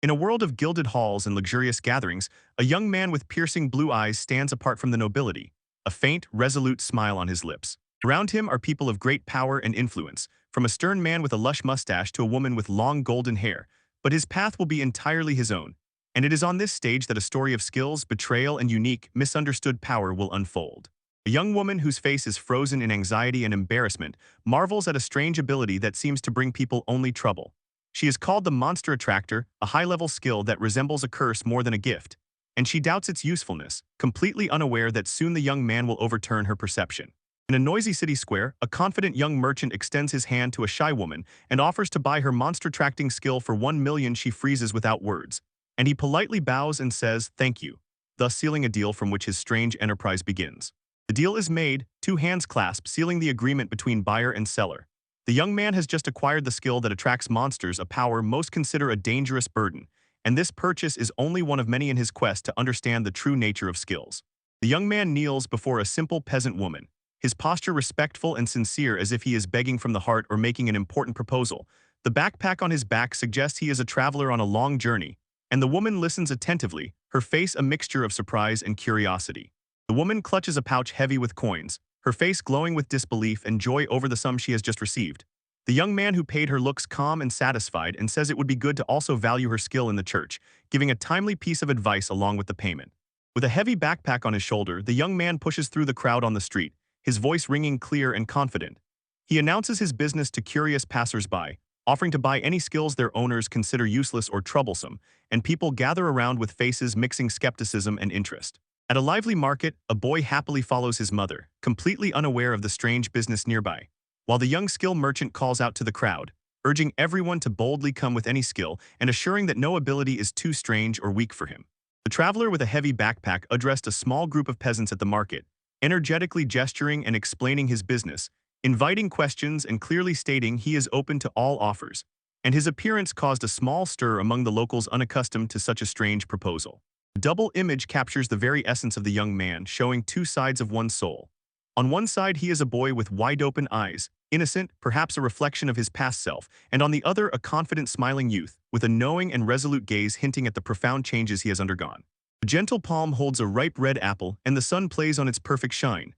In a world of gilded halls and luxurious gatherings, a young man with piercing blue eyes stands apart from the nobility, a faint, resolute smile on his lips. Around him are people of great power and influence, from a stern man with a lush mustache to a woman with long golden hair, but his path will be entirely his own. And it is on this stage that a story of skills, betrayal, and unique, misunderstood power will unfold. A young woman whose face is frozen in anxiety and embarrassment marvels at a strange ability that seems to bring people only trouble. She is called the Monster Attractor, a high-level skill that resembles a curse more than a gift, and she doubts its usefulness, completely unaware that soon the young man will overturn her perception. In a noisy city square, a confident young merchant extends his hand to a shy woman and offers to buy her monster-attracting skill for 1 million. She freezes without words, and he politely bows and says, "Thank you," thus sealing a deal from which his strange enterprise begins. The deal is made, two hands clasp, sealing the agreement between buyer and seller. The young man has just acquired the skill that attracts monsters, a power most consider a dangerous burden, and this purchase is only one of many in his quest to understand the true nature of skills. The young man kneels before a simple peasant woman, his posture respectful and sincere as if he is begging from the heart or making an important proposal. The backpack on his back suggests he is a traveler on a long journey, and the woman listens attentively, her face a mixture of surprise and curiosity. The woman clutches a pouch heavy with coins, her face glowing with disbelief and joy over the sum she has just received. The young man who paid her looks calm and satisfied and says it would be good to also value her skill in the church, giving a timely piece of advice along with the payment. With a heavy backpack on his shoulder, the young man pushes through the crowd on the street, his voice ringing clear and confident. He announces his business to curious passers-by, offering to buy any skills their owners consider useless or troublesome, and people gather around with faces mixing skepticism and interest. At a lively market, a boy happily follows his mother, completely unaware of the strange business nearby, while the young skill merchant calls out to the crowd, urging everyone to boldly come with any skill and assuring that no ability is too strange or weak for him. The traveler with a heavy backpack addressed a small group of peasants at the market, energetically gesturing and explaining his business, inviting questions and clearly stating he is open to all offers, and his appearance caused a small stir among the locals unaccustomed to such a strange proposal. The double image captures the very essence of the young man, showing two sides of one's soul. On one side, he is a boy with wide-open eyes, innocent, perhaps a reflection of his past self, and on the other, a confident, smiling youth, with a knowing and resolute gaze hinting at the profound changes he has undergone. A gentle palm holds a ripe red apple, and the sun plays on its perfect shine.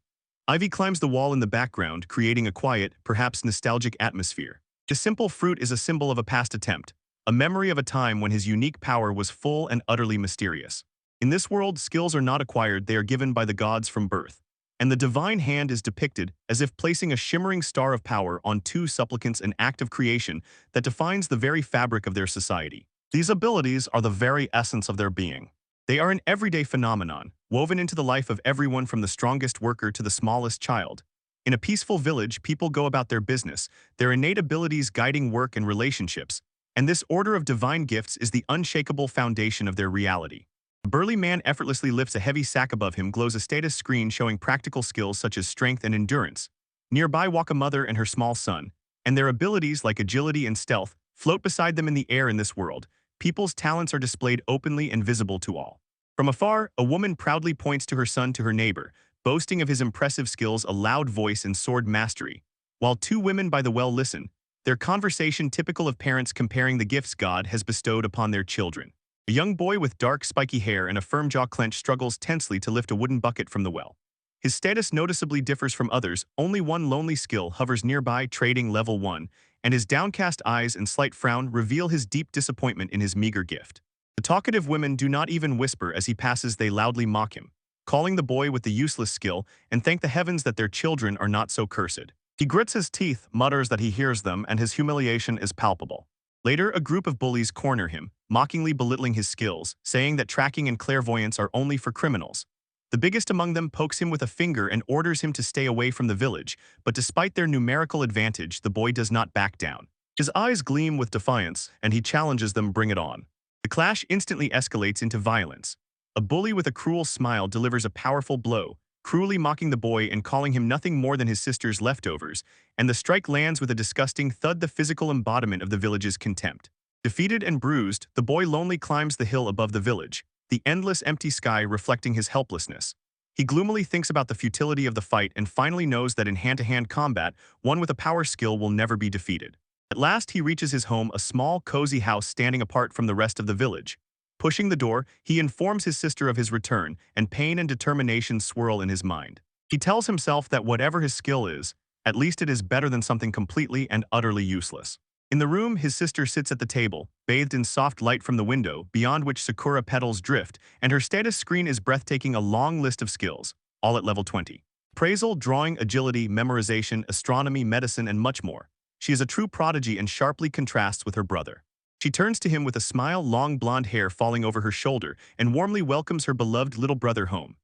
Ivy climbs the wall in the background, creating a quiet, perhaps nostalgic atmosphere. The simple fruit is a symbol of a past attempt, a memory of a time when his unique power was full and utterly mysterious. In this world, skills are not acquired, they are given by the gods from birth. And the divine hand is depicted as if placing a shimmering star of power on two supplicants, an act of creation that defines the very fabric of their society. These abilities are the very essence of their being. They are an everyday phenomenon, woven into the life of everyone from the strongest worker to the smallest child. In a peaceful village, people go about their business, their innate abilities guiding work and relationships, and this order of divine gifts is the unshakable foundation of their reality. A burly man effortlessly lifts a heavy sack above him, glows a status screen showing practical skills such as strength and endurance. Nearby walk a mother and her small son, and their abilities like agility and stealth float beside them in the air. In this world, people's talents are displayed openly and visible to all. From afar, a woman proudly points to her son to her neighbor, boasting of his impressive skills, a loud voice, and sword mastery, while two women by the well listen, their conversation typical of parents comparing the gifts God has bestowed upon their children. A young boy with dark, spiky hair and a firm jaw clenched struggles tensely to lift a wooden bucket from the well. His status noticeably differs from others, only one lonely skill hovers nearby, trading level 1, and his downcast eyes and slight frown reveal his deep disappointment in his meager gift. The talkative women do not even whisper as he passes, they loudly mock him, calling the boy with the useless skill, and thank the heavens that their children are not so cursed. He grits his teeth, mutters that he hears them, and his humiliation is palpable. Later, a group of bullies corner him, mockingly belittling his skills, saying that tracking and clairvoyance are only for criminals. The biggest among them pokes him with a finger and orders him to stay away from the village, but despite their numerical advantage, the boy does not back down. His eyes gleam with defiance, and he challenges them, bring it on. The clash instantly escalates into violence. A bully with a cruel smile delivers a powerful blow, cruelly mocking the boy and calling him nothing more than his sister's leftovers, and the strike lands with a disgusting thud, the physical embodiment of the village's contempt. Defeated and bruised, the boy lonely climbs the hill above the village, the endless empty sky reflecting his helplessness. He gloomily thinks about the futility of the fight and finally knows that in hand-to-hand combat, one with a power skill will never be defeated. At last he reaches his home, a small, cozy house standing apart from the rest of the village. Pushing the door, he informs his sister of his return, and pain and determination swirl in his mind. He tells himself that whatever his skill is, at least it is better than something completely and utterly useless. In the room, his sister sits at the table, bathed in soft light from the window, beyond which sakura petals drift, and her status screen is breathtaking, a long list of skills, all at level 20. Appraisal, drawing, agility, memorization, astronomy, medicine, and much more. She is a true prodigy and sharply contrasts with her brother. She turns to him with a smile, long blonde hair falling over her shoulder, and warmly welcomes her beloved little brother home.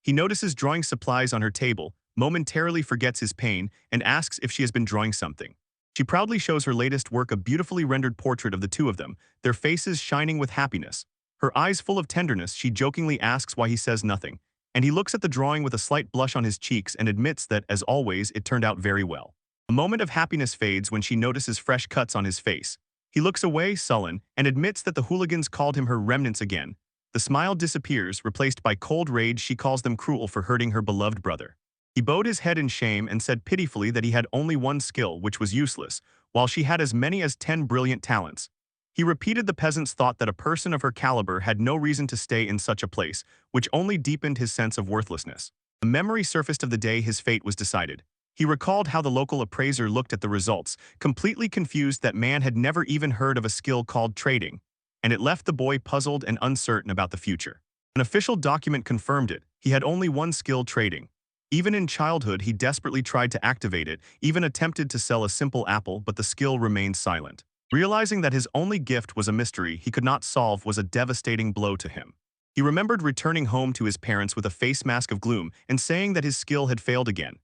He notices drawing supplies on her table, momentarily forgets his pain, and asks if she has been drawing something. She proudly shows her latest work, a beautifully rendered portrait of the two of them, their faces shining with happiness. Her eyes full of tenderness, she jokingly asks why he says nothing, and he looks at the drawing with a slight blush on his cheeks and admits that, as always, it turned out very well. A moment of happiness fades when she notices fresh cuts on his face. He looks away, sullen, and admits that the hooligans called him her remnants again. The smile disappears, replaced by cold rage. She calls them cruel for hurting her beloved brother. He bowed his head in shame and said pitifully that he had only one skill, which was useless, while she had as many as 10 brilliant talents. He repeated the peasant's thought that a person of her caliber had no reason to stay in such a place, which only deepened his sense of worthlessness. A memory surfaced of the day his fate was decided. He recalled how the local appraiser looked at the results, completely confused that man had never even heard of a skill called trading, and it left the boy puzzled and uncertain about the future. An official document confirmed it. He had only one skill, trading. Even in childhood, he desperately tried to activate it, even attempted to sell a simple apple, but the skill remained silent. Realizing that his only gift was a mystery he could not solve was a devastating blow to him. He remembered returning home to his parents with a face mask of gloom and saying that his skill had failed again.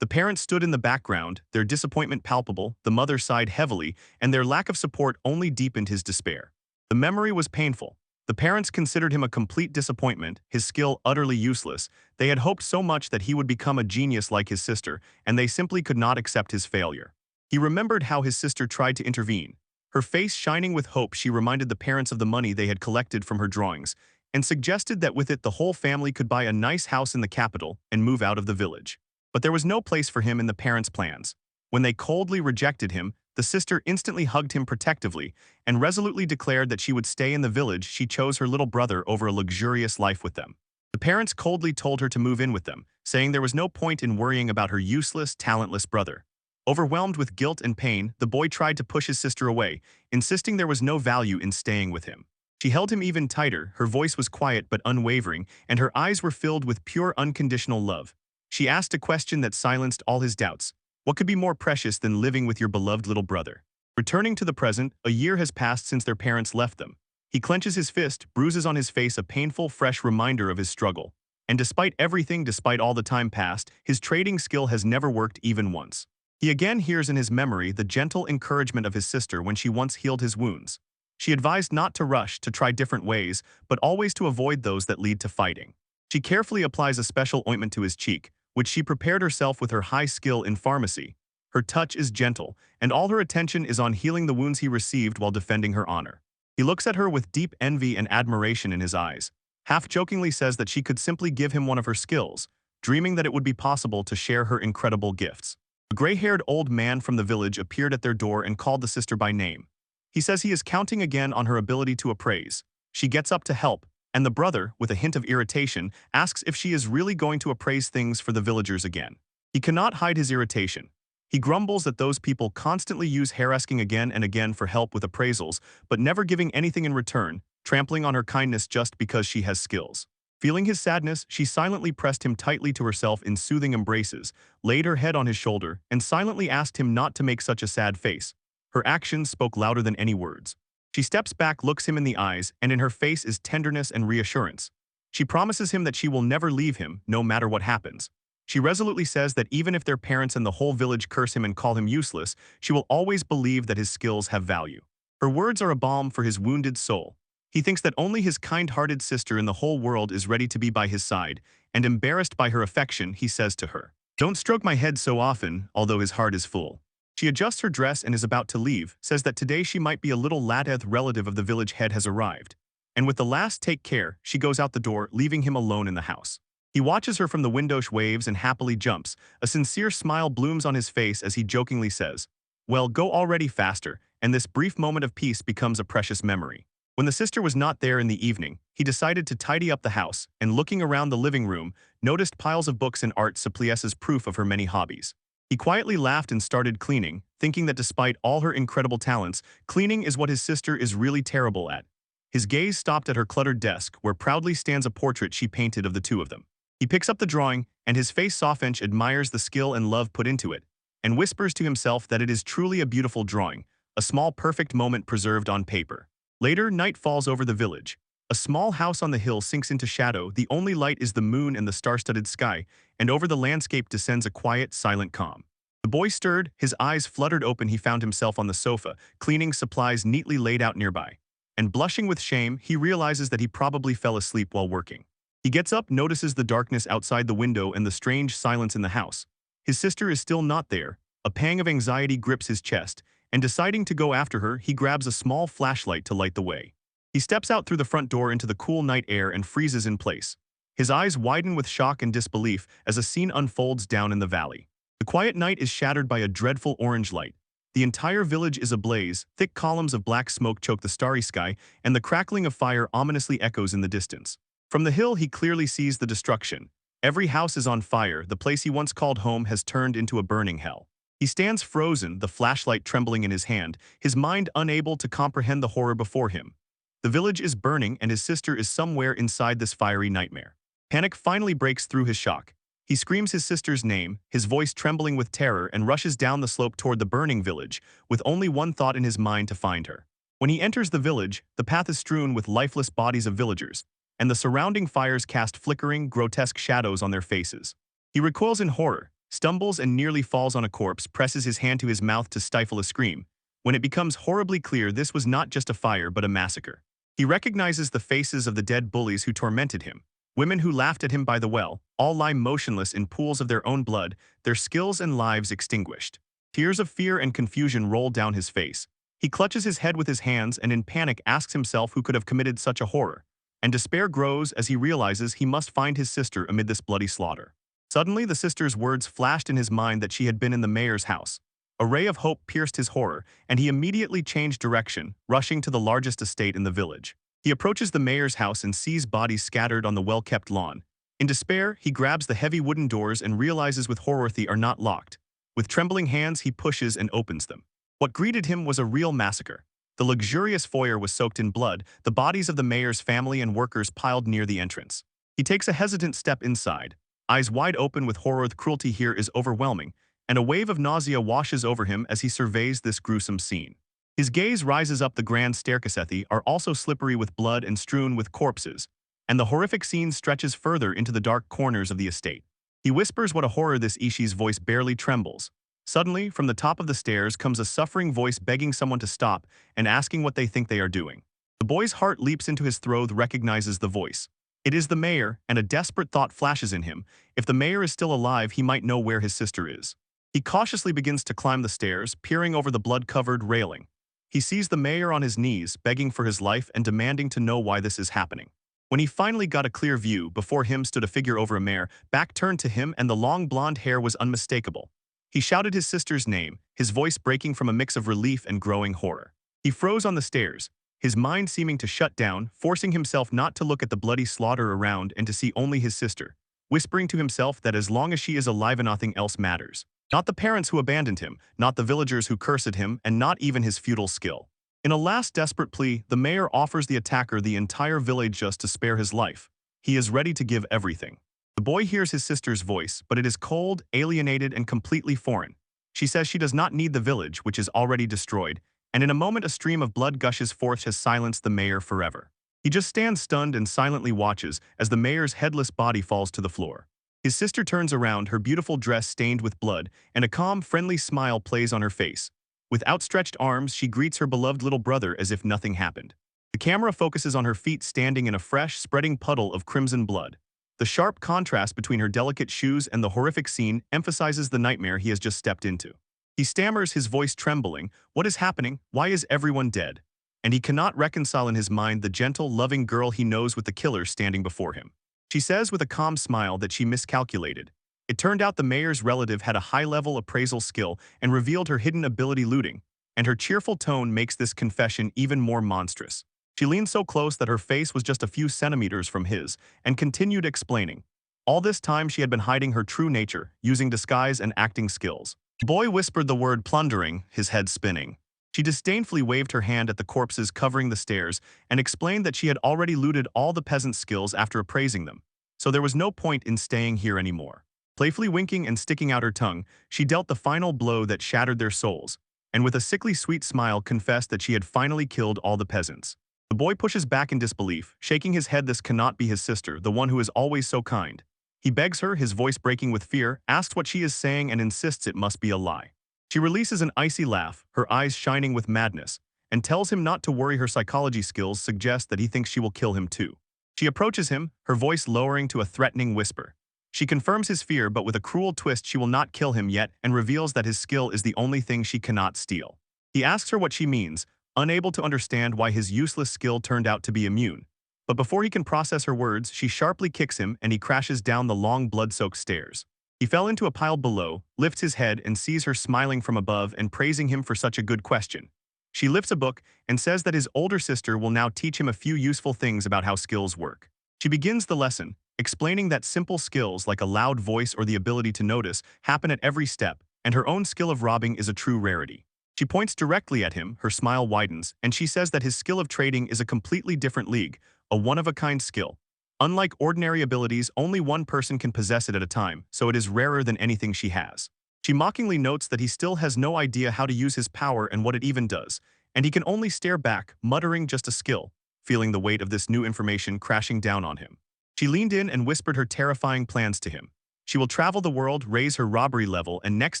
The parents stood in the background, their disappointment palpable, the mother sighed heavily, and their lack of support only deepened his despair. The memory was painful. The parents considered him a complete disappointment, his skill utterly useless. They had hoped so much that he would become a genius like his sister, and they simply could not accept his failure. He remembered how his sister tried to intervene. Her face shining with hope, she reminded the parents of the money they had collected from her drawings, and suggested that with it the whole family could buy a nice house in the capital and move out of the village. But there was no place for him in the parents' plans. When they coldly rejected him, the sister instantly hugged him protectively and resolutely declared that she would stay in the village. She chose her little brother over a luxurious life with them. The parents coldly told her to move in with them, saying there was no point in worrying about her useless, talentless brother. Overwhelmed with guilt and pain, the boy tried to push his sister away, insisting there was no value in staying with him. She held him even tighter, her voice was quiet but unwavering, and her eyes were filled with pure, unconditional love. She asked a question that silenced all his doubts. What could be more precious than living with your beloved little brother? Returning to the present, a year has passed since their parents left them. He clenches his fist, bruises on his face, a painful, fresh reminder of his struggle. And despite everything, despite all the time passed, his trading skill has never worked even once. He again hears in his memory the gentle encouragement of his sister when she once healed his wounds. She advised not to rush, to try different ways, but always to avoid those that lead to fighting. She carefully applies a special ointment to his cheek, which she prepared herself with her high skill in pharmacy. Her touch is gentle, and all her attention is on healing the wounds he received while defending her honor. He looks at her with deep envy and admiration in his eyes, half-jokingly says that she could simply give him one of her skills, dreaming that it would be possible to share her incredible gifts. A gray-haired old man from the village appeared at their door and called the sister by name. He says he is counting again on her ability to appraise. She gets up to help, and the brother, with a hint of irritation, asks if she is really going to appraise things for the villagers again. He cannot hide his irritation. He grumbles that those people constantly use asking again and again for help with appraisals, but never giving anything in return, trampling on her kindness just because she has skills. Feeling his sadness, she silently pressed him tightly to herself in soothing embraces, laid her head on his shoulder, and silently asked him not to make such a sad face. Her actions spoke louder than any words. She steps back, looks him in the eyes, and in her face is tenderness and reassurance. She promises him that she will never leave him, no matter what happens. She resolutely says that even if their parents and the whole village curse him and call him useless, she will always believe that his skills have value. Her words are a balm for his wounded soul. He thinks that only his kind-hearted sister in the whole world is ready to be by his side, and embarrassed by her affection, he says to her, "Don't stroke my head so often," although his heart is full. She adjusts her dress and is about to leave, says that today she might be a little lateth relative of the village head has arrived. And with the last take care, she goes out the door, leaving him alone in the house. He watches her from the window, waves and happily jumps. A sincere smile blooms on his face as he jokingly says, Well, go already faster, and this brief moment of peace becomes a precious memory. When the sister was not there in the evening, he decided to tidy up the house, and looking around the living room, noticed piles of books and art supplies as proof of her many hobbies. He quietly laughed and started cleaning, thinking that despite all her incredible talents, cleaning is what his sister is really terrible at. His gaze stopped at her cluttered desk, where proudly stands a portrait she painted of the two of them. He picks up the drawing, and his face softened admires the skill and love put into it, and whispers to himself that it is truly a beautiful drawing, a small perfect moment preserved on paper. Later, night falls over the village. A small house on the hill sinks into shadow, the only light is the moon and the star-studded sky, and over the landscape descends a quiet, silent calm. The boy stirred, his eyes fluttered open. He found himself on the sofa, cleaning supplies neatly laid out nearby. And blushing with shame, he realizes that he probably fell asleep while working. He gets up, notices the darkness outside the window and the strange silence in the house. His sister is still not there. A pang of anxiety grips his chest, and deciding to go after her, he grabs a small flashlight to light the way. He steps out through the front door into the cool night air and freezes in place. His eyes widen with shock and disbelief as a scene unfolds down in the valley. The quiet night is shattered by a dreadful orange light. The entire village is ablaze, thick columns of black smoke choke the starry sky, and the crackling of fire ominously echoes in the distance. From the hill he clearly sees the destruction. Every house is on fire, the place he once called home has turned into a burning hell. He stands frozen, the flashlight trembling in his hand, his mind unable to comprehend the horror before him. The village is burning and his sister is somewhere inside this fiery nightmare. Panic finally breaks through his shock. He screams his sister's name, his voice trembling with terror, and rushes down the slope toward the burning village, with only one thought in his mind: to find her. When he enters the village, the path is strewn with lifeless bodies of villagers, and the surrounding fires cast flickering, grotesque shadows on their faces. He recoils in horror, stumbles and nearly falls on a corpse, presses his hand to his mouth to stifle a scream. When it becomes horribly clear this was not just a fire but a massacre. He recognizes the faces of the dead bullies who tormented him. Women who laughed at him by the well, all lie motionless in pools of their own blood, their skills and lives extinguished. Tears of fear and confusion roll down his face. He clutches his head with his hands and in panic asks himself who could have committed such a horror. And despair grows as he realizes he must find his sister amid this bloody slaughter. Suddenly, the sister's words flashed in his mind that she had been in the mayor's house. A ray of hope pierced his horror, and he immediately changed direction, rushing to the largest estate in the village. He approaches the mayor's house and sees bodies scattered on the well-kept lawn. In despair, he grabs the heavy wooden doors and realizes with horror they are not locked. With trembling hands, he pushes and opens them. What greeted him was a real massacre. The luxurious foyer was soaked in blood, the bodies of the mayor's family and workers piled near the entrance. He takes a hesitant step inside. Eyes wide open with horror, the cruelty here is overwhelming, and a wave of nausea washes over him as he surveys this gruesome scene. His gaze rises up the grand staircase. They are also slippery with blood and strewn with corpses, and the horrific scene stretches further into the dark corners of the estate. He whispers what a horror this Ishi's voice barely trembles. Suddenly, from the top of the stairs comes a suffering voice begging someone to stop and asking what they think they are doing. The boy's heart leaps into his throat, recognizes the voice. It is the mayor, and a desperate thought flashes in him. If the mayor is still alive, he might know where his sister is. He cautiously begins to climb the stairs, peering over the blood-covered railing. He sees the mayor on his knees, begging for his life and demanding to know why this is happening. When he finally got a clear view, before him stood a figure over a mare, back turned to him, and the long blonde hair was unmistakable. He shouted his sister's name, his voice breaking from a mix of relief and growing horror. He froze on the stairs, his mind seeming to shut down, forcing himself not to look at the bloody slaughter around and to see only his sister, whispering to himself that as long as she is alive nothing else matters. Not the parents who abandoned him, not the villagers who cursed him, and not even his futile skill. In a last desperate plea, the mayor offers the attacker the entire village just to spare his life. He is ready to give everything. The boy hears his sister's voice, but it is cold, alienated, and completely foreign. She says she does not need the village, which is already destroyed, and in a moment a stream of blood gushes forth, has silenced the mayor forever. He just stands stunned and silently watches as the mayor's headless body falls to the floor. His sister turns around, her beautiful dress stained with blood, and a calm, friendly smile plays on her face. With outstretched arms, she greets her beloved little brother as if nothing happened. The camera focuses on her feet standing in a fresh, spreading puddle of crimson blood. The sharp contrast between her delicate shoes and the horrific scene emphasizes the nightmare he has just stepped into. He stammers, his voice trembling, "What is happening? Why is everyone dead?" And he cannot reconcile in his mind the gentle, loving girl he knows with the killer standing before him. She says with a calm smile that she miscalculated. It turned out the mayor's relative had a high-level appraisal skill and revealed her hidden ability looting, and her cheerful tone makes this confession even more monstrous. She leaned so close that her face was just a few centimeters from his, and continued explaining. All this time she had been hiding her true nature, using disguise and acting skills. The boy whispered the word plundering, his head spinning. She disdainfully waved her hand at the corpses covering the stairs and explained that she had already looted all the peasants' skills after appraising them, so there was no point in staying here anymore. Playfully winking and sticking out her tongue, she dealt the final blow that shattered their souls, and with a sickly sweet smile confessed that she had finally killed all the peasants. The boy pushes back in disbelief, shaking his head. This cannot be his sister, the one who is always so kind. He begs her, his voice breaking with fear, asks what she is saying and insists it must be a lie. She releases an icy laugh, her eyes shining with madness, and tells him not to worry. Her psychology skills suggest that he thinks she will kill him too. She approaches him, her voice lowering to a threatening whisper. She confirms his fear, but with a cruel twist she will not kill him yet and reveals that his skill is the only thing she cannot steal. He asks her what she means, unable to understand why his useless skill turned out to be immune. But before he can process her words, she sharply kicks him and he crashes down the long blood-soaked stairs. He fell into a pile below, lifts his head and sees her smiling from above and praising him for such a good question. She lifts a book and says that his older sister will now teach him a few useful things about how skills work. She begins the lesson, explaining that simple skills like a loud voice or the ability to notice happen at every step, and her own skill of robbing is a true rarity. She points directly at him, her smile widens, and she says that his skill of trading is a completely different league, a one-of-a-kind skill. Unlike ordinary abilities, only one person can possess it at a time, so it is rarer than anything she has. She mockingly notes that he still has no idea how to use his power and what it even does, and he can only stare back, muttering just a skill, feeling the weight of this new information crashing down on him. She leaned in and whispered her terrifying plans to him. She will travel the world, raise her robbery level, and next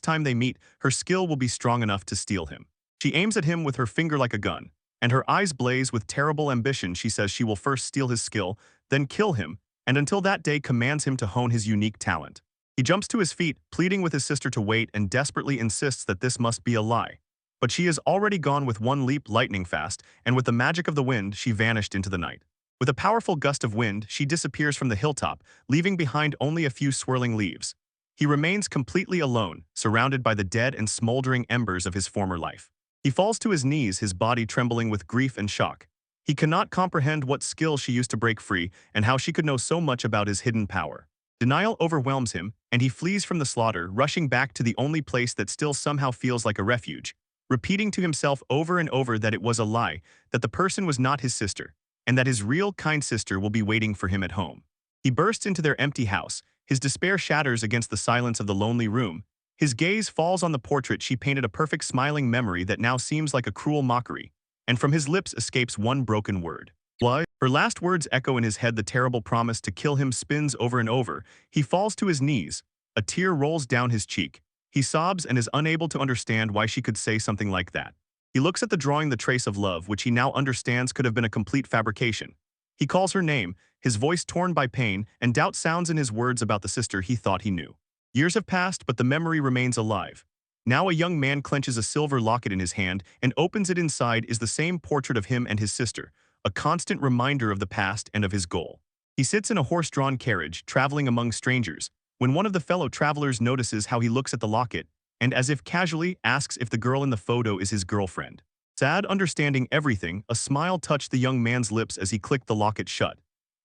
time they meet, her skill will be strong enough to steal him. She aims at him with her finger like a gun, and her eyes blaze with terrible ambition. She says she will first steal his skill, then kill him, and until that day commands him to hone his unique talent. He jumps to his feet, pleading with his sister to wait and desperately insists that this must be a lie. But she is already gone with one leap lightning fast, and with the magic of the wind, she vanished into the night. With a powerful gust of wind, she disappears from the hilltop, leaving behind only a few swirling leaves. He remains completely alone, surrounded by the dead and smoldering embers of his former life. He falls to his knees, his body trembling with grief and shock. He cannot comprehend what skill she used to break free and how she could know so much about his hidden power. Denial overwhelms him, and he flees from the slaughter, rushing back to the only place that still somehow feels like a refuge, repeating to himself over and over that it was a lie, that the person was not his sister, and that his real kind sister will be waiting for him at home. He bursts into their empty house, his despair shatters against the silence of the lonely room. His gaze falls on the portrait she painted, a perfect smiling memory that now seems like a cruel mockery, and from his lips escapes one broken word. What? Her last words echo in his head. The terrible promise to kill him spins over and over. He falls to his knees. A tear rolls down his cheek. He sobs and is unable to understand why she could say something like that. He looks at the drawing, the trace of love, which he now understands could have been a complete fabrication. He calls her name, his voice torn by pain, and doubt sounds in his words about the sister he thought he knew. Years have passed, but the memory remains alive. Now a young man clenches a silver locket in his hand and opens it. Inside is the same portrait of him and his sister, a constant reminder of the past and of his goal. He sits in a horse-drawn carriage, traveling among strangers, when one of the fellow travelers notices how he looks at the locket, and as if casually asks if the girl in the photo is his girlfriend. Sad, understanding everything, a smile touched the young man's lips as he clicked the locket shut.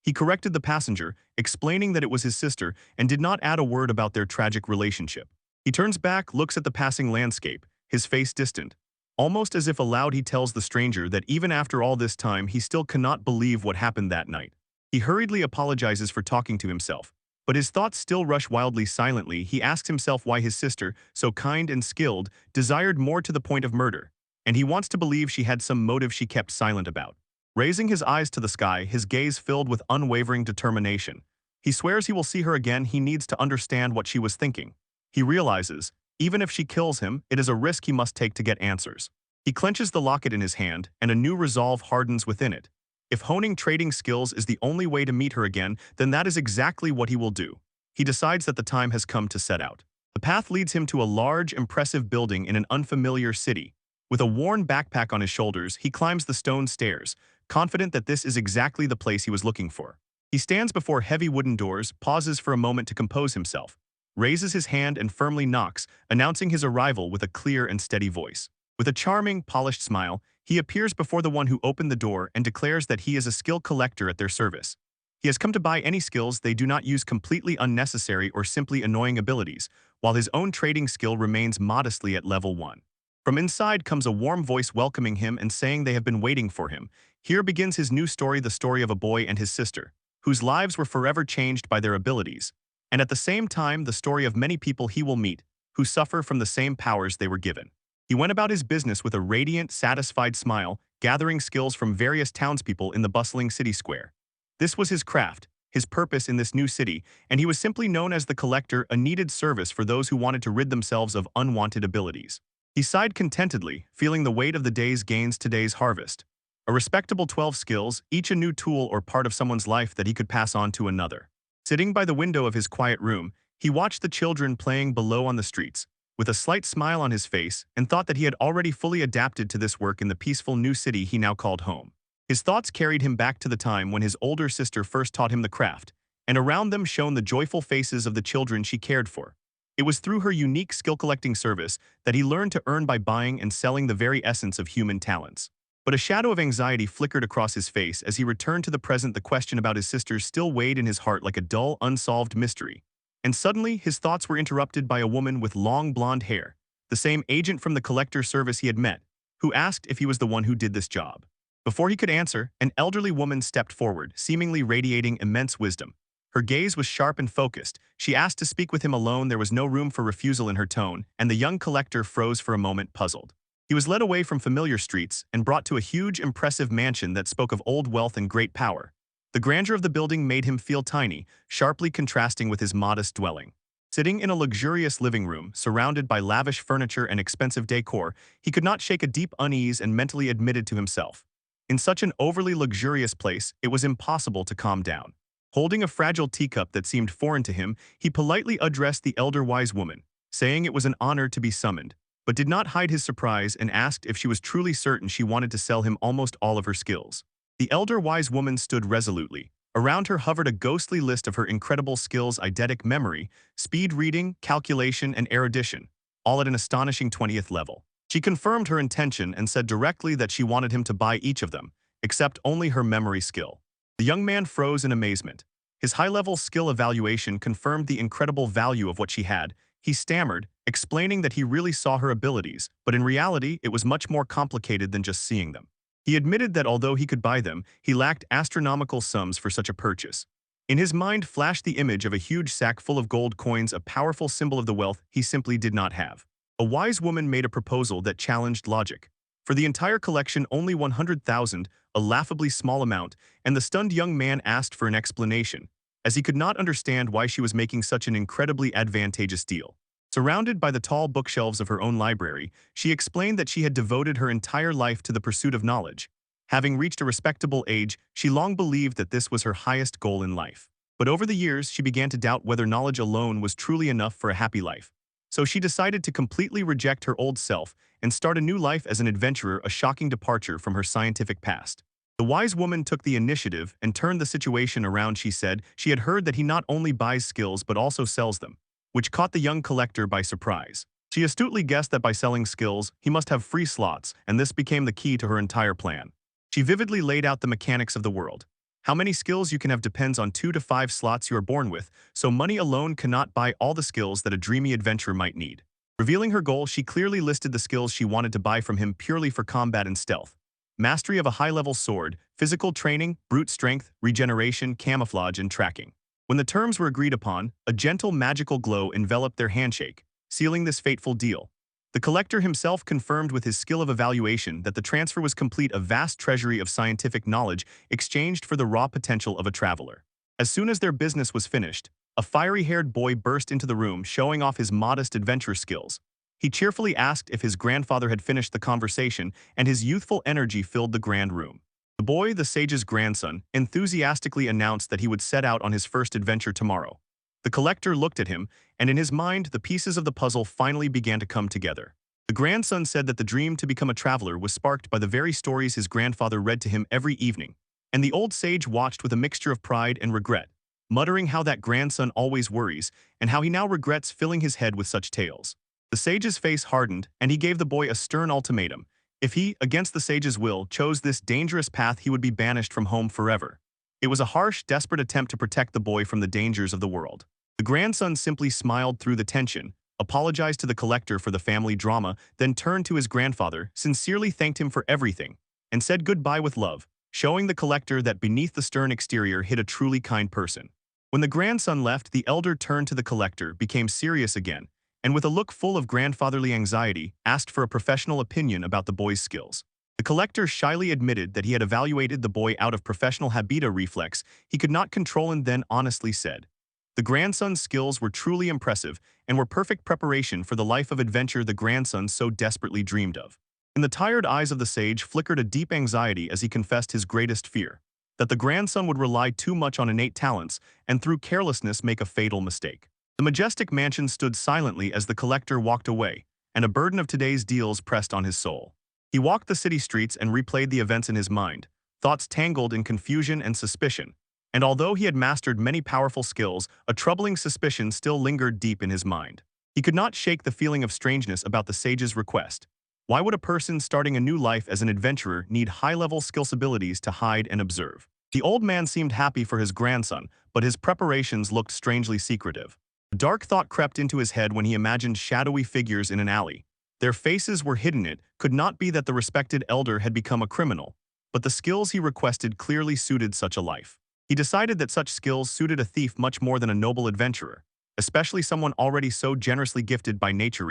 He corrected the passenger, explaining that it was his sister, and did not add a word about their tragic relationship. He turns back, looks at the passing landscape, his face distant. Almost as if aloud he tells the stranger that even after all this time he still cannot believe what happened that night. He hurriedly apologizes for talking to himself, but his thoughts still rush wildly. Silently, he asks himself why his sister, so kind and skilled, desired more to the point of murder, and he wants to believe she had some motive she kept silent about. Raising his eyes to the sky, his gaze filled with unwavering determination. He swears he will see her again. He needs to understand what she was thinking. He realizes, even if she kills him, it is a risk he must take to get answers. He clenches the locket in his hand, and a new resolve hardens within it. If honing trading skills is the only way to meet her again, then that is exactly what he will do. He decides that the time has come to set out. The path leads him to a large, impressive building in an unfamiliar city. With a worn backpack on his shoulders, he climbs the stone stairs, confident that this is exactly the place he was looking for. He stands before heavy wooden doors, pauses for a moment to compose himself. raises his hand and firmly knocks, announcing his arrival with a clear and steady voice. With a charming, polished smile, he appears before the one who opened the door and declares that he is a skill collector at their service. He has come to buy any skills they do not use completely unnecessary or simply annoying abilities, while his own trading skill remains modestly at level 1. From inside comes a warm voice welcoming him and saying they have been waiting for him. Here begins his new story, the story of a boy and his sister, whose lives were forever changed by their abilities, and at the same time the story of many people he will meet, who suffer from the same powers they were given. He went about his business with a radiant, satisfied smile, gathering skills from various townspeople in the bustling city square. This was his craft, his purpose in this new city, and he was simply known as the Collector, a needed service for those who wanted to rid themselves of unwanted abilities. He sighed contentedly, feeling the weight of the day's gains, today's harvest. A respectable 12 skills, each a new tool or part of someone's life that he could pass on to another. Sitting by the window of his quiet room, he watched the children playing below on the streets, with a slight smile on his face, and thought that he had already fully adapted to this work in the peaceful new city he now called home. His thoughts carried him back to the time when his older sister first taught him the craft, and around them shone the joyful faces of the children she cared for. It was through her unique skill-collecting service that he learned to earn by buying and selling the very essence of human talents. But a shadow of anxiety flickered across his face as he returned to the present. The question about his sisters still weighed in his heart like a dull, unsolved mystery. And suddenly, his thoughts were interrupted by a woman with long blonde hair, the same agent from the collector service he had met, who asked if he was the one who did this job. Before he could answer, an elderly woman stepped forward, seemingly radiating immense wisdom. Her gaze was sharp and focused. She asked to speak with him alone. There was no room for refusal in her tone, and the young collector froze for a moment, puzzled. He was led away from familiar streets and brought to a huge, impressive mansion that spoke of old wealth and great power. The grandeur of the building made him feel tiny, sharply contrasting with his modest dwelling. Sitting in a luxurious living room, surrounded by lavish furniture and expensive decor, he could not shake a deep unease and mentally admitted to himself. In such an overly luxurious place, it was impossible to calm down. Holding a fragile teacup that seemed foreign to him, he politely addressed the elder wise woman, saying it was an honor to be summoned, but did not hide his surprise and asked if she was truly certain she wanted to sell him almost all of her skills. The elder wise woman stood resolutely. Around her hovered a ghostly list of her incredible skills: eidetic memory, speed reading, calculation, and erudition, all at an astonishing 20th level. She confirmed her intention and said directly that she wanted him to buy each of them, except only her memory skill. The young man froze in amazement. His high-level skill evaluation confirmed the incredible value of what she had. He stammered, explaining that he really saw her abilities, but in reality it was much more complicated than just seeing them. He admitted that although he could buy them, he lacked astronomical sums for such a purchase. In his mind flashed the image of a huge sack full of gold coins, a powerful symbol of the wealth he simply did not have. A wise woman made a proposal that challenged logic. For the entire collection, only 100,000, a laughably small amount, and the stunned young man asked for an explanation, as he could not understand why she was making such an incredibly advantageous deal. Surrounded by the tall bookshelves of her own library, she explained that she had devoted her entire life to the pursuit of knowledge. Having reached a respectable age, she long believed that this was her highest goal in life. But over the years, she began to doubt whether knowledge alone was truly enough for a happy life. So she decided to completely reject her old self and start a new life as an adventurer, a shocking departure from her scientific past. The wise woman took the initiative and turned the situation around. She said she had heard that he not only buys skills but also sells them, which caught the young collector by surprise. She astutely guessed that by selling skills, he must have free slots, and this became the key to her entire plan. She vividly laid out the mechanics of the world. How many skills you can have depends on 2 to 5 slots you are born with, so money alone cannot buy all the skills that a dreamy adventurer might need. Revealing her goal, she clearly listed the skills she wanted to buy from him purely for combat and stealth. Mastery of a high-level sword, physical training, brute strength, regeneration, camouflage, and tracking. When the terms were agreed upon, a gentle magical glow enveloped their handshake, sealing this fateful deal. The collector himself confirmed with his skill of evaluation that the transfer was complete, a vast treasury of scientific knowledge exchanged for the raw potential of a traveler. As soon as their business was finished, a fiery-haired boy burst into the room showing off his modest adventure skills. He cheerfully asked if his grandfather had finished the conversation, and his youthful energy filled the grand room. The boy, the sage's grandson, enthusiastically announced that he would set out on his first adventure tomorrow. The collector looked at him, and in his mind the pieces of the puzzle finally began to come together. The grandson said that the dream to become a traveler was sparked by the very stories his grandfather read to him every evening, and the old sage watched with a mixture of pride and regret. muttering how that grandson always worries and how he now regrets filling his head with such tales. The sage's face hardened, and he gave the boy a stern ultimatum. If he, against the sage's will, chose this dangerous path, he would be banished from home forever. It was a harsh, desperate attempt to protect the boy from the dangers of the world. The grandson simply smiled through the tension, apologized to the collector for the family drama, then turned to his grandfather, sincerely thanked him for everything, and said goodbye with love, showing the collector that beneath the stern exterior hid a truly kind person. When the grandson left, the elder turned to the collector, became serious again, and with a look full of grandfatherly anxiety, asked for a professional opinion about the boy's skills. The collector shyly admitted that he had evaluated the boy out of professional habita reflex he could not control and then honestly said, the grandson's skills were truly impressive and were perfect preparation for the life of adventure the grandson so desperately dreamed of. In the tired eyes of the sage flickered a deep anxiety as he confessed his greatest fear, that the grandson would rely too much on innate talents and through carelessness make a fatal mistake. The majestic mansion stood silently as the collector walked away, and a burden of today's deals pressed on his soul. He walked the city streets and replayed the events in his mind, thoughts tangled in confusion and suspicion. And although he had mastered many powerful skills, a troubling suspicion still lingered deep in his mind. He could not shake the feeling of strangeness about the sage's request. Why would a person starting a new life as an adventurer need high-level skills abilities to hide and observe? The old man seemed happy for his grandson, but his preparations looked strangely secretive. A dark thought crept into his head when he imagined shadowy figures in an alley. Their faces were hidden. It could not be that the respected elder had become a criminal, but the skills he requested clearly suited such a life. He decided that such skills suited a thief much more than a noble adventurer, especially someone already so generously gifted by nature.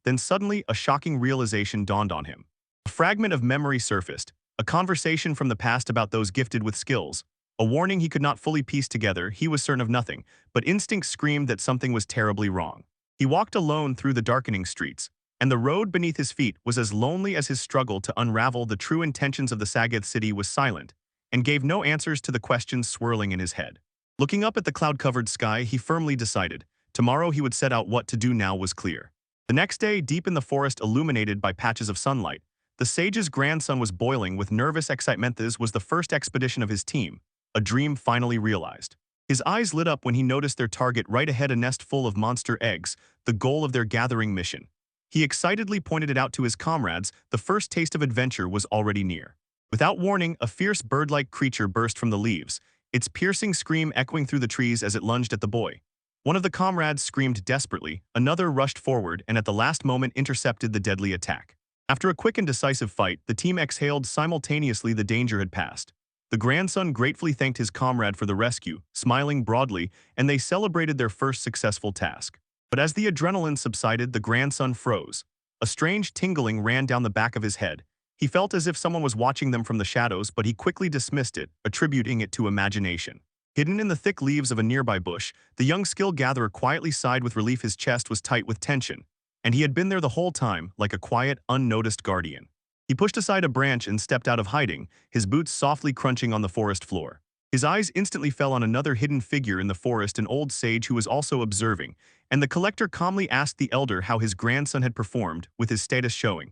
Then suddenly a shocking realization dawned on him. A fragment of memory surfaced, a conversation from the past about those gifted with skills, a warning he could not fully piece together. He was certain of nothing, but instinct screamed that something was terribly wrong. He walked alone through the darkening streets, and the road beneath his feet was as lonely as his struggle to unravel the true intentions of the Sagoth city was silent, and gave no answers to the questions swirling in his head. Looking up at the cloud-covered sky, he firmly decided, tomorrow he would set out. What to do now was clear. The next day, deep in the forest illuminated by patches of sunlight, the sage's grandson was boiling with nervous excitement. This was the first expedition of his team, a dream finally realized. His eyes lit up when he noticed their target right ahead, a nest full of monster eggs, the goal of their gathering mission. He excitedly pointed it out to his comrades. The first taste of adventure was already near. Without warning, a fierce bird-like creature burst from the leaves, its piercing scream echoing through the trees as it lunged at the boy. One of the comrades screamed desperately, another rushed forward and at the last moment intercepted the deadly attack. After a quick and decisive fight, the team exhaled simultaneously. The danger had passed. The grandson gratefully thanked his comrade for the rescue, smiling broadly, and they celebrated their first successful task. But as the adrenaline subsided, the grandson froze. A strange tingling ran down the back of his head. He felt as if someone was watching them from the shadows, but he quickly dismissed it, attributing it to imagination. Hidden in the thick leaves of a nearby bush, the young skill gatherer quietly sighed with relief. His chest was tight with tension, and he had been there the whole time, like a quiet, unnoticed guardian. He pushed aside a branch and stepped out of hiding, his boots softly crunching on the forest floor. His eyes instantly fell on another hidden figure in the forest, an old sage who was also observing, and the collector calmly asked the elder how his grandson had performed, with his status showing.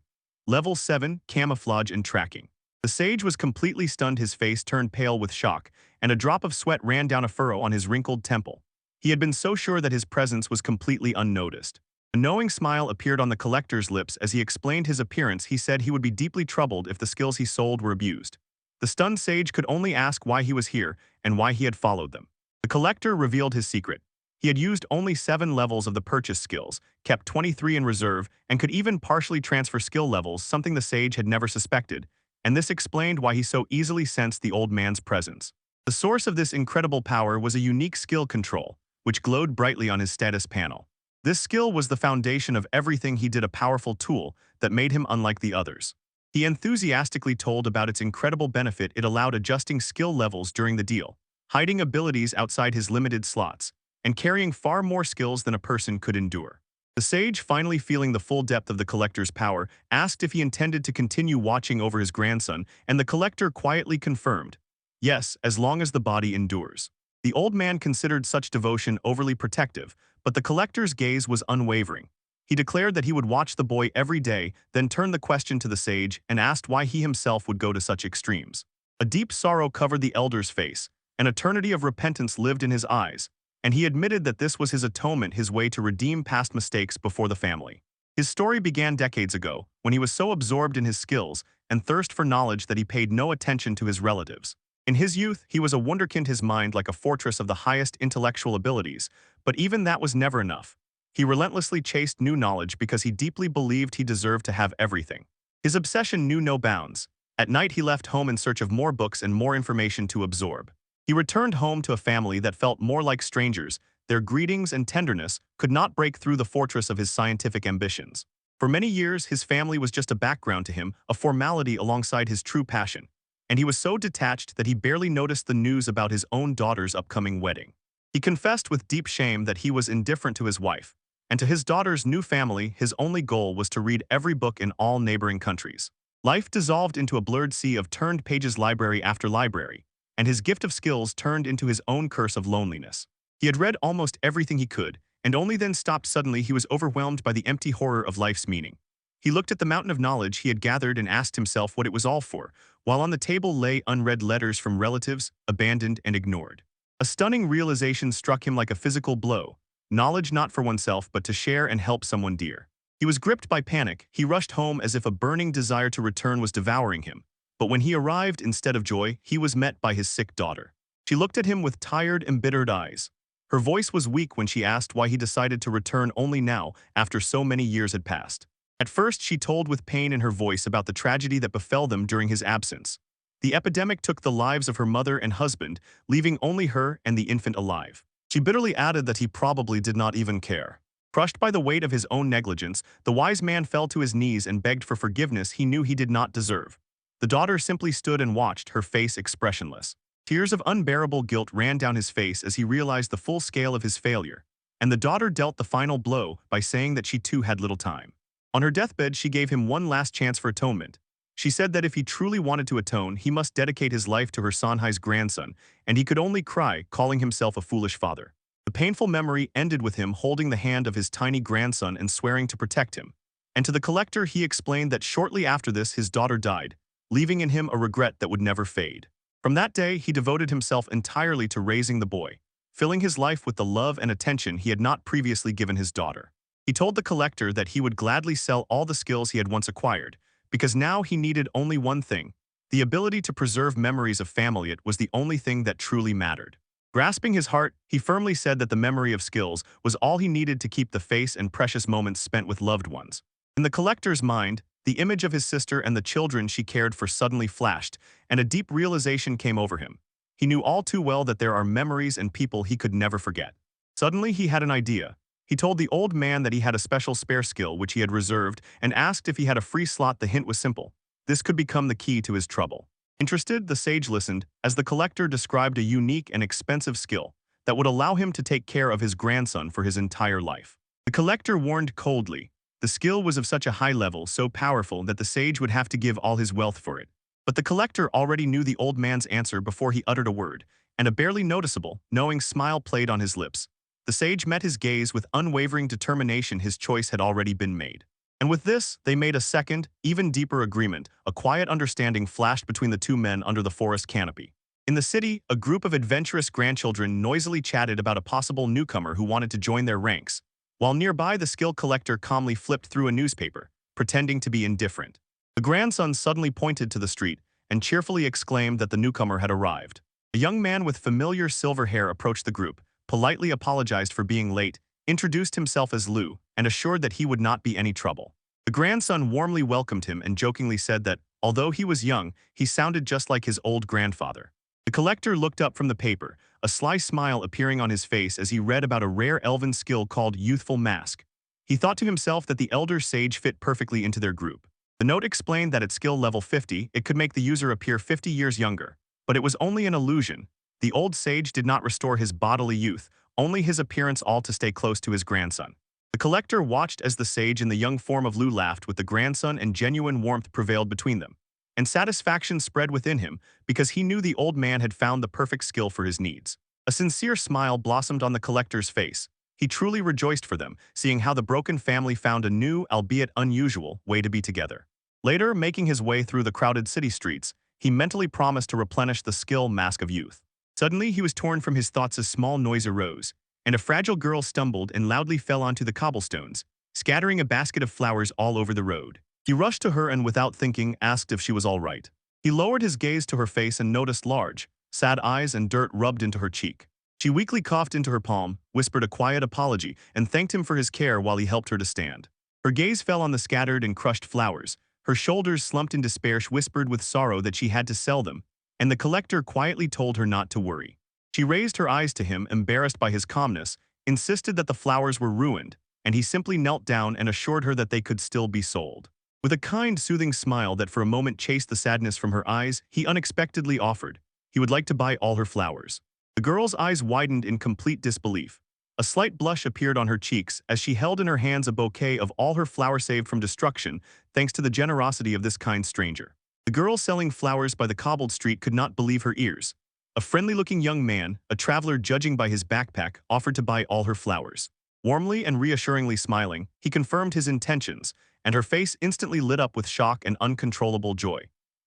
Level 7, Camouflage and Tracking. The sage was completely stunned. His face turned pale with shock, and a drop of sweat ran down a furrow on his wrinkled temple. He had been so sure that his presence was completely unnoticed. A knowing smile appeared on the collector's lips as he explained his appearance. He said he would be deeply troubled if the skills he sold were abused. The stunned sage could only ask why he was here and why he had followed them. The collector revealed his secret. He had used only 7 levels of the purchase skills, kept 23 in reserve, and could even partially transfer skill levels, something the sage had never suspected, and this explained why he so easily sensed the old man's presence. The source of this incredible power was a unique skill control, which glowed brightly on his status panel. This skill was the foundation of everything he did, a powerful tool that made him unlike the others. He enthusiastically told about its incredible benefit. It allowed adjusting skill levels during the deal, hiding abilities outside his limited slots, and carrying far more skills than a person could endure. The sage, finally feeling the full depth of the collector's power, asked if he intended to continue watching over his grandson, and the collector quietly confirmed, yes, as long as the body endures. The old man considered such devotion overly protective, but the collector's gaze was unwavering. He declared that he would watch the boy every day, then turned the question to the sage and asked why he himself would go to such extremes. A deep sorrow covered the elder's face, An eternity of repentance lived in his eyes, and he admitted that this was his atonement, his way to redeem past mistakes before the family. His story began decades ago, when he was so absorbed in his skills and thirst for knowledge that he paid no attention to his relatives. In his youth, he was a wonderkind, his mind like a fortress of the highest intellectual abilities, but even that was never enough. He relentlessly chased new knowledge because he deeply believed he deserved to have everything. His obsession knew no bounds. At night, he left home in search of more books and more information to absorb. He returned home to a family that felt more like strangers. Their greetings and tenderness could not break through the fortress of his scientific ambitions. For many years, his family was just a background to him, a formality alongside his true passion. And he was so detached that he barely noticed the news about his own daughter's upcoming wedding. He confessed with deep shame that he was indifferent to his wife, and to his daughter's new family, his only goal was to read every book in all neighboring countries. Life dissolved into a blurred sea of turned pages, library after library, and his gift of skills turned into his own curse of loneliness. He had read almost everything he could, and only then stopped. Suddenly he was overwhelmed by the empty horror of life's meaning. He looked at the mountain of knowledge he had gathered and asked himself what it was all for, while on the table lay unread letters from relatives, abandoned and ignored. A stunning realization struck him like a physical blow. Knowledge not for oneself but to share and help someone dear. He was gripped by panic. He rushed home as if a burning desire to return was devouring him. But when he arrived, instead of joy, he was met by his sick daughter. She looked at him with tired, embittered eyes. Her voice was weak when she asked why he decided to return only now, after so many years had passed. At first, she told with pain in her voice about the tragedy that befell them during his absence. The epidemic took the lives of her mother and husband, leaving only her and the infant alive. She bitterly added that he probably did not even care. Crushed by the weight of his own negligence, the wise man fell to his knees and begged for forgiveness he knew he did not deserve. The daughter simply stood and watched, her face expressionless. Tears of unbearable guilt ran down his face as he realized the full scale of his failure. And the daughter dealt the final blow by saying that she too had little time. On her deathbed, she gave him one last chance for atonement. She said that if he truly wanted to atone, he must dedicate his life to her Sanhai's grandson, and he could only cry, calling himself a foolish father. The painful memory ended with him holding the hand of his tiny grandson and swearing to protect him. And to the collector, he explained that shortly after this, his daughter died, leaving in him a regret that would never fade. From that day, he devoted himself entirely to raising the boy, filling his life with the love and attention he had not previously given his daughter. He told the collector that he would gladly sell all the skills he had once acquired, because now he needed only one thing. The ability to preserve memories of family. It was the only thing that truly mattered. Grasping his heart, he firmly said that the memory of skills was all he needed to keep the face and precious moments spent with loved ones. In the collector's mind, the image of his sister and the children she cared for suddenly flashed, and a deep realization came over him. He knew all too well that there are memories and people he could never forget. Suddenly he had an idea. He told the old man that he had a special spare skill which he had reserved and asked if he had a free slot. The hint was simple. This could become the key to his trouble. Interested, the sage listened as the collector described a unique and expensive skill that would allow him to take care of his grandson for his entire life. The collector warned coldly. The skill was of such a high level, so powerful that the sage would have to give all his wealth for it. But the collector already knew the old man's answer before he uttered a word, and a barely noticeable, knowing smile played on his lips. The sage met his gaze with unwavering determination. His choice had already been made. And with this, they made a second, even deeper agreement. A quiet understanding flashed between the two men under the forest canopy. In the city, a group of adventurous grandchildren noisily chatted about a possible newcomer who wanted to join their ranks, while nearby the skill collector calmly flipped through a newspaper, pretending to be indifferent. The grandson suddenly pointed to the street and cheerfully exclaimed that the newcomer had arrived. A young man with familiar silver hair approached the group, politely apologized for being late, introduced himself as Lu, and assured that he would not be any trouble. The grandson warmly welcomed him and jokingly said that, although he was young, he sounded just like his old grandfather. The collector looked up from the paper, a sly smile appearing on his face as he read about a rare elven skill called Youthful Mask. He thought to himself that the elder sage fit perfectly into their group. The note explained that at skill level 50, it could make the user appear 50 years younger. But it was only an illusion. The old sage did not restore his bodily youth, only his appearance, all to stay close to his grandson. The collector watched as the sage in the young form of Lu laughed with the grandson, and genuine warmth prevailed between them. And satisfaction spread within him because he knew the old man had found the perfect skill for his needs. A sincere smile blossomed on the collector's face. He truly rejoiced for them, seeing how the broken family found a new, albeit unusual, way to be together. Later, making his way through the crowded city streets, he mentally promised to replenish the skill mask of youth. Suddenly, he was torn from his thoughts. A small noise arose, and a fragile girl stumbled and loudly fell onto the cobblestones, scattering a basket of flowers all over the road. He rushed to her and without thinking asked if she was all right. He lowered his gaze to her face and noticed large, sad eyes and dirt rubbed into her cheek. She weakly coughed into her palm, whispered a quiet apology, and thanked him for his care while he helped her to stand. Her gaze fell on the scattered and crushed flowers. Her shoulders slumped in despair. She whispered with sorrow that she had to sell them, and the collector quietly told her not to worry. She raised her eyes to him, embarrassed by his calmness, insisted that the flowers were ruined, and he simply knelt down and assured her that they could still be sold. With a kind, soothing smile that for a moment chased the sadness from her eyes, he unexpectedly offered he would like to buy all her flowers. The girl's eyes widened in complete disbelief. A slight blush appeared on her cheeks as she held in her hands a bouquet of all her flowers saved from destruction, thanks to the generosity of this kind stranger. The girl selling flowers by the cobbled street could not believe her ears. A friendly-looking young man, a traveler judging by his backpack, offered to buy all her flowers. Warmly and reassuringly smiling, he confirmed his intentions, and her face instantly lit up with shock and uncontrollable joy.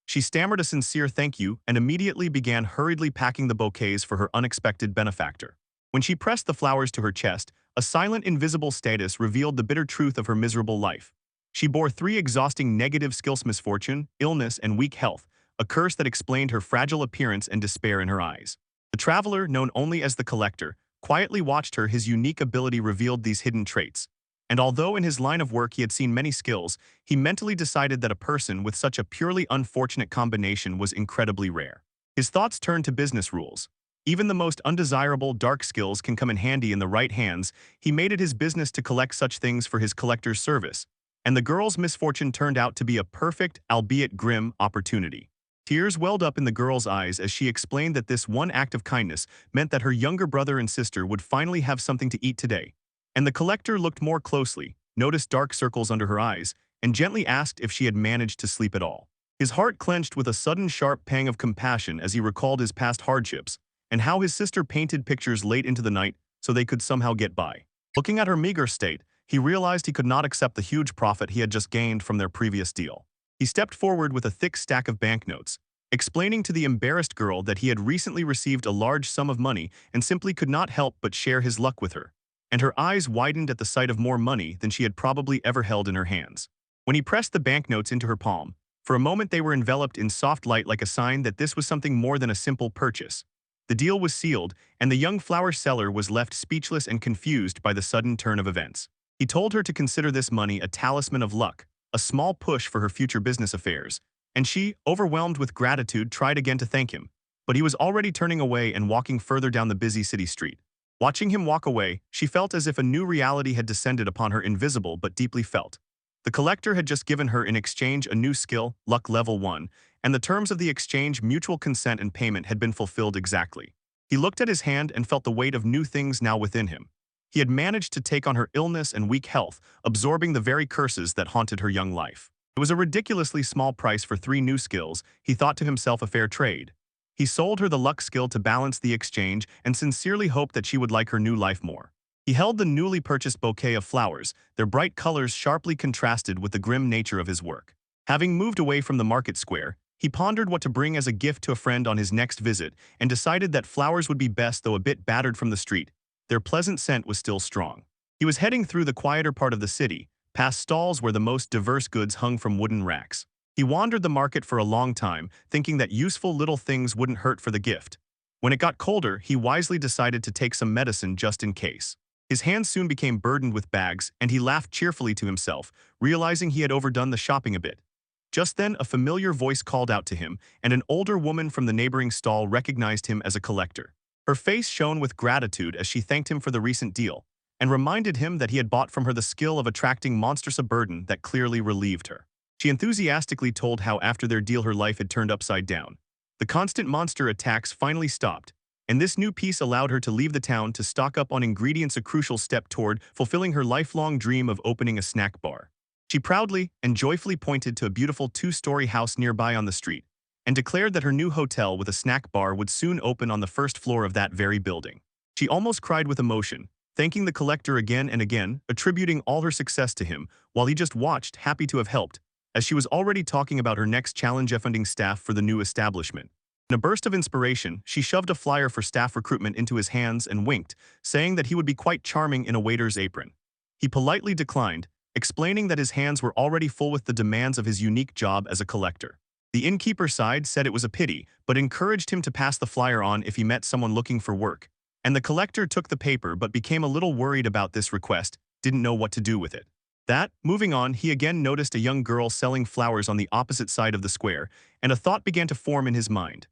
She stammered a sincere thank you and immediately began hurriedly packing the bouquets for her unexpected benefactor. When she pressed the flowers to her chest, a silent, invisible status revealed the bitter truth of her miserable life. She bore 3 exhausting negative skills: misfortune, illness, and weak health, a curse that explained her fragile appearance and despair in her eyes. The traveler, known only as the collector, quietly watched her. His unique ability revealed these hidden traits. And although in his line of work he had seen many skills, he mentally decided that a person with such a purely unfortunate combination was incredibly rare. His thoughts turned to business rules. Even the most undesirable dark skills can come in handy in the right hands. He made it his business to collect such things for his collector's service. And the girl's misfortune turned out to be a perfect, albeit grim, opportunity. Tears welled up in the girl's eyes as she explained that this one act of kindness meant that her younger brother and sister would finally have something to eat today. And the collector looked more closely, noticed dark circles under her eyes, and gently asked if she had managed to sleep at all. His heart clenched with a sudden sharp pang of compassion as he recalled his past hardships, and how his sister painted pictures late into the night so they could somehow get by. Looking at her meager state, he realized he could not accept the huge profit he had just gained from their previous deal. He stepped forward with a thick stack of banknotes, explaining to the embarrassed girl that he had recently received a large sum of money and simply could not help but share his luck with her. And her eyes widened at the sight of more money than she had probably ever held in her hands. When he pressed the banknotes into her palm, for a moment they were enveloped in soft light, like a sign that this was something more than a simple purchase. The deal was sealed, and the young flower seller was left speechless and confused by the sudden turn of events. He told her to consider this money a talisman of luck, a small push for her future business affairs, and she, overwhelmed with gratitude, tried again to thank him. But he was already turning away and walking further down the busy city street. Watching him walk away, she felt as if a new reality had descended upon her, invisible but deeply felt. The collector had just given her in exchange a new skill, luck level 1, and the terms of the exchange, mutual consent and payment, had been fulfilled exactly. He looked at his hand and felt the weight of new things now within him. He had managed to take on her illness and weak health, absorbing the very curses that haunted her young life. It was a ridiculously small price for 3 new skills. He thought to himself, a fair trade. He sold her the luck skill to balance the exchange and sincerely hoped that she would like her new life more. He held the newly purchased bouquet of flowers, their bright colors sharply contrasted with the grim nature of his work. Having moved away from the market square, he pondered what to bring as a gift to a friend on his next visit and decided that flowers would be best, though a bit battered from the street. Their pleasant scent was still strong. He was heading through the quieter part of the city, past stalls where the most diverse goods hung from wooden racks. He wandered the market for a long time, thinking that useful little things wouldn't hurt for the gift. When it got colder, he wisely decided to take some medicine just in case. His hands soon became burdened with bags, and he laughed cheerfully to himself, realizing he had overdone the shopping a bit. Just then, a familiar voice called out to him, and an older woman from the neighboring stall recognized him as a collector. Her face shone with gratitude as she thanked him for the recent deal, and reminded him that he had bought from her the skill of attracting monsters, a burden that clearly relieved her. She enthusiastically told how after their deal her life had turned upside down. The constant monster attacks finally stopped, and this new piece allowed her to leave the town to stock up on ingredients, a crucial step toward fulfilling her lifelong dream of opening a snack bar. She proudly and joyfully pointed to a beautiful 2-story house nearby on the street, and declared that her new hotel with a snack bar would soon open on the first floor of that very building. She almost cried with emotion, thanking the collector again and again, attributing all her success to him, while he just watched, happy to have helped, as she was already talking about her next challenge, funding staff for the new establishment. In a burst of inspiration, she shoved a flyer for staff recruitment into his hands and winked, saying that he would be quite charming in a waiter's apron. He politely declined, explaining that his hands were already full with the demands of his unique job as a collector. The innkeeper sighed, said it was a pity, but encouraged him to pass the flyer on if he met someone looking for work. And the collector took the paper but became a little worried about this request, didn't know what to do with it. Moving on, he again noticed a young girl selling flowers on the opposite side of the square, and a thought began to form in his mind.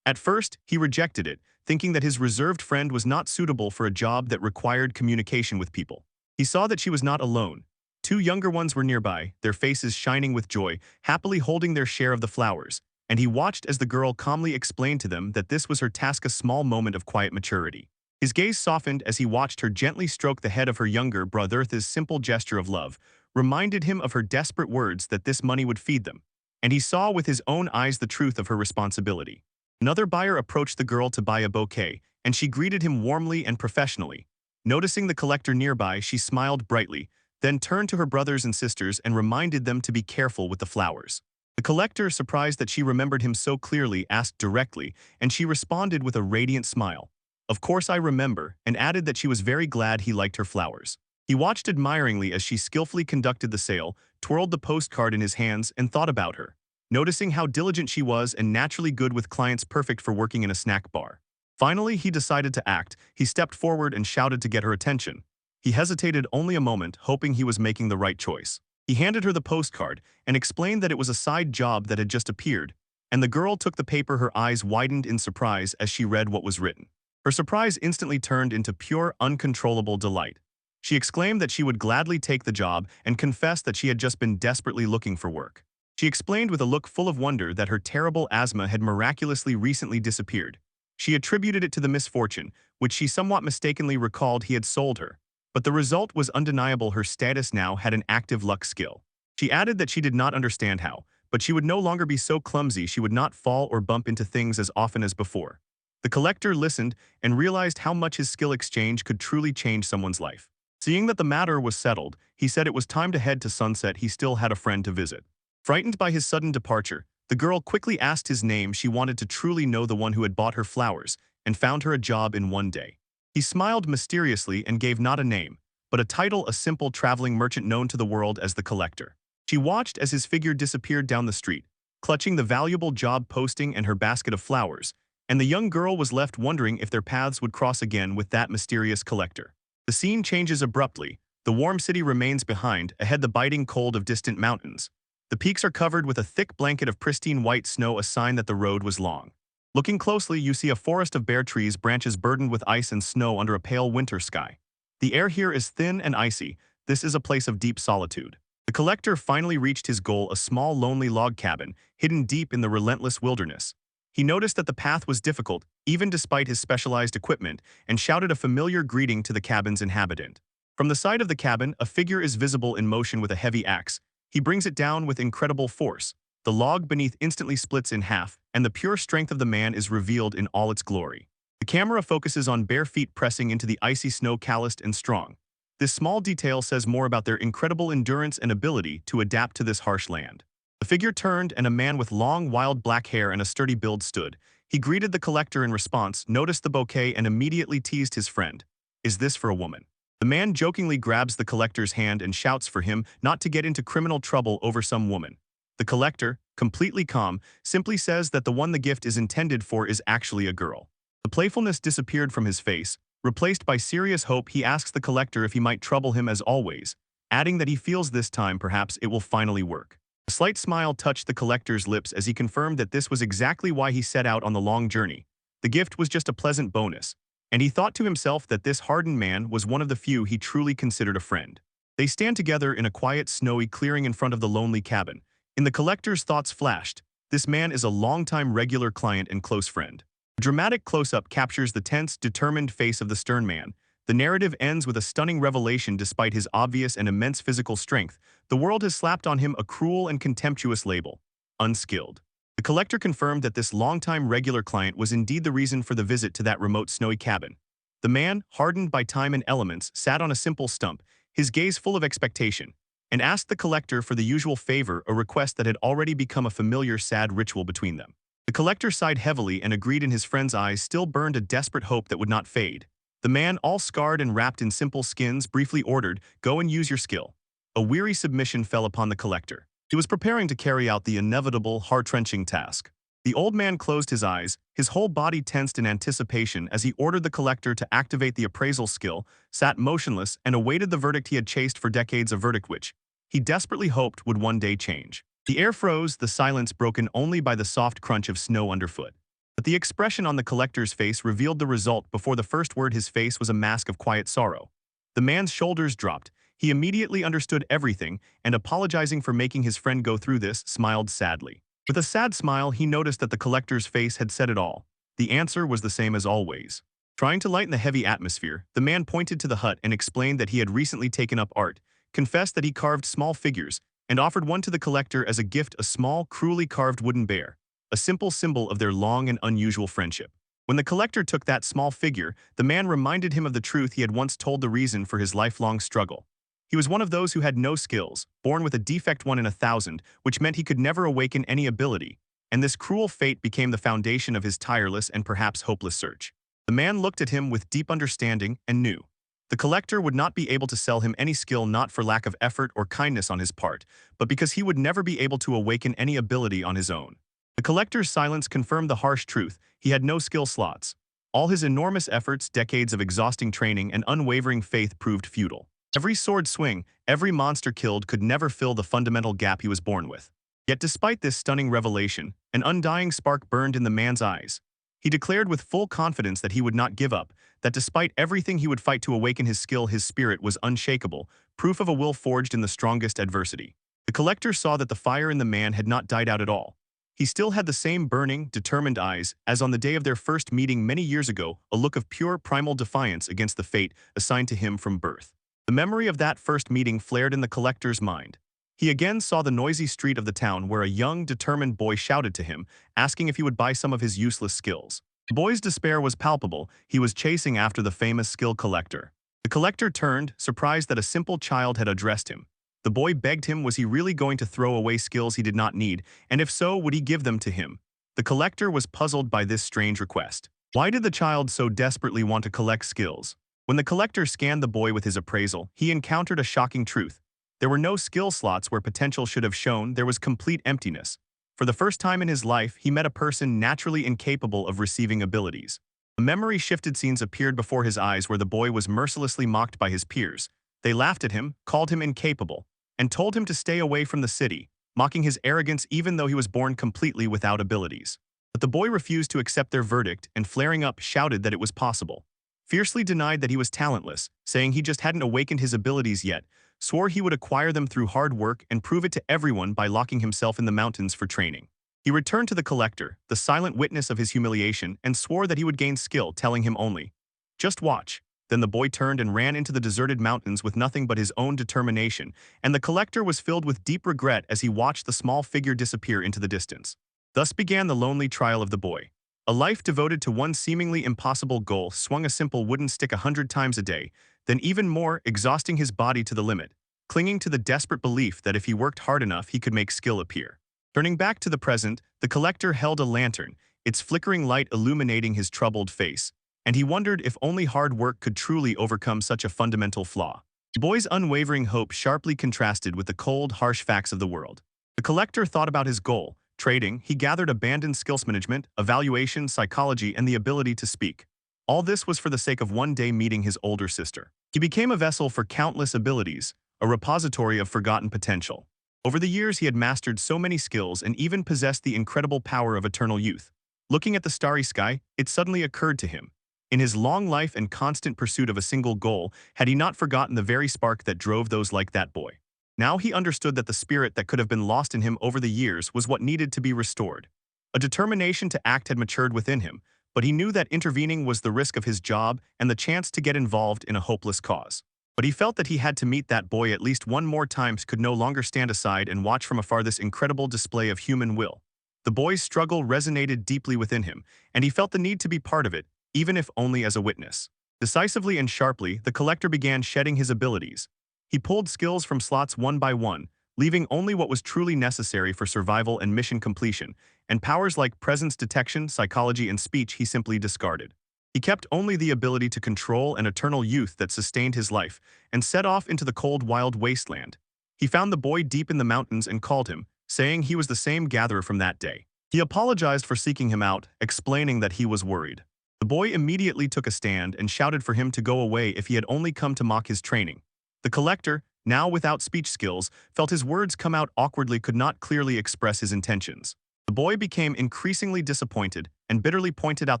At first, he rejected it, thinking that his reserved friend was not suitable for a job that required communication with people. He saw that she was not alone. Two younger ones were nearby, their faces shining with joy, happily holding their share of the flowers, and he watched as the girl calmly explained to them that this was her task, a small moment of quiet maturity. His gaze softened as he watched her gently stroke the head of her younger brother. This simple gesture of love reminded him of her desperate words that this money would feed them, and he saw with his own eyes the truth of her responsibility. Another buyer approached the girl to buy a bouquet, and she greeted him warmly and professionally. Noticing the collector nearby, she smiled brightly, then turned to her brothers and sisters and reminded them to be careful with the flowers. The collector, surprised that she remembered him so clearly, asked directly, and she responded with a radiant smile. "Of course I remember," and added that she was very glad he liked her flowers. He watched admiringly as she skillfully conducted the sale, twirled the postcard in his hands, and thought about her, noticing how diligent she was and naturally good with clients, perfect for working in a snack bar. Finally, he decided to act. He stepped forward and shouted to get her attention. He hesitated only a moment, hoping he was making the right choice. He handed her the postcard and explained that it was a side job that had just appeared, and the girl took the paper. Her eyes widened in surprise as she read what was written. Her surprise instantly turned into pure, uncontrollable delight. She exclaimed that she would gladly take the job and confessed that she had just been desperately looking for work. She explained with a look full of wonder that her terrible asthma had miraculously recently disappeared. She attributed it to the misfortune, which she somewhat mistakenly recalled he had sold her. But the result was undeniable. Her status now had an active luck skill. She added that she did not understand how, but she would no longer be so clumsy. She would not fall or bump into things as often as before. The collector listened and realized how much his skill exchange could truly change someone's life. Seeing that the matter was settled, he said it was time to head to Sunset. He still had a friend to visit. Frightened by his sudden departure, the girl quickly asked his name. She wanted to truly know the one who had bought her flowers and found her a job in one day. He smiled mysteriously and gave not a name, but a title, a simple traveling merchant known to the world as the collector. She watched as his figure disappeared down the street, clutching the valuable job posting and her basket of flowers, and the young girl was left wondering if their paths would cross again with that mysterious collector. The scene changes abruptly. The warm city remains behind, ahead the biting cold of distant mountains. The peaks are covered with a thick blanket of pristine white snow, a sign that the road was long. Looking closely, you see a forest of bare trees, branches burdened with ice and snow under a pale winter sky. The air here is thin and icy. This is a place of deep solitude. The collector finally reached his goal, a small lonely log cabin, hidden deep in the relentless wilderness. He noticed that the path was difficult, even despite his specialized equipment, and shouted a familiar greeting to the cabin's inhabitant. From the side of the cabin, a figure is visible in motion with a heavy axe. He brings it down with incredible force. The log beneath instantly splits in half, and the pure strength of the man is revealed in all its glory. The camera focuses on bare feet pressing into the icy snow, calloused and strong. This small detail says more about their incredible endurance and ability to adapt to this harsh land. The figure turned, and a man with long, wild black hair and a sturdy build stood. He greeted the collector in response, noticed the bouquet, and immediately teased his friend. "Is this for a woman?" The man jokingly grabs the collector's hand and shouts for him not to get into criminal trouble over some woman. The collector, completely calm, simply says that the one the gift is intended for is actually a girl. The playfulness disappeared from his face, replaced by serious hope. He asks the collector if he might trouble him as always, adding that he feels this time perhaps it will finally work. A slight smile touched the collector's lips as he confirmed that this was exactly why he set out on the long journey. The gift was just a pleasant bonus, and he thought to himself that this hardened man was one of the few he truly considered a friend. They stand together in a quiet, snowy clearing in front of the lonely cabin. In the collector's thoughts flashed, this man is a longtime regular client and close friend. A dramatic close-up captures the tense, determined face of the stern man. The narrative ends with a stunning revelation. Despite his obvious and immense physical strength, the world has slapped on him a cruel and contemptuous label: unskilled. The collector confirmed that this longtime regular client was indeed the reason for the visit to that remote snowy cabin. The man, hardened by time and elements, sat on a simple stump, his gaze full of expectation, and asked the collector for the usual favor, a request that had already become a familiar, sad ritual between them. The collector sighed heavily and agreed. In his friend's eyes still burned a desperate hope that would not fade. The man, all scarred and wrapped in simple skins, briefly ordered, "Go and use your skill." A weary submission fell upon the collector. He was preparing to carry out the inevitable, heart-wrenching task. The old man closed his eyes, his whole body tensed in anticipation as he ordered the collector to activate the appraisal skill, sat motionless, and awaited the verdict he had chased for decades, a verdict which he desperately hoped would one day change. The air froze, the silence broken only by the soft crunch of snow underfoot. But the expression on the collector's face revealed the result before the first word. His face was a mask of quiet sorrow. The man's shoulders dropped. He immediately understood everything, and apologizing for making his friend go through this, smiled sadly. With a sad smile, he noticed that the collector's face had said it all. The answer was the same as always. Trying to lighten the heavy atmosphere, the man pointed to the hut and explained that he had recently taken up art, confessed that he carved small figures, and offered one to the collector as a gift, a small, cruelly carved wooden bear, a simple symbol of their long and unusual friendship. When the collector took that small figure, the man reminded him of the truth he had once told, the reason for his lifelong struggle. He was one of those who had no skills, born with a defect, 1 in 1,000, which meant he could never awaken any ability, and this cruel fate became the foundation of his tireless and perhaps hopeless search. The man looked at him with deep understanding and knew the collector would not be able to sell him any skill, not for lack of effort or kindness on his part, but because he would never be able to awaken any ability on his own. The collector's silence confirmed the harsh truth. He had no skill slots. All his enormous efforts, decades of exhausting training, and unwavering faith proved futile. Every sword swing, every monster killed could never fill the fundamental gap he was born with. Yet despite this stunning revelation, an undying spark burned in the man's eyes. He declared with full confidence that he would not give up, that despite everything he would fight to awaken his skill. His spirit was unshakable, proof of a will forged in the strongest adversity. The collector saw that the fire in the man had not died out at all. He still had the same burning, determined eyes as on the day of their first meeting many years ago, a look of pure, primal defiance against the fate assigned to him from birth. The memory of that first meeting flared in the collector's mind. He again saw the noisy street of the town where a young, determined boy shouted to him, asking if he would buy some of his useless skills. The boy's despair was palpable. He was chasing after the famous skill collector. The collector turned, surprised that a simple child had addressed him. The boy begged him, was he really going to throw away skills he did not need, and if so, would he give them to him? The collector was puzzled by this strange request. Why did the child so desperately want to collect skills? When the collector scanned the boy with his appraisal, he encountered a shocking truth. There were no skill slots where potential should have shown. There was complete emptiness. For the first time in his life, he met a person naturally incapable of receiving abilities. A memory-shifted scenes appeared before his eyes where the boy was mercilessly mocked by his peers. They laughed at him, called him incapable, and told him to stay away from the city, mocking his arrogance even though he was born completely without abilities. But the boy refused to accept their verdict and, flaring up, shouted that it was possible. Fiercely denied that he was talentless, saying he just hadn't awakened his abilities yet, swore he would acquire them through hard work and prove it to everyone by locking himself in the mountains for training. He returned to the collector, the silent witness of his humiliation, and swore that he would gain skill, telling him only, "Just watch." Then the boy turned and ran into the deserted mountains with nothing but his own determination, and the collector was filled with deep regret as he watched the small figure disappear into the distance. Thus began the lonely trial of the boy. A life devoted to one seemingly impossible goal, swung a simple wooden stick 100 times a day, then even more, exhausting his body to the limit, clinging to the desperate belief that if he worked hard enough he could make skill appear. Turning back to the present, the collector held a lantern, its flickering light illuminating his troubled face, and he wondered if only hard work could truly overcome such a fundamental flaw. The boy's unwavering hope sharply contrasted with the cold, harsh facts of the world. The collector thought about his goal. Trading, he gathered abandoned skills, management, evaluation, psychology, and the ability to speak. All this was for the sake of one day meeting his older sister. He became a vessel for countless abilities, a repository of forgotten potential. Over the years he had mastered so many skills and even possessed the incredible power of eternal youth. Looking at the starry sky, it suddenly occurred to him. In his long life and constant pursuit of a single goal, had he not forgotten the very spark that drove those like that boy? Now he understood that the spirit that could have been lost in him over the years was what needed to be restored. A determination to act had matured within him, but he knew that intervening was the risk of his job and the chance to get involved in a hopeless cause. But he felt that he had to meet that boy at least one more time, could no longer stand aside and watch from afar this incredible display of human will. The boy's struggle resonated deeply within him, and he felt the need to be part of it, even if only as a witness. Decisively and sharply, the collector began shedding his abilities. He pulled skills from slots one by one, leaving only what was truly necessary for survival and mission completion, and powers like presence detection, psychology, and speech he simply discarded. He kept only the ability to control an eternal youth that sustained his life, and set off into the cold, wild wasteland. He found the boy deep in the mountains and called him, saying he was the same gatherer from that day. He apologized for seeking him out, explaining that he was worried. The boy immediately took a stand and shouted for him to go away if he had only come to mock his training. The collector, now without speech skills, felt his words come out awkwardly, could not clearly express his intentions. The boy became increasingly disappointed and bitterly pointed out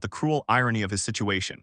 the cruel irony of his situation.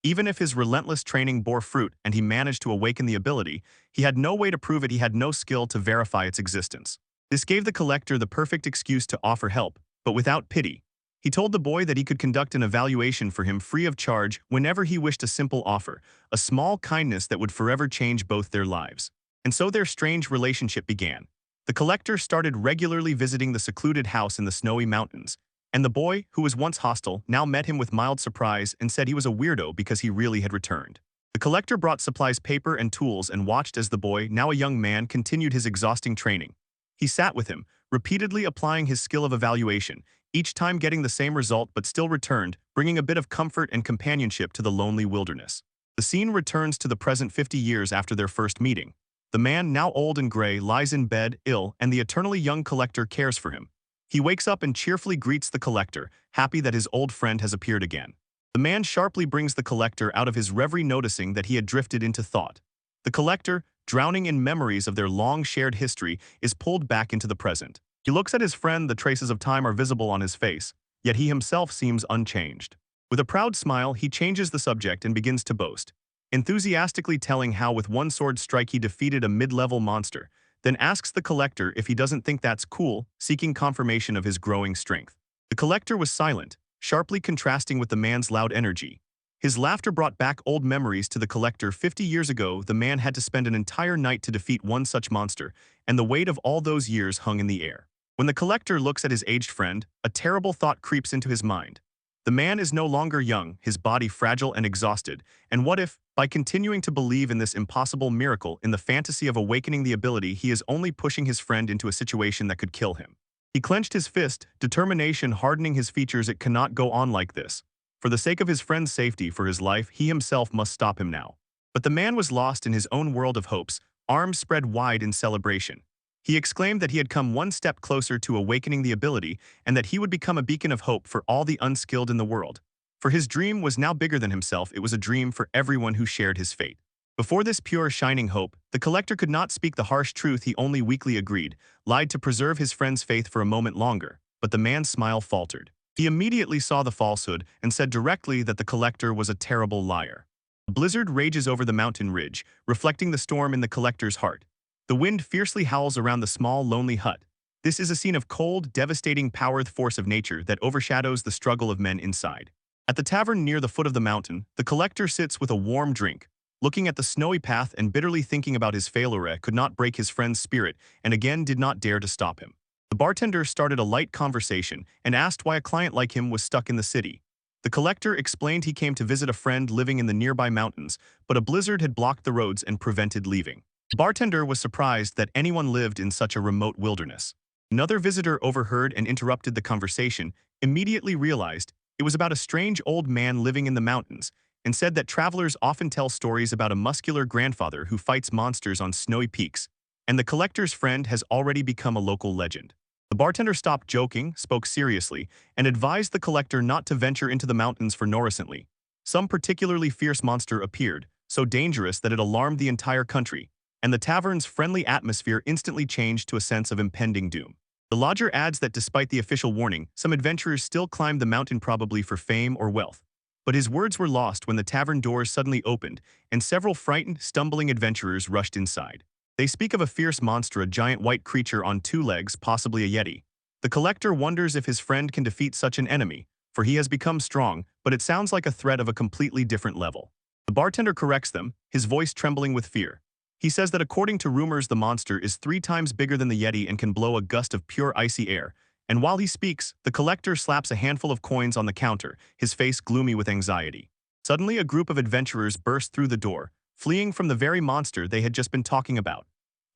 Even if his relentless training bore fruit and he managed to awaken the ability, he had no way to prove it. He had no skill to verify its existence. This gave the collector the perfect excuse to offer help, but without pity. He told the boy that he could conduct an evaluation for him free of charge whenever he wished, a simple offer, a small kindness that would forever change both their lives. And so their strange relationship began. The collector started regularly visiting the secluded house in the snowy mountains, and the boy, who was once hostile, now met him with mild surprise and said he was a weirdo because he really had returned. The collector brought supplies, paper, and tools and watched as the boy, now a young man, continued his exhausting training. He sat with him, repeatedly applying his skill of evaluation, each time getting the same result but still returned, bringing a bit of comfort and companionship to the lonely wilderness. The scene returns to the present 50 years after their first meeting. The man, now old and gray, lies in bed, ill, and the eternally young collector cares for him. He wakes up and cheerfully greets the collector, happy that his old friend has appeared again. The man sharply brings the collector out of his reverie, noticing that he had drifted into thought. The collector, drowning in memories of their long shared history, is pulled back into the present. He looks at his friend. The traces of time are visible on his face, yet he himself seems unchanged. With a proud smile, he changes the subject and begins to boast, enthusiastically telling how with one sword strike he defeated a mid-level monster, then asks the collector if he doesn't think that's cool, seeking confirmation of his growing strength. The collector was silent, sharply contrasting with the man's loud energy. His laughter brought back old memories to the collector. 50 years ago, the man had to spend an entire night to defeat one such monster, and the weight of all those years hung in the air. When the collector looks at his aged friend, a terrible thought creeps into his mind. The man is no longer young, his body fragile and exhausted, and what if, by continuing to believe in this impossible miracle, in the fantasy of awakening the ability, he is only pushing his friend into a situation that could kill him? He clenched his fist, determination hardening his features. It cannot go on like this. For the sake of his friend's safety, for his life, he himself must stop him now. But the man was lost in his own world of hopes, arms spread wide in celebration. He exclaimed that he had come one step closer to awakening the ability and that he would become a beacon of hope for all the unskilled in the world. For his dream was now bigger than himself. It was a dream for everyone who shared his fate. Before this pure, shining hope, the collector could not speak the harsh truth. He only weakly agreed, lied to preserve his friend's faith for a moment longer, but the man's smile faltered. He immediately saw the falsehood and said directly that the collector was a terrible liar. A blizzard rages over the mountain ridge, reflecting the storm in the collector's heart. The wind fiercely howls around the small, lonely hut. This is a scene of cold, devastating power, the force of nature that overshadows the struggle of men inside. At the tavern near the foot of the mountain, the collector sits with a warm drink, looking at the snowy path and bitterly thinking about his failure. Could not break his friend's spirit and again did not dare to stop him. The bartender started a light conversation and asked why a client like him was stuck in the city. The collector explained he came to visit a friend living in the nearby mountains, but a blizzard had blocked the roads and prevented leaving. The bartender was surprised that anyone lived in such a remote wilderness. Another visitor overheard and interrupted the conversation, immediately realized it was about a strange old man living in the mountains, and said that travelers often tell stories about a muscular grandfather who fights monsters on snowy peaks, and the collector's friend has already become a local legend. The bartender stopped joking, spoke seriously, and advised the collector not to venture into the mountains for no recently. Some particularly fierce monster appeared, so dangerous that it alarmed the entire country, and the tavern's friendly atmosphere instantly changed to a sense of impending doom. The lodger adds that despite the official warning, some adventurers still climbed the mountain, probably for fame or wealth. But his words were lost when the tavern doors suddenly opened, and several frightened, stumbling adventurers rushed inside. They speak of a fierce monster, a giant white creature on two legs, possibly a yeti. The collector wonders if his friend can defeat such an enemy, for he has become strong, but it sounds like a threat of a completely different level. The bartender corrects them, his voice trembling with fear. He says that according to rumors, the monster is 3 times bigger than the yeti and can blow a gust of pure icy air. And while he speaks, the collector slaps a handful of coins on the counter, his face gloomy with anxiety. Suddenly, a group of adventurers burst through the door, fleeing from the very monster they had just been talking about.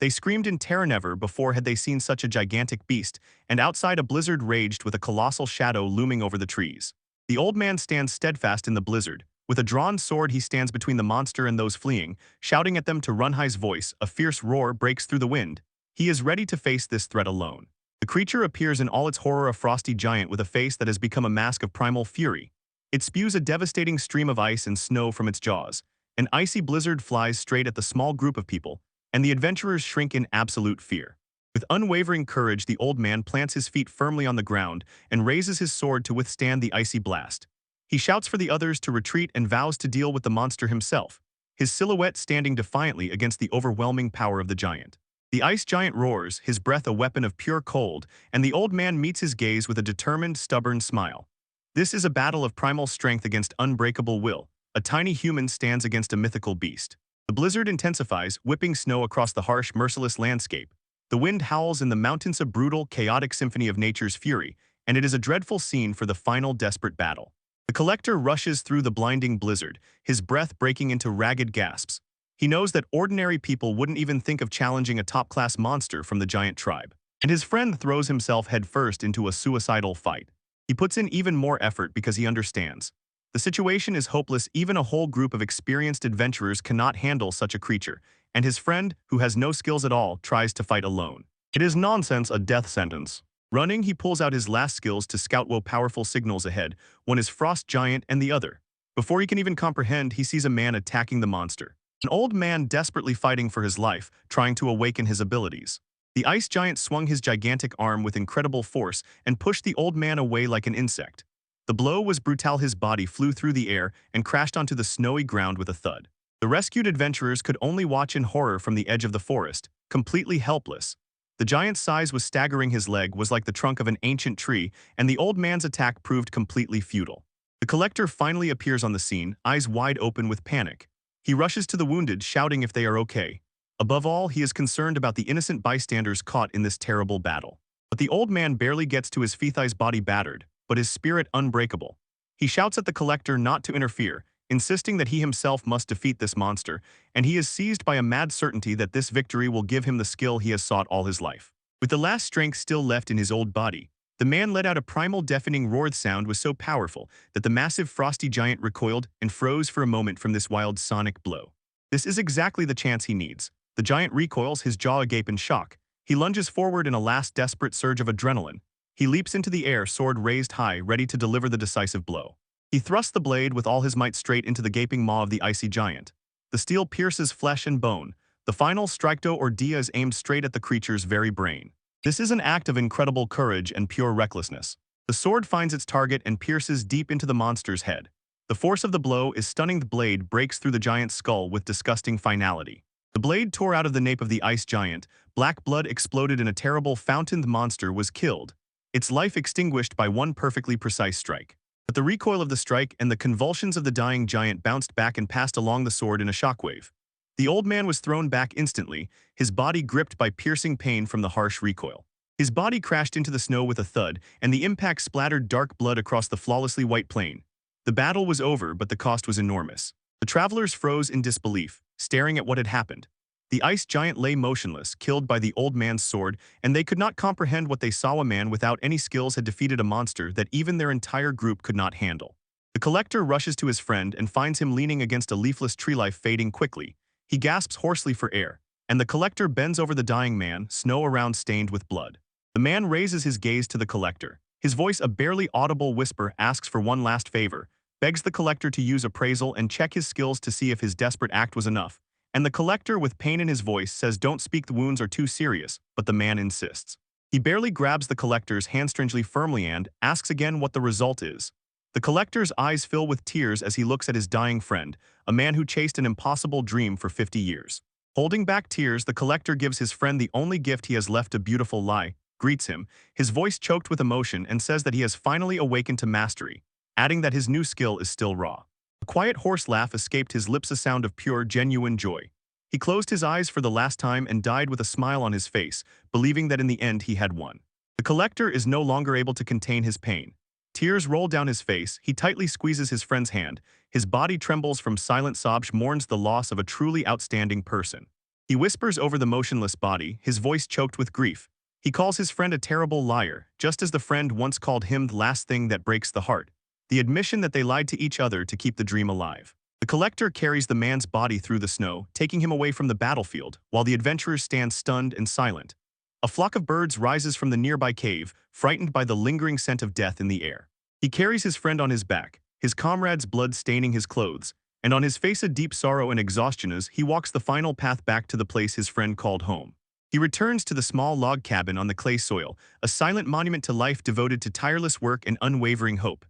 They screamed in terror. Never before had they seen such a gigantic beast, and outside a blizzard raged with a colossal shadow looming over the trees. The old man stands steadfast in the blizzard. With a drawn sword he stands between the monster and those fleeing, shouting at them to run. His voice, a fierce roar, breaks through the wind. He is ready to face this threat alone. The creature appears in all its horror, a frosty giant with a face that has become a mask of primal fury. It spews a devastating stream of ice and snow from its jaws. An icy blizzard flies straight at the small group of people, and the adventurers shrink in absolute fear. With unwavering courage, the old man plants his feet firmly on the ground and raises his sword to withstand the icy blast. He shouts for the others to retreat and vows to deal with the monster himself, his silhouette standing defiantly against the overwhelming power of the giant. The ice giant roars, his breath a weapon of pure cold, and the old man meets his gaze with a determined, stubborn smile. This is a battle of primal strength against unbreakable will. A tiny human stands against a mythical beast. The blizzard intensifies, whipping snow across the harsh, merciless landscape. The wind howls in the mountains, a brutal, chaotic symphony of nature's fury, and it is a dreadful scene for the final desperate battle. The collector rushes through the blinding blizzard, his breath breaking into ragged gasps. He knows that ordinary people wouldn't even think of challenging a top-class monster from the giant tribe. And his friend throws himself headfirst into a suicidal fight. He puts in even more effort because he understands. The situation is hopeless. Even a whole group of experienced adventurers cannot handle such a creature, and his friend, who has no skills at all, tries to fight alone. It is nonsense, a death sentence. Running, he pulls out his last skills to scout what powerful signals ahead. One is frost giant and the other. Before he can even comprehend, he sees a man attacking the monster. An old man desperately fighting for his life, trying to awaken his abilities. The ice giant swung his gigantic arm with incredible force and pushed the old man away like an insect. The blow was brutal. His body flew through the air and crashed onto the snowy ground with a thud. The rescued adventurers could only watch in horror from the edge of the forest, completely helpless. The giant's size was staggering. His leg was like the trunk of an ancient tree, and the old man's attack proved completely futile. The collector finally appears on the scene, eyes wide open with panic. He rushes to the wounded, shouting if they are okay. Above all, he is concerned about the innocent bystanders caught in this terrible battle. But the old man barely gets to his feet, his body battered, but his spirit unbreakable. He shouts at the collector not to interfere, insisting that he himself must defeat this monster, and he is seized by a mad certainty that this victory will give him the skill he has sought all his life. With the last strength still left in his old body, the man let out a primal, deafening roar. The sound was so powerful that the massive frosty giant recoiled and froze for a moment from this wild sonic blow. This is exactly the chance he needs. The giant recoils, his jaw agape in shock. He lunges forward in a last desperate surge of adrenaline. He leaps into the air, sword raised high, ready to deliver the decisive blow. He thrusts the blade with all his might straight into the gaping maw of the icy giant. The steel pierces flesh and bone. The final strike or dia is aimed straight at the creature's very brain. This is an act of incredible courage and pure recklessness. The sword finds its target and pierces deep into the monster's head. The force of the blow is stunning. The blade breaks through the giant's skull with disgusting finality. The blade tore out of the nape of the ice giant. Black blood exploded in a terrible fountain. The monster was killed, its life extinguished by one perfectly precise strike. But the recoil of the strike and the convulsions of the dying giant bounced back and passed along the sword in a shockwave. The old man was thrown back instantly, his body gripped by piercing pain from the harsh recoil. His body crashed into the snow with a thud, and the impact splattered dark blood across the flawlessly white plain. The battle was over, but the cost was enormous. The travelers froze in disbelief, staring at what had happened. The ice giant lay motionless, killed by the old man's sword, and they could not comprehend what they saw. A man without any skills had defeated a monster that even their entire group could not handle. The collector rushes to his friend and finds him leaning against a leafless tree, life fading quickly. He gasps hoarsely for air, and the collector bends over the dying man, snow around stained with blood. The man raises his gaze to the collector. His voice, a barely audible whisper, asks for one last favor, begs the collector to use appraisal and check his skills to see if his desperate act was enough. And the collector, with pain in his voice, says don't speak, the wounds are too serious, but the man insists. He barely grabs the collector's hand strangely firmly and asks again what the result is. The collector's eyes fill with tears as he looks at his dying friend, a man who chased an impossible dream for 50 years. Holding back tears, the collector gives his friend the only gift he has left, a beautiful lie, greets him, his voice choked with emotion, and says that he has finally awakened to mastery, adding that his new skill is still raw. A quiet hoarse laugh escaped his lips, a sound of pure, genuine joy. He closed his eyes for the last time and died with a smile on his face, believing that in the end he had won. The collector is no longer able to contain his pain. Tears roll down his face. He tightly squeezes his friend's hand. His body trembles from silent sobs, mourns the loss of a truly outstanding person. He whispers over the motionless body, his voice choked with grief. He calls his friend a terrible liar, just as the friend once called him the last thing that breaks the heart. The admission that they lied to each other to keep the dream alive. The collector carries the man's body through the snow, taking him away from the battlefield, while the adventurers stand stunned and silent. A flock of birds rises from the nearby cave, frightened by the lingering scent of death in the air. He carries his friend on his back, his comrade's blood staining his clothes, and on his face a deep sorrow and exhaustion as he walks the final path back to the place his friend called home. He returns to the small log cabin on the clay soil, a silent monument to life devoted to tireless work and unwavering hope.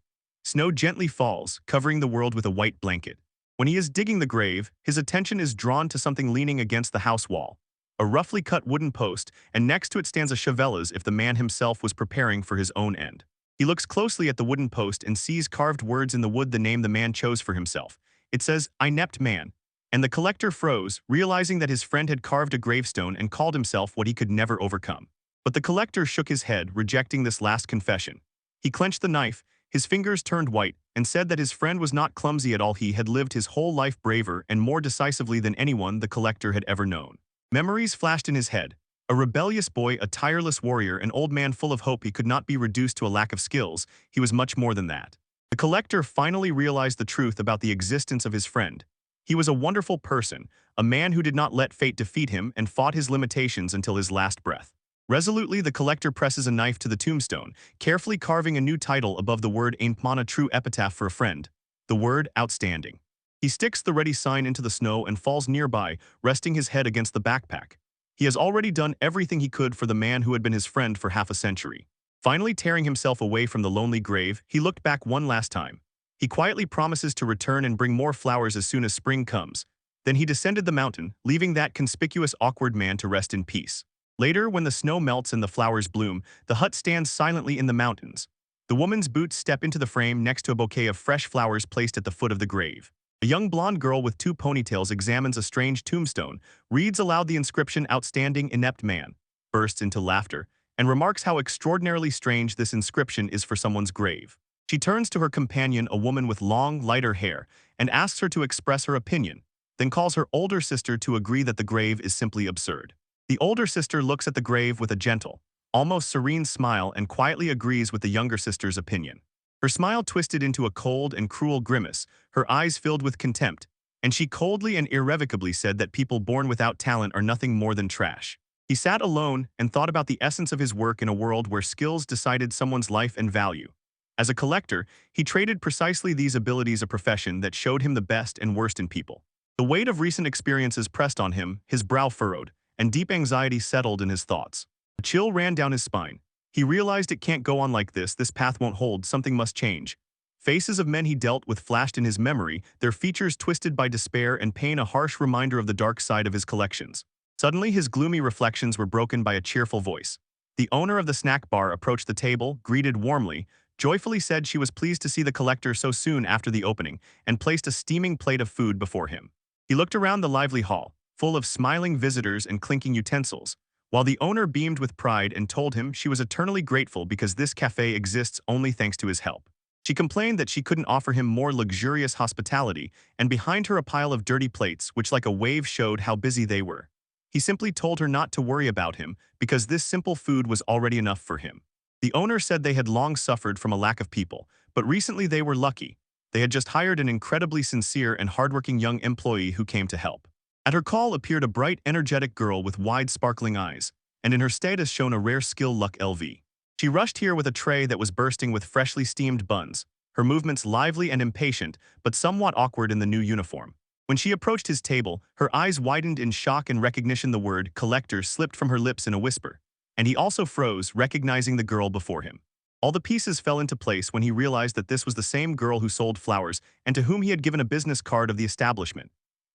Snow gently falls, covering the world with a white blanket. When he is digging the grave, his attention is drawn to something leaning against the house wall. A roughly cut wooden post, and next to it stands a shovel as if the man himself was preparing for his own end. He looks closely at the wooden post and sees carved words in the wood the name the man chose for himself. It says, "Inept man." And the collector froze, realizing that his friend had carved a gravestone and called himself what he could never overcome. But the collector shook his head, rejecting this last confession. He clenched the knife, his fingers turned white, and said that his friend was not clumsy at all. He had lived his whole life braver and more decisively than anyone the collector had ever known. Memories flashed in his head. A rebellious boy, a tireless warrior, an old man full of hope. He could not be reduced to a lack of skills. He was much more than that. The collector finally realized the truth about the existence of his friend. He was a wonderful person, a man who did not let fate defeat him and fought his limitations until his last breath. Resolutely, the collector presses a knife to the tombstone, carefully carving a new title above the word "Aimpmana," true epitaph for a friend. The word "outstanding." He sticks the ready sign into the snow and falls nearby, resting his head against the backpack. He has already done everything he could for the man who had been his friend for half a century. Finally tearing himself away from the lonely grave, he looked back one last time. He quietly promises to return and bring more flowers as soon as spring comes. Then he descended the mountain, leaving that conspicuous awkward man to rest in peace. Later, when the snow melts and the flowers bloom, the hut stands silently in the mountains. The woman's boots step into the frame next to a bouquet of fresh flowers placed at the foot of the grave. A young blonde girl with two ponytails examines a strange tombstone, reads aloud the inscription "Outstanding Inept Man," bursts into laughter, and remarks how extraordinarily strange this inscription is for someone's grave. She turns to her companion, a woman with long, lighter hair, and asks her to express her opinion, then calls her older sister to agree that the grave is simply absurd. The older sister looks at the grave with a gentle, almost serene smile and quietly agrees with the younger sister's opinion. Her smile twisted into a cold and cruel grimace, her eyes filled with contempt, and she coldly and irrevocably said that people born without talent are nothing more than trash. He sat alone and thought about the essence of his work in a world where skills decided someone's life and value. As a collector, he traded precisely these abilities, a profession that showed him the best and worst in people. The weight of recent experiences pressed on him, his brow furrowed, and deep anxiety settled in his thoughts. A chill ran down his spine. He realized it can't go on like this path won't hold, something must change. Faces of men he dealt with flashed in his memory, their features twisted by despair and pain, a harsh reminder of the dark side of his collections. Suddenly his gloomy reflections were broken by a cheerful voice. The owner of the snack bar approached the table, greeted warmly, joyfully said she was pleased to see the collector so soon after the opening, and placed a steaming plate of food before him. He looked around the lively hall, full of smiling visitors and clinking utensils, while the owner beamed with pride and told him she was eternally grateful because this cafe exists only thanks to his help. She complained that she couldn't offer him more luxurious hospitality, and behind her a pile of dirty plates which like a wave showed how busy they were. He simply told her not to worry about him because this simple food was already enough for him. The owner said they had long suffered from a lack of people, but recently they were lucky. They had just hired an incredibly sincere and hardworking young employee who came to help. At her call appeared a bright, energetic girl with wide, sparkling eyes, and in her status shone a rare skill, luck LV. She rushed here with a tray that was bursting with freshly steamed buns, her movements lively and impatient, but somewhat awkward in the new uniform. When she approached his table, her eyes widened in shock and recognition. The word "collector" slipped from her lips in a whisper, and he also froze, recognizing the girl before him. All the pieces fell into place when he realized that this was the same girl who sold flowers and to whom he had given a business card of the establishment.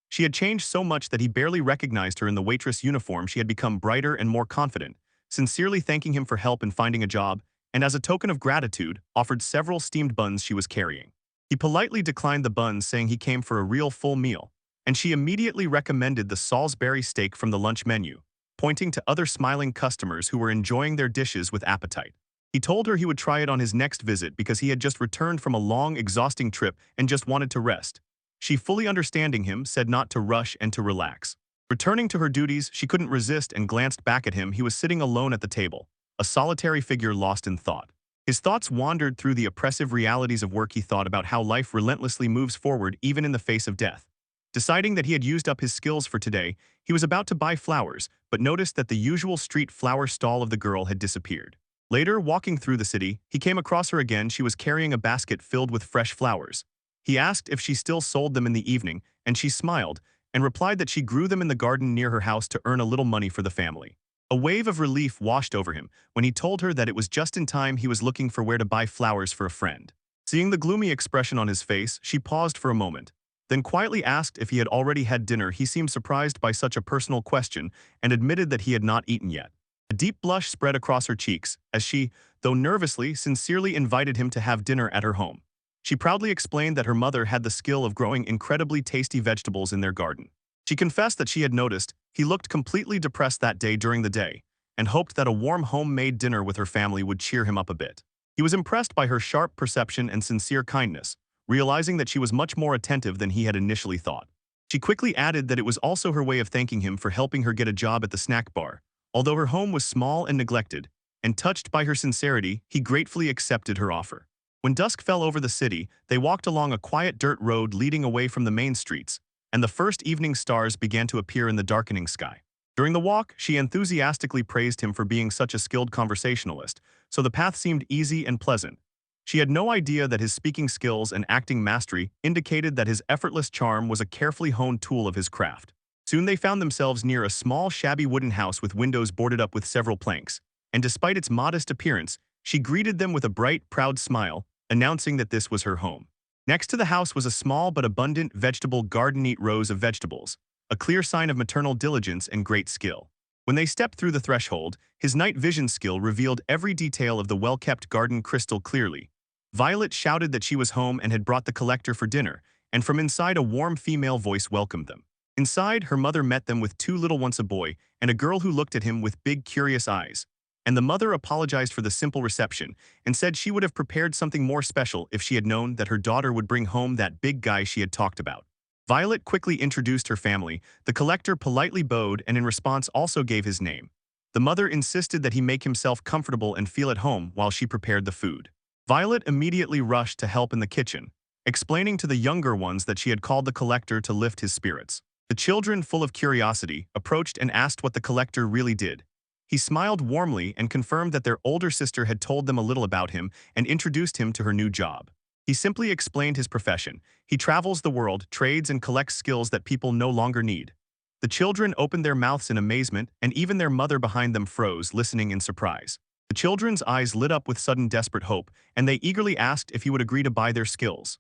She had changed so much that he barely recognized her in the waitress uniform. She had become brighter and more confident, sincerely thanking him for help in finding a job, and as a token of gratitude, offered several steamed buns she was carrying. He politely declined the buns, saying he came for a real full meal, and she immediately recommended the Salisbury steak from the lunch menu, pointing to other smiling customers who were enjoying their dishes with appetite. He told her he would try it on his next visit because he had just returned from a long, exhausting trip and just wanted to rest. She, fully understanding him, said not to rush and to relax. Returning to her duties, she couldn't resist and glanced back at him. He was sitting alone at the table, a solitary figure lost in thought. His thoughts wandered through the oppressive realities of work. He thought about how life relentlessly moves forward even in the face of death. Deciding that he had used up his skills for today, he was about to buy flowers, but noticed that the usual street flower stall of the girl had disappeared. Later, walking through the city, he came across her again. She was carrying a basket filled with fresh flowers. He asked if she still sold them in the evening, and she smiled, and replied that she grew them in the garden near her house to earn a little money for the family. A wave of relief washed over him when he told her that it was just in time. He was looking for where to buy flowers for a friend. Seeing the gloomy expression on his face, she paused for a moment, then quietly asked if he had already had dinner. He seemed surprised by such a personal question and admitted that he had not eaten yet. A deep blush spread across her cheeks as she, though nervously, sincerely invited him to have dinner at her home. She proudly explained that her mother had the skill of growing incredibly tasty vegetables in their garden. She confessed that she had noticed he looked completely depressed that day during the day and hoped that a warm homemade dinner with her family would cheer him up a bit. He was impressed by her sharp perception and sincere kindness, realizing that she was much more attentive than he had initially thought. She quickly added that it was also her way of thanking him for helping her get a job at the snack bar. Although her home was small and neglected, and touched by her sincerity, he gratefully accepted her offer. When dusk fell over the city, they walked along a quiet dirt road leading away from the main streets, and the first evening stars began to appear in the darkening sky. During the walk, she enthusiastically praised him for being such a skilled conversationalist, so the path seemed easy and pleasant. She had no idea that his speaking skills and acting mastery indicated that his effortless charm was a carefully honed tool of his craft. Soon they found themselves near a small, shabby wooden house with windows boarded up with several planks, and despite its modest appearance, she greeted them with a bright, proud smile, announcing that this was her home. Next to the house was a small but abundant vegetable garden. Neat rows of vegetables, a clear sign of maternal diligence and great skill. When they stepped through the threshold, his night vision skill revealed every detail of the well-kept garden crystal clearly. Violet shouted that she was home and had brought the collector for dinner, and from inside a warm female voice welcomed them. Inside, her mother met them with two little ones, a boy and a girl who looked at him with big, curious eyes. And the mother apologized for the simple reception and said she would have prepared something more special if she had known that her daughter would bring home that big guy she had talked about. Violet quickly introduced her family. The collector politely bowed and in response also gave his name. The mother insisted that he make himself comfortable and feel at home while she prepared the food. Violet immediately rushed to help in the kitchen, explaining to the younger ones that she had called the collector to lift his spirits. The children, full of curiosity, approached and asked what the collector really did. He smiled warmly and confirmed that their older sister had told them a little about him and introduced him to her new job. He simply explained his profession. He travels the world, trades and collects skills that people no longer need. The children opened their mouths in amazement, and even their mother behind them froze, listening in surprise. The children's eyes lit up with sudden desperate hope, and they eagerly asked if he would agree to buy their skills.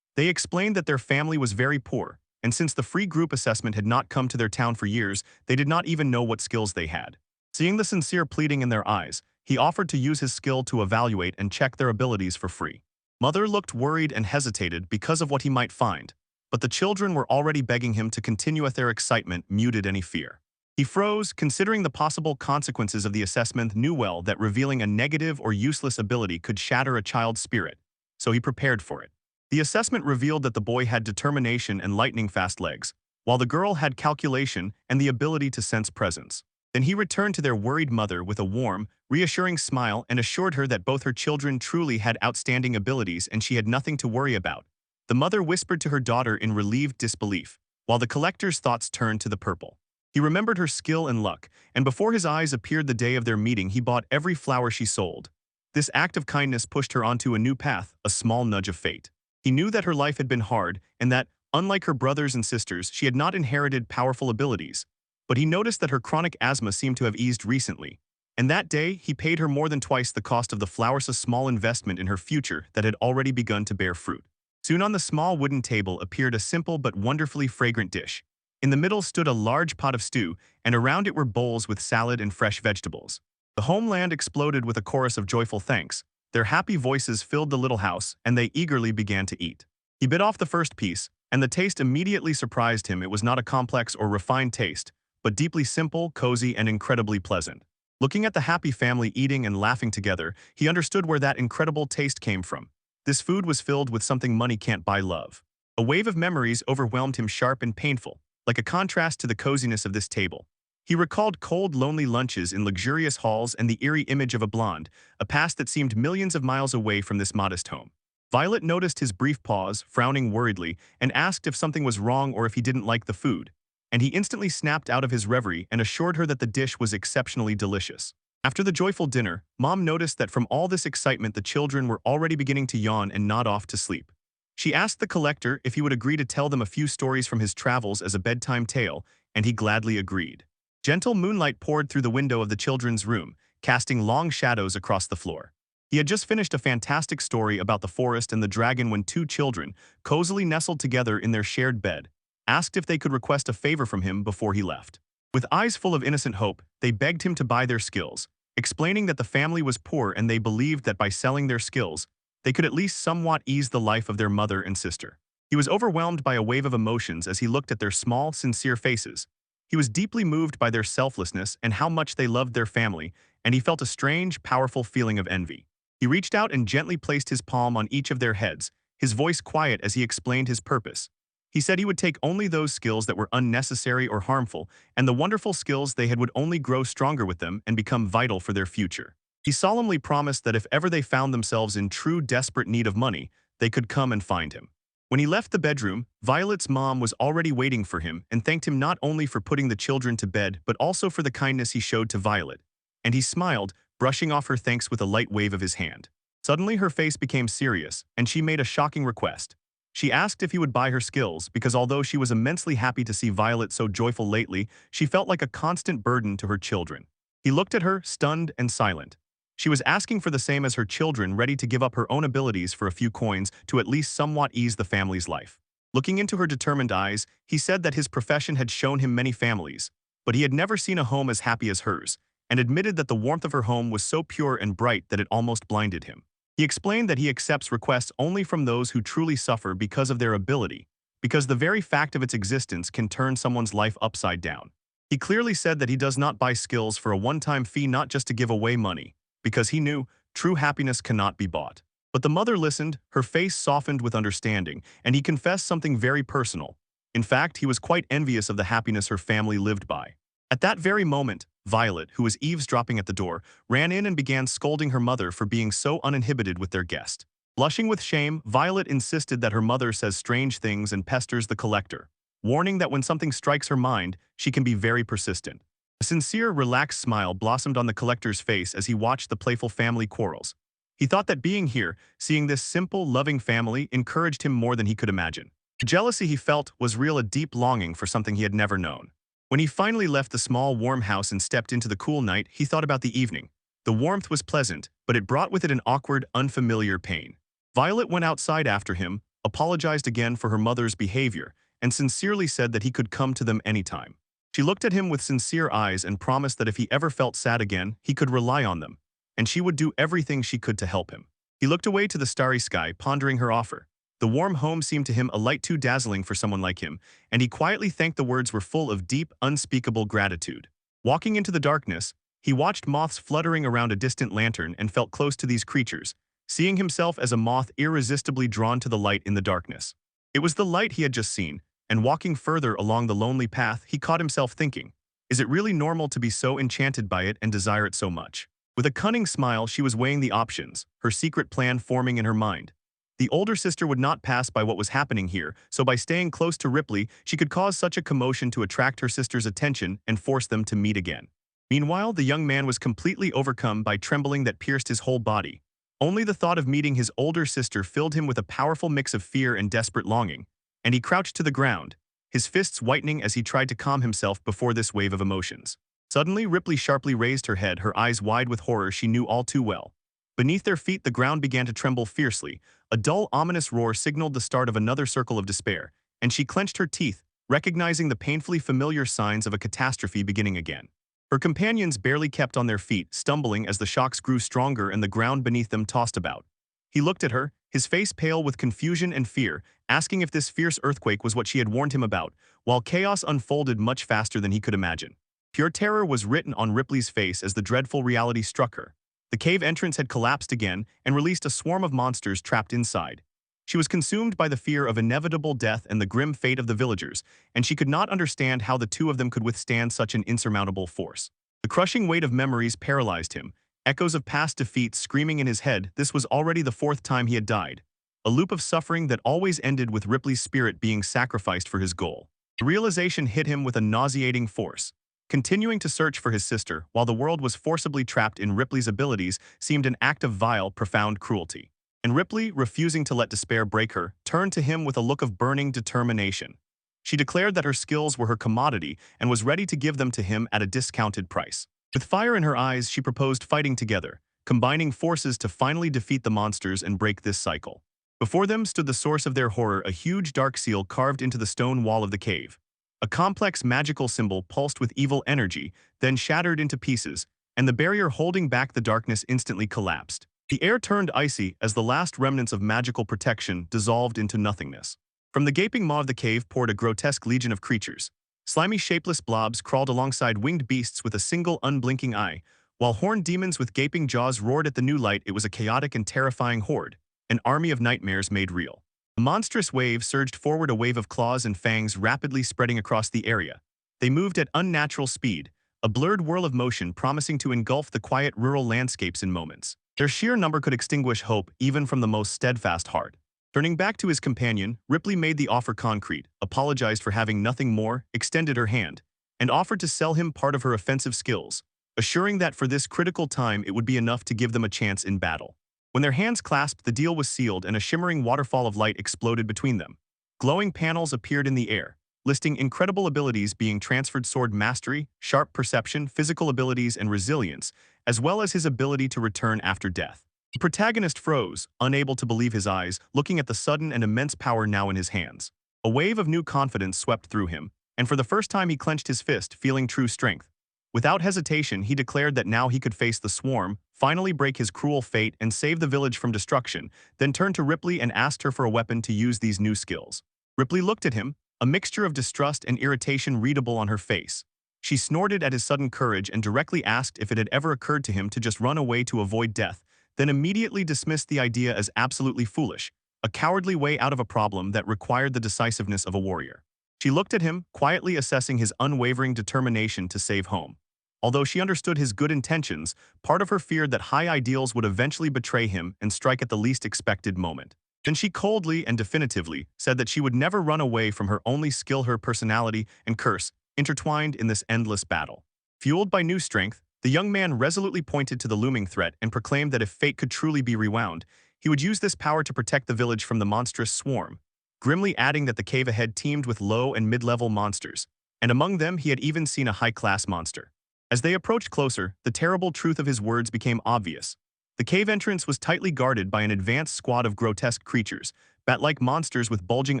They explained that their family was very poor, and since the free group assessment had not come to their town for years, they did not even know what skills they had. Seeing the sincere pleading in their eyes, he offered to use his skill to evaluate and check their abilities for free. Mother looked worried and hesitated because of what he might find, but the children were already begging him to continue. Their excitement muted any fear. He froze, considering the possible consequences of the assessment, knew well that revealing a negative or useless ability could shatter a child's spirit, so he prepared for it. The assessment revealed that the boy had determination and lightning-fast legs, while the girl had calculation and the ability to sense presence. Then he returned to their worried mother with a warm, reassuring smile and assured her that both her children truly had outstanding abilities and she had nothing to worry about. The mother whispered to her daughter in relieved disbelief, while the collector's thoughts turned to the purple. He remembered her skill and luck, and before his eyes appeared the day of their meeting, he bought every flower she sold. This act of kindness pushed her onto a new path, a small nudge of fate. He knew that her life had been hard and that, unlike her brothers and sisters, she had not inherited powerful abilities. But he noticed that her chronic asthma seemed to have eased recently, and that day he paid her more than twice the cost of the flowers, a small investment in her future that had already begun to bear fruit. Soon on the small wooden table appeared a simple but wonderfully fragrant dish. In the middle stood a large pot of stew, and around it were bowls with salad and fresh vegetables. The homeland exploded with a chorus of joyful thanks. Their happy voices filled the little house, and they eagerly began to eat. He bit off the first piece, and the taste immediately surprised him. It was not a complex or refined taste, but deeply simple, cozy, and incredibly pleasant. Looking at the happy family eating and laughing together, he understood where that incredible taste came from. This food was filled with something money can't buy: love. A wave of memories overwhelmed him, sharp and painful. like a contrast to the coziness of this table. He recalled cold, lonely lunches in luxurious halls and the eerie image of a blonde, a past that seemed millions of miles away from this modest home. Violet noticed his brief pause, frowning worriedly, and asked if something was wrong or if he didn't like the food. And he instantly snapped out of his reverie and assured her that the dish was exceptionally delicious. After the joyful dinner, Mom noticed that from all this excitement the children were already beginning to yawn and nod off to sleep. She asked the collector if he would agree to tell them a few stories from his travels as a bedtime tale, and he gladly agreed. Gentle moonlight poured through the window of the children's room, casting long shadows across the floor. He had just finished a fantastic story about the forest and the dragon when two children, cozily nestled together in their shared bed, asked if they could request a favor from him before he left. With eyes full of innocent hope, they begged him to buy their skills, explaining that the family was poor and they believed that by selling their skills, they could at least somewhat ease the life of their mother and sister. He was overwhelmed by a wave of emotions as he looked at their small, sincere faces. He was deeply moved by their selflessness and how much they loved their family, and he felt a strange, powerful feeling of envy. He reached out and gently placed his palm on each of their heads, his voice quiet as he explained his purpose. He said he would take only those skills that were unnecessary or harmful, and the wonderful skills they had would only grow stronger with them and become vital for their future. He solemnly promised that if ever they found themselves in true desperate need of money, they could come and find him. When he left the bedroom, Violet's mom was already waiting for him and thanked him not only for putting the children to bed but also for the kindness he showed to Violet. And he smiled, brushing off her thanks with a light wave of his hand. Suddenly her face became serious, and she made a shocking request. She asked if he would buy her skills because although she was immensely happy to see Violet so joyful lately, she felt like a constant burden to her children. He looked at her, stunned and silent. She was asking for the same as her children, ready to give up her own abilities for a few coins to at least somewhat ease the family's life. Looking into her determined eyes, he said that his profession had shown him many families, but he had never seen a home as happy as hers, and admitted that the warmth of her home was so pure and bright that it almost blinded him. He explained that he accepts requests only from those who truly suffer because of their ability, because the very fact of its existence can turn someone's life upside down. He clearly said that he does not buy skills for a one-time fee, not just to give away money, because he knew true happiness cannot be bought. But the mother listened, her face softened with understanding, and he confessed something very personal. In fact, he was quite envious of the happiness her family lived by. At that very moment, Violet, who was eavesdropping at the door, ran in and began scolding her mother for being so uninhibited with their guest. Blushing with shame, Violet insisted that her mother says strange things and pesters the collector, warning that when something strikes her mind, she can be very persistent. A sincere, relaxed smile blossomed on the collector's face as he watched the playful family quarrels. He thought that being here, seeing this simple, loving family, encouraged him more than he could imagine. The jealousy he felt was real, a deep longing for something he had never known. When he finally left the small, warm house and stepped into the cool night, he thought about the evening. The warmth was pleasant, but it brought with it an awkward, unfamiliar pain. Violet went outside after him, apologized again for her mother's behavior, and sincerely said that he could come to them anytime. She looked at him with sincere eyes and promised that if he ever felt sad again, he could rely on them, and she would do everything she could to help him. He looked away to the starry sky, pondering her offer. The warm home seemed to him a light too dazzling for someone like him, and he quietly thanked. The words were full of deep, unspeakable gratitude. Walking into the darkness, he watched moths fluttering around a distant lantern and felt close to these creatures, seeing himself as a moth irresistibly drawn to the light in the darkness. It was the light he had just seen, and walking further along the lonely path, he caught himself thinking, is it really normal to be so enchanted by it and desire it so much? With a cunning smile, she was weighing the options, her secret plan forming in her mind. The older sister would not pass by what was happening here, so by staying close to Ripley, she could cause such a commotion to attract her sister's attention and force them to meet again. Meanwhile, the young man was completely overcome by trembling that pierced his whole body. Only the thought of meeting his older sister filled him with a powerful mix of fear and desperate longing, and he crouched to the ground, his fists whitening as he tried to calm himself before this wave of emotions. Suddenly, Ripley sharply raised her head, her eyes wide with horror she knew all too well. Beneath their feet, the ground began to tremble fiercely. A dull, ominous roar signaled the start of another circle of despair, and she clenched her teeth, recognizing the painfully familiar signs of a catastrophe beginning again. Her companions barely kept on their feet, stumbling as the shocks grew stronger and the ground beneath them tossed about. He looked at her, his face pale with confusion and fear, asking if this fierce earthquake was what she had warned him about, while chaos unfolded much faster than he could imagine. Pure terror was written on Ripley's face as the dreadful reality struck her. The cave entrance had collapsed again and released a swarm of monsters trapped inside. She was consumed by the fear of inevitable death and the grim fate of the villagers, and she could not understand how the two of them could withstand such an insurmountable force. The crushing weight of memories paralyzed him, echoes of past defeats screaming in his head. This was already the fourth time he had died. A loop of suffering that always ended with Ripley's spirit being sacrificed for his goal. The realization hit him with a nauseating force. Continuing to search for his sister while the world was forcibly trapped in Ripley's abilities seemed an act of vile, profound cruelty. And Ripley, refusing to let despair break her, turned to him with a look of burning determination. She declared that her skills were her commodity and was ready to give them to him at a discounted price. With fire in her eyes, she proposed fighting together, combining forces to finally defeat the monsters and break this cycle. Before them stood the source of their horror, a huge dark seal carved into the stone wall of the cave. A complex magical symbol pulsed with evil energy, then shattered into pieces, and the barrier holding back the darkness instantly collapsed. The air turned icy as the last remnants of magical protection dissolved into nothingness. From the gaping maw of the cave poured a grotesque legion of creatures. Slimy, shapeless blobs crawled alongside winged beasts with a single unblinking eye, while horned demons with gaping jaws roared at the new light. It was a chaotic and terrifying horde, an army of nightmares made real. A monstrous wave surged forward, a wave of claws and fangs rapidly spreading across the area. They moved at unnatural speed, a blurred whirl of motion promising to engulf the quiet rural landscapes in moments. Their sheer number could extinguish hope even from the most steadfast heart. Turning back to his companion, Ripley made the offer concrete, apologized for having nothing more, extended her hand, and offered to sell him part of her offensive skills, assuring that for this critical time it would be enough to give them a chance in battle. When their hands clasped, the deal was sealed and a shimmering waterfall of light exploded between them. Glowing panels appeared in the air, listing incredible abilities being transferred: sword mastery, sharp perception, physical abilities, and resilience, as well as his ability to return after death. The protagonist froze, unable to believe his eyes, looking at the sudden and immense power now in his hands. A wave of new confidence swept through him, and for the first time he clenched his fist, feeling true strength. Without hesitation, he declared that now he could face the swarm, finally break his cruel fate, and save the village from destruction, then turned to Ripley and asked her for a weapon to use these new skills. Ripley looked at him, a mixture of distrust and irritation readable on her face. She snorted at his sudden courage and directly asked if it had ever occurred to him to just run away to avoid death, then immediately dismissed the idea as absolutely foolish, a cowardly way out of a problem that required the decisiveness of a warrior. She looked at him, quietly assessing his unwavering determination to save home. Although she understood his good intentions, part of her feared that high ideals would eventually betray him and strike at the least expected moment. Then she coldly and definitively said that she would never run away from her only skill, her personality and curse, intertwined in this endless battle. Fueled by new strength, the young man resolutely pointed to the looming threat and proclaimed that if fate could truly be rewound, he would use this power to protect the village from the monstrous swarm, grimly adding that the cave ahead teemed with low and mid-level monsters, and among them he had even seen a high-class monster. As they approached closer, the terrible truth of his words became obvious. The cave entrance was tightly guarded by an advanced squad of grotesque creatures. Bat-like monsters with bulging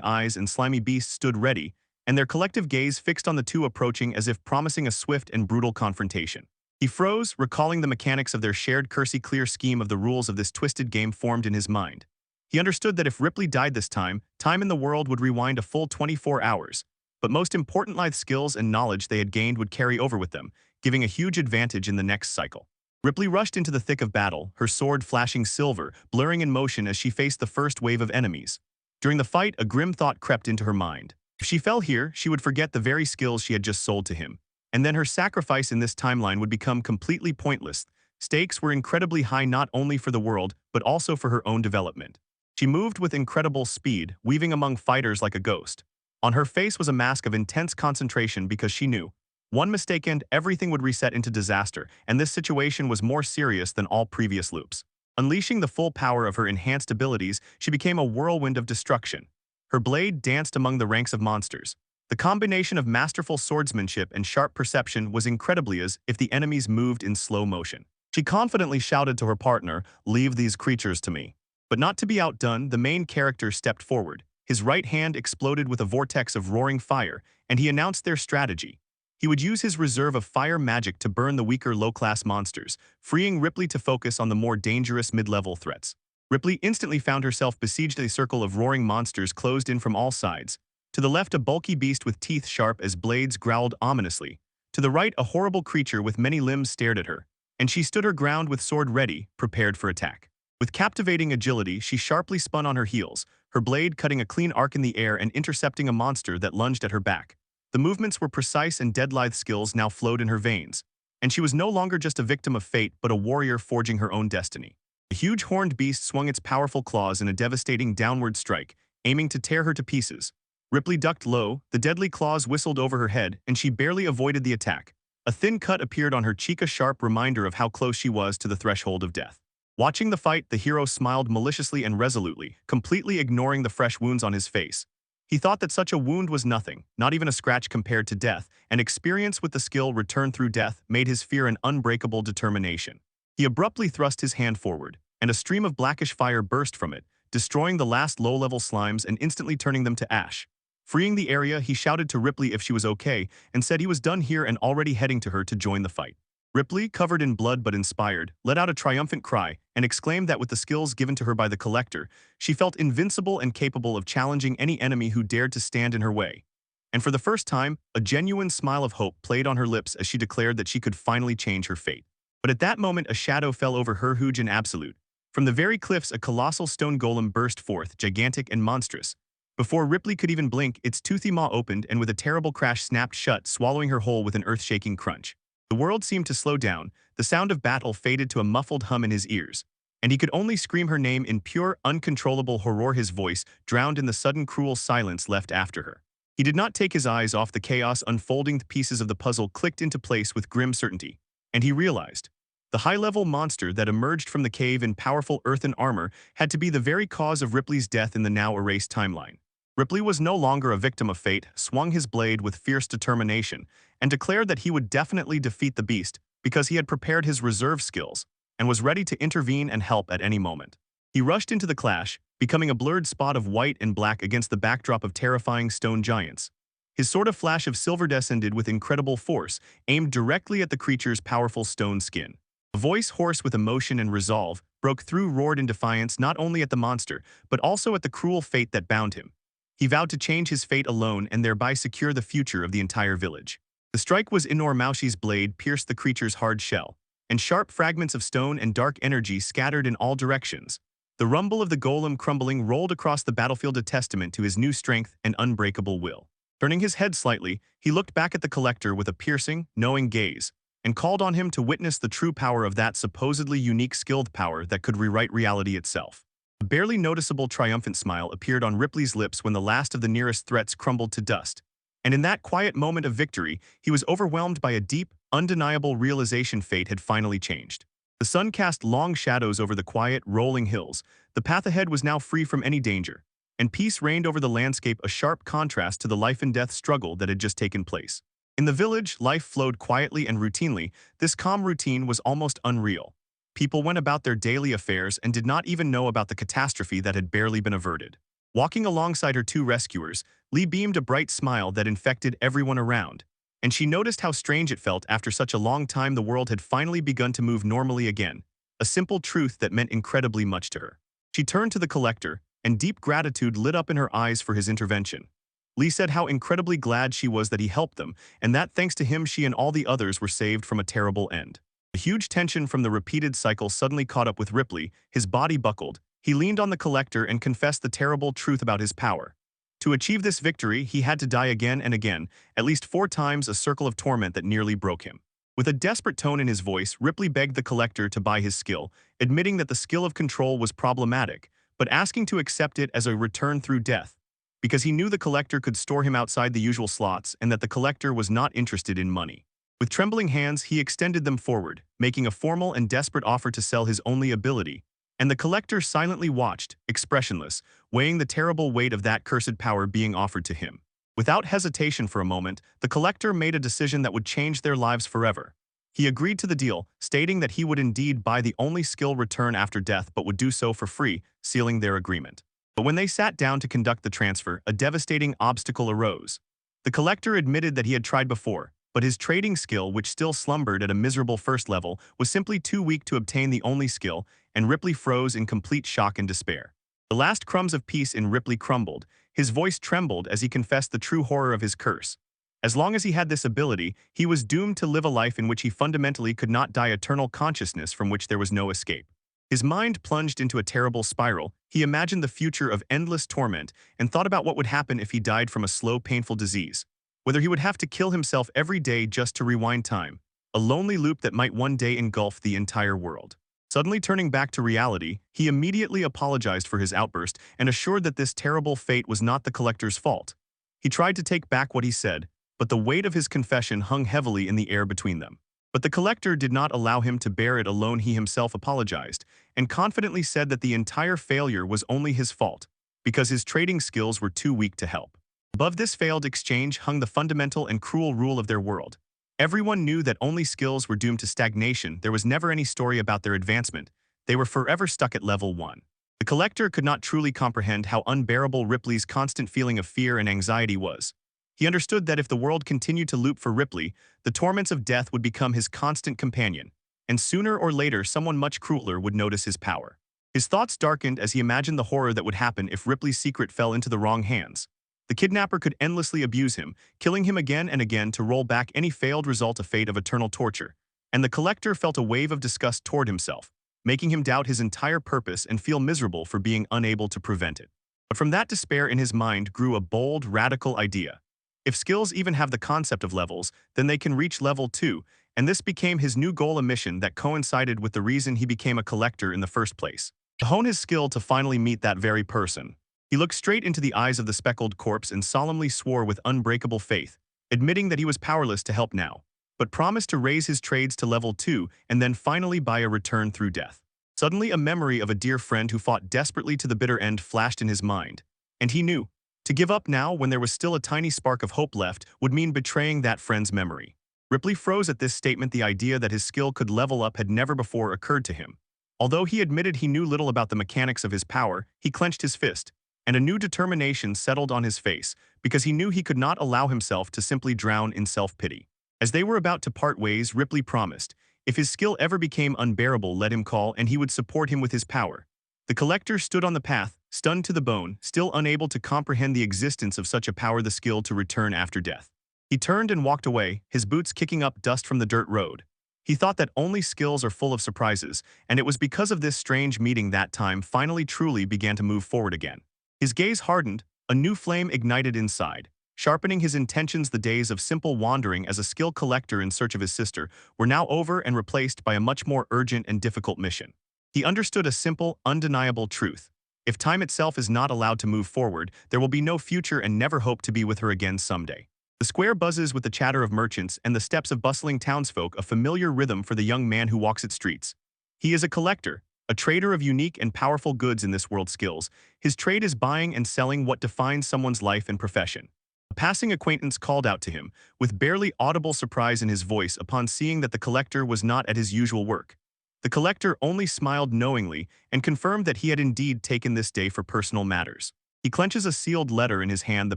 eyes and slimy beasts stood ready, and their collective gaze fixed on the two approaching as if promising a swift and brutal confrontation. He froze, recalling the mechanics of their shared clear scheme of the rules of this twisted game formed in his mind. He understood that if Ripley died this time in the world would rewind a full 24 hours. But most important, life skills and knowledge they had gained would carry over with them, giving a huge advantage in the next cycle. Ripley rushed into the thick of battle, her sword flashing silver, blurring in motion as she faced the first wave of enemies. During the fight, a grim thought crept into her mind. If she fell here, she would forget the very skills she had just sold to him. And then her sacrifice in this timeline would become completely pointless. Stakes were incredibly high, not only for the world, but also for her own development. She moved with incredible speed, weaving among fighters like a ghost. On her face was a mask of intense concentration because she knew one mistake and everything would reset into disaster, and this situation was more serious than all previous loops. Unleashing the full power of her enhanced abilities, she became a whirlwind of destruction. Her blade danced among the ranks of monsters. The combination of masterful swordsmanship and sharp perception was incredibly as if the enemies moved in slow motion. She confidently shouted to her partner, "Leave these creatures to me." But not to be outdone, the main character stepped forward. His right hand exploded with a vortex of roaring fire, and he announced their strategy. He would use his reserve of fire magic to burn the weaker low-class monsters, freeing Ripley to focus on the more dangerous mid-level threats. Ripley instantly found herself besieged. A circle of roaring monsters closed in from all sides. To the left, a bulky beast with teeth sharp as blades growled ominously. To the right, a horrible creature with many limbs stared at her, and she stood her ground with sword ready, prepared for attack. With captivating agility, she sharply spun on her heels, her blade cutting a clean arc in the air and intercepting a monster that lunged at her back. The movements were precise and deadly skills now flowed in her veins, and she was no longer just a victim of fate but a warrior forging her own destiny. The huge horned beast swung its powerful claws in a devastating downward strike, aiming to tear her to pieces. Ripley ducked low, the deadly claws whistled over her head, and she barely avoided the attack. A thin cut appeared on her cheek, a sharp reminder of how close she was to the threshold of death. Watching the fight, the hero smiled maliciously and resolutely, completely ignoring the fresh wounds on his face. He thought that such a wound was nothing, not even a scratch compared to death, and experience with the skill returned through death made his fear an unbreakable determination. He abruptly thrust his hand forward, and a stream of blackish fire burst from it, destroying the last low-level slimes and instantly turning them to ash. Freeing the area, he shouted to Ripley if she was okay, and said he was done here and already heading to her to join the fight. Ripley, covered in blood but inspired, let out a triumphant cry and exclaimed that with the skills given to her by the Collector, she felt invincible and capable of challenging any enemy who dared to stand in her way. And for the first time, a genuine smile of hope played on her lips as she declared that she could finally change her fate. But at that moment, a shadow fell over her huge and absolute. From the very cliffs, a colossal stone golem burst forth, gigantic and monstrous. Before Ripley could even blink, its toothy maw opened and with a terrible crash snapped shut, swallowing her whole with an earth-shaking crunch. The world seemed to slow down, the sound of battle faded to a muffled hum in his ears, and he could only scream her name in pure, uncontrollable horror, his voice drowned in the sudden cruel silence left after her. He did not take his eyes off the chaos unfolding. The pieces of the puzzle clicked into place with grim certainty, and he realized the high-level monster that emerged from the cave in powerful earthen armor had to be the very cause of Ripley's death in the now-erased timeline. Ripley was no longer a victim of fate, swung his blade with fierce determination, and declared that he would definitely defeat the beast because he had prepared his reserve skills and was ready to intervene and help at any moment. He rushed into the clash, becoming a blurred spot of white and black against the backdrop of terrifying stone giants. His sword, a flash of silver, descended with incredible force, aimed directly at the creature's powerful stone skin. A voice hoarse with emotion and resolve broke through, roared in defiance not only at the monster, but also at the cruel fate that bound him. He vowed to change his fate alone and thereby secure the future of the entire village. The strike was Inormaushi's blade pierced the creature's hard shell, and sharp fragments of stone and dark energy scattered in all directions. The rumble of the golem crumbling rolled across the battlefield, a testament to his new strength and unbreakable will. Turning his head slightly, he looked back at the Collector with a piercing, knowing gaze, and called on him to witness the true power of that supposedly unique skilled power that could rewrite reality itself. A barely noticeable triumphant smile appeared on Ripley's lips when the last of the nearest threats crumbled to dust. And in that quiet moment of victory, he was overwhelmed by a deep, undeniable realization: fate had finally changed. The sun cast long shadows over the quiet, rolling hills. The path ahead was now free from any danger, and peace reigned over the landscape, a sharp contrast to the life-and-death struggle that had just taken place. In the village, life flowed quietly and routinely. This calm routine was almost unreal. People went about their daily affairs and did not even know about the catastrophe that had barely been averted. Walking alongside her two rescuers, Lee beamed a bright smile that infected everyone around, and she noticed how strange it felt after such a long time. The world had finally begun to move normally again, a simple truth that meant incredibly much to her. She turned to the Collector, and deep gratitude lit up in her eyes for his intervention. Lee said how incredibly glad she was that he helped them, and that thanks to him she and all the others were saved from a terrible end. A huge tension from the repeated cycle suddenly caught up with Ripley. His body buckled. He leaned on the Collector and confessed the terrible truth about his power. To achieve this victory, he had to die again and again, at least 4 times, a circle of torment that nearly broke him. With a desperate tone in his voice, Ripley begged the Collector to buy his skill, admitting that the skill of control was problematic, but asking to accept it as a return through death, because he knew the Collector could store him outside the usual slots and that the Collector was not interested in money. With trembling hands, he extended them forward, making a formal and desperate offer to sell his only ability, and the Collector silently watched, expressionless, weighing the terrible weight of that cursed power being offered to him. Without hesitation for a moment, the Collector made a decision that would change their lives forever. He agreed to the deal, stating that he would indeed buy the only skill return after death but would do so for free, sealing their agreement. But when they sat down to conduct the transfer, a devastating obstacle arose. The Collector admitted that he had tried before, but his trading skill, which still slumbered at a miserable first level, was simply too weak to obtain the only skill, and Ripley froze in complete shock and despair. The last crumbs of peace in Ripley crumbled. His voice trembled as he confessed the true horror of his curse. As long as he had this ability, he was doomed to live a life in which he fundamentally could not die, eternal consciousness from which there was no escape. His mind plunged into a terrible spiral. He imagined the future of endless torment and thought about what would happen if he died from a slow, painful disease. Whether he would have to kill himself every day just to rewind time. A lonely loop that might one day engulf the entire world. Suddenly turning back to reality, he immediately apologized for his outburst and assured that this terrible fate was not the collector's fault. He tried to take back what he said, but the weight of his confession hung heavily in the air between them. But the collector did not allow him to bear it alone. He himself apologized, and confidently said that the entire failure was only his fault, because his trading skills were too weak to help. Above this failed exchange hung the fundamental and cruel rule of their world. Everyone knew that only skills were doomed to stagnation. There was never any story about their advancement. They were forever stuck at level 1. The collector could not truly comprehend how unbearable Ripley's constant feeling of fear and anxiety was. He understood that if the world continued to loop for Ripley, the torments of death would become his constant companion, and sooner or later someone much crueler would notice his power. His thoughts darkened as he imagined the horror that would happen if Ripley's secret fell into the wrong hands. The kidnapper could endlessly abuse him, killing him again and again to roll back any failed result, a fate of eternal torture. And the collector felt a wave of disgust toward himself, making him doubt his entire purpose and feel miserable for being unable to prevent it. But from that despair in his mind grew a bold, radical idea. If skills even have the concept of levels, then they can reach level 2, and this became his new goal, a mission that coincided with the reason he became a collector in the first place. To hone his skill to finally meet that very person. He looked straight into the eyes of the speckled corpse and solemnly swore with unbreakable faith, admitting that he was powerless to help now, but promised to raise his trades to level 2 and then finally buy a return through death. Suddenly a memory of a dear friend who fought desperately to the bitter end flashed in his mind, and he knew, to give up now when there was still a tiny spark of hope left would mean betraying that friend's memory. Ripley froze at this statement. The idea that his skill could level up had never before occurred to him. Although he admitted he knew little about the mechanics of his power, he clenched his fist, and a new determination settled on his face, because he knew he could not allow himself to simply drown in self-pity. As they were about to part ways, Ripley promised, if his skill ever became unbearable, let him call and he would support him with his power. The collector stood on the path, stunned to the bone, still unable to comprehend the existence of such a power, the skill to return after death. He turned and walked away, his boots kicking up dust from the dirt road. He thought that only skills are full of surprises, and it was because of this strange meeting that time finally truly began to move forward again. His gaze hardened, a new flame ignited inside, sharpening his intentions. The days of simple wandering as a skill collector in search of his sister were now over and replaced by a much more urgent and difficult mission. He understood a simple, undeniable truth. If time itself is not allowed to move forward, there will be no future and never hope to be with her again someday. The square buzzes with the chatter of merchants and the steps of bustling townsfolk, a familiar rhythm for the young man who walks its streets. He is a collector, a trader of unique and powerful goods in this world. Skills. His trade is buying and selling what defines someone's life and profession. A passing acquaintance called out to him, with barely audible surprise in his voice upon seeing that the collector was not at his usual work. The collector only smiled knowingly and confirmed that he had indeed taken this day for personal matters. He clenches a sealed letter in his hand, the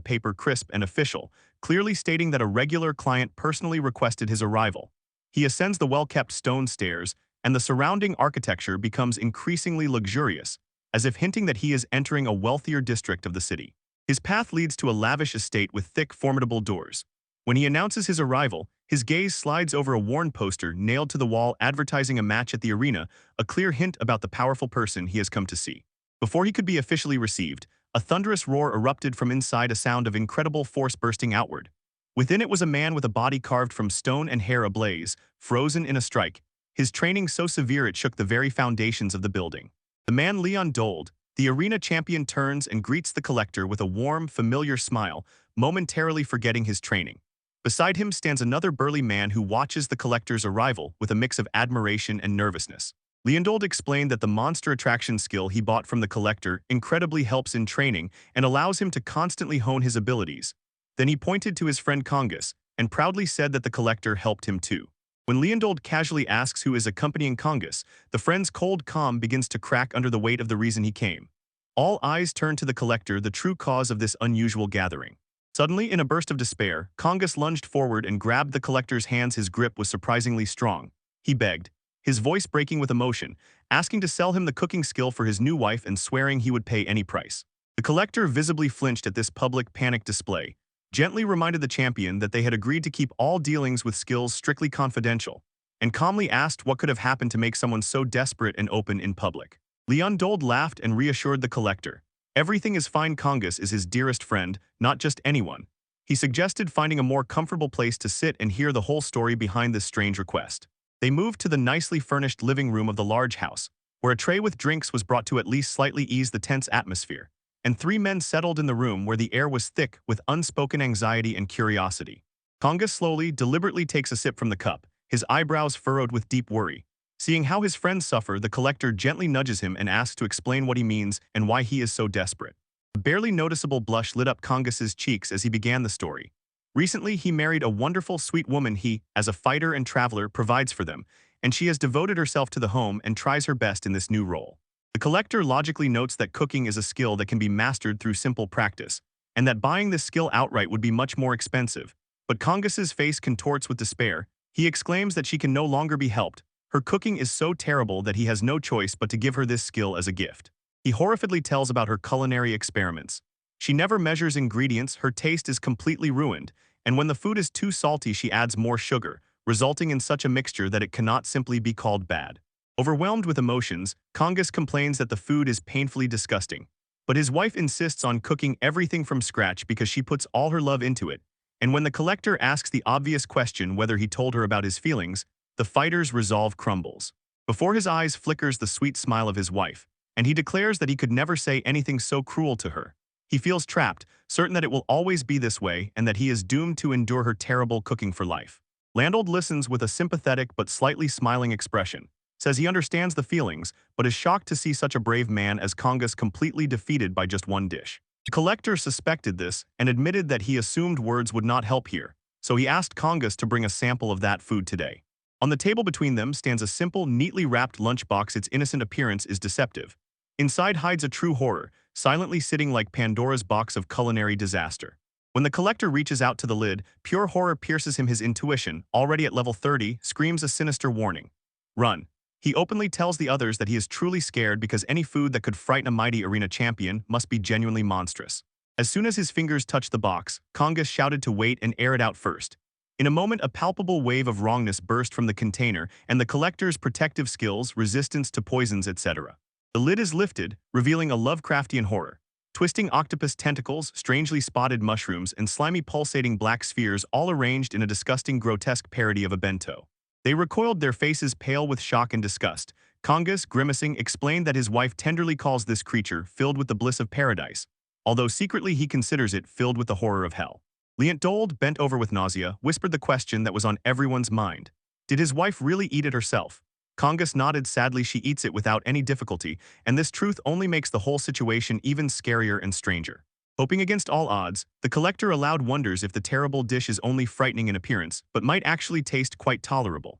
paper crisp and official, clearly stating that a regular client personally requested his arrival. He ascends the well-kept stone stairs, and the surrounding architecture becomes increasingly luxurious, as if hinting that he is entering a wealthier district of the city. His path leads to a lavish estate with thick, formidable doors. When he announces his arrival, his gaze slides over a worn poster nailed to the wall advertising a match at the arena, a clear hint about the powerful person he has come to see. Before he could be officially received, a thunderous roar erupted from inside, a sound of incredible force bursting outward. Within it was a man with a body carved from stone and hair ablaze, frozen in a strike, his training so severe it shook the very foundations of the building. The man Leon Dold, the arena champion, turns and greets the collector with a warm, familiar smile, momentarily forgetting his training. Beside him stands another burly man who watches the collector's arrival with a mix of admiration and nervousness. Leondold explained that the monster attraction skill he bought from the collector incredibly helps in training and allows him to constantly hone his abilities. Then he pointed to his friend Congus and proudly said that the collector helped him too. When Leondold casually asks who is accompanying Congus, the friend's cold calm begins to crack under the weight of the reason he came. All eyes turn to the collector, the true cause of this unusual gathering. Suddenly, in a burst of despair, Congus lunged forward and grabbed the collector's hands. His grip was surprisingly strong. He begged, his voice breaking with emotion, asking to sell him the cooking skill for his new wife and swearing he would pay any price. The collector visibly flinched at this public panic display, gently reminded the champion that they had agreed to keep all dealings with skills strictly confidential. and calmly asked what could have happened to make someone so desperate and open in public. Leon-Dold laughed and reassured the collector. Everything is fine. Congus is his dearest friend, not just anyone. He suggested finding a more comfortable place to sit and hear the whole story behind this strange request. They moved to the nicely furnished living room of the large house, where a tray with drinks was brought to at least slightly ease the tense atmosphere, and three men settled in the room where the air was thick with unspoken anxiety and curiosity. Congus slowly, deliberately takes a sip from the cup, his eyebrows furrowed with deep worry. Seeing how his friends suffer, the collector gently nudges him and asks to explain what he means and why he is so desperate. A barely noticeable blush lit up Congus's cheeks as he began the story. Recently, he married a wonderful, sweet woman he, as a fighter and traveler, provides for them, and she has devoted herself to the home and tries her best in this new role. The collector logically notes that cooking is a skill that can be mastered through simple practice, and that buying this skill outright would be much more expensive. But Congus's face contorts with despair. He exclaims that she can no longer be helped. Her cooking is so terrible that he has no choice but to give her this skill as a gift. He horrifiedly tells about her culinary experiments. She never measures ingredients, her taste is completely ruined, and when the food is too salty she adds more sugar, resulting in such a mixture that it cannot simply be called bad. Overwhelmed with emotions, Congus complains that the food is painfully disgusting. But his wife insists on cooking everything from scratch because she puts all her love into it, and when the collector asks the obvious question whether he told her about his feelings, the fighter's resolve crumbles. Before his eyes flickers the sweet smile of his wife, and he declares that he could never say anything so cruel to her. He feels trapped, certain that it will always be this way and that he is doomed to endure her terrible cooking for life. Landold listens with a sympathetic but slightly smiling expression, says he understands the feelings, but is shocked to see such a brave man as Congus completely defeated by just one dish. The collector suspected this and admitted that he assumed words would not help here, so he asked Congus to bring a sample of that food today. On the table between them stands a simple, neatly wrapped lunchbox. Its innocent appearance is deceptive. Inside hides a true horror, silently sitting like Pandora's box of culinary disaster. When the collector reaches out to the lid, pure horror pierces him. His intuition, already at level 30, screams a sinister warning. Run. He openly tells the others that he is truly scared because any food that could frighten a mighty arena champion must be genuinely monstrous. As soon as his fingers touched the box, Congus shouted to wait and air it out first. In a moment, a palpable wave of wrongness burst from the container, and the collector's protective skills, resistance to poisons, etc. The lid is lifted, revealing a Lovecraftian horror. Twisting octopus tentacles, strangely spotted mushrooms, and slimy pulsating black spheres, all arranged in a disgusting, grotesque parody of a bento. They recoiled, their faces pale with shock and disgust. Congus, grimacing, explained that his wife tenderly calls this creature filled with the bliss of paradise, although secretly he considers it filled with the horror of hell. Leon-Dold, bent over with nausea, whispered the question that was on everyone's mind. Did his wife really eat it herself? Congus nodded sadly. She eats it without any difficulty, and this truth only makes the whole situation even scarier and stranger. Hoping against all odds, the collector aloud wonders if the terrible dish is only frightening in appearance, but might actually taste quite tolerable.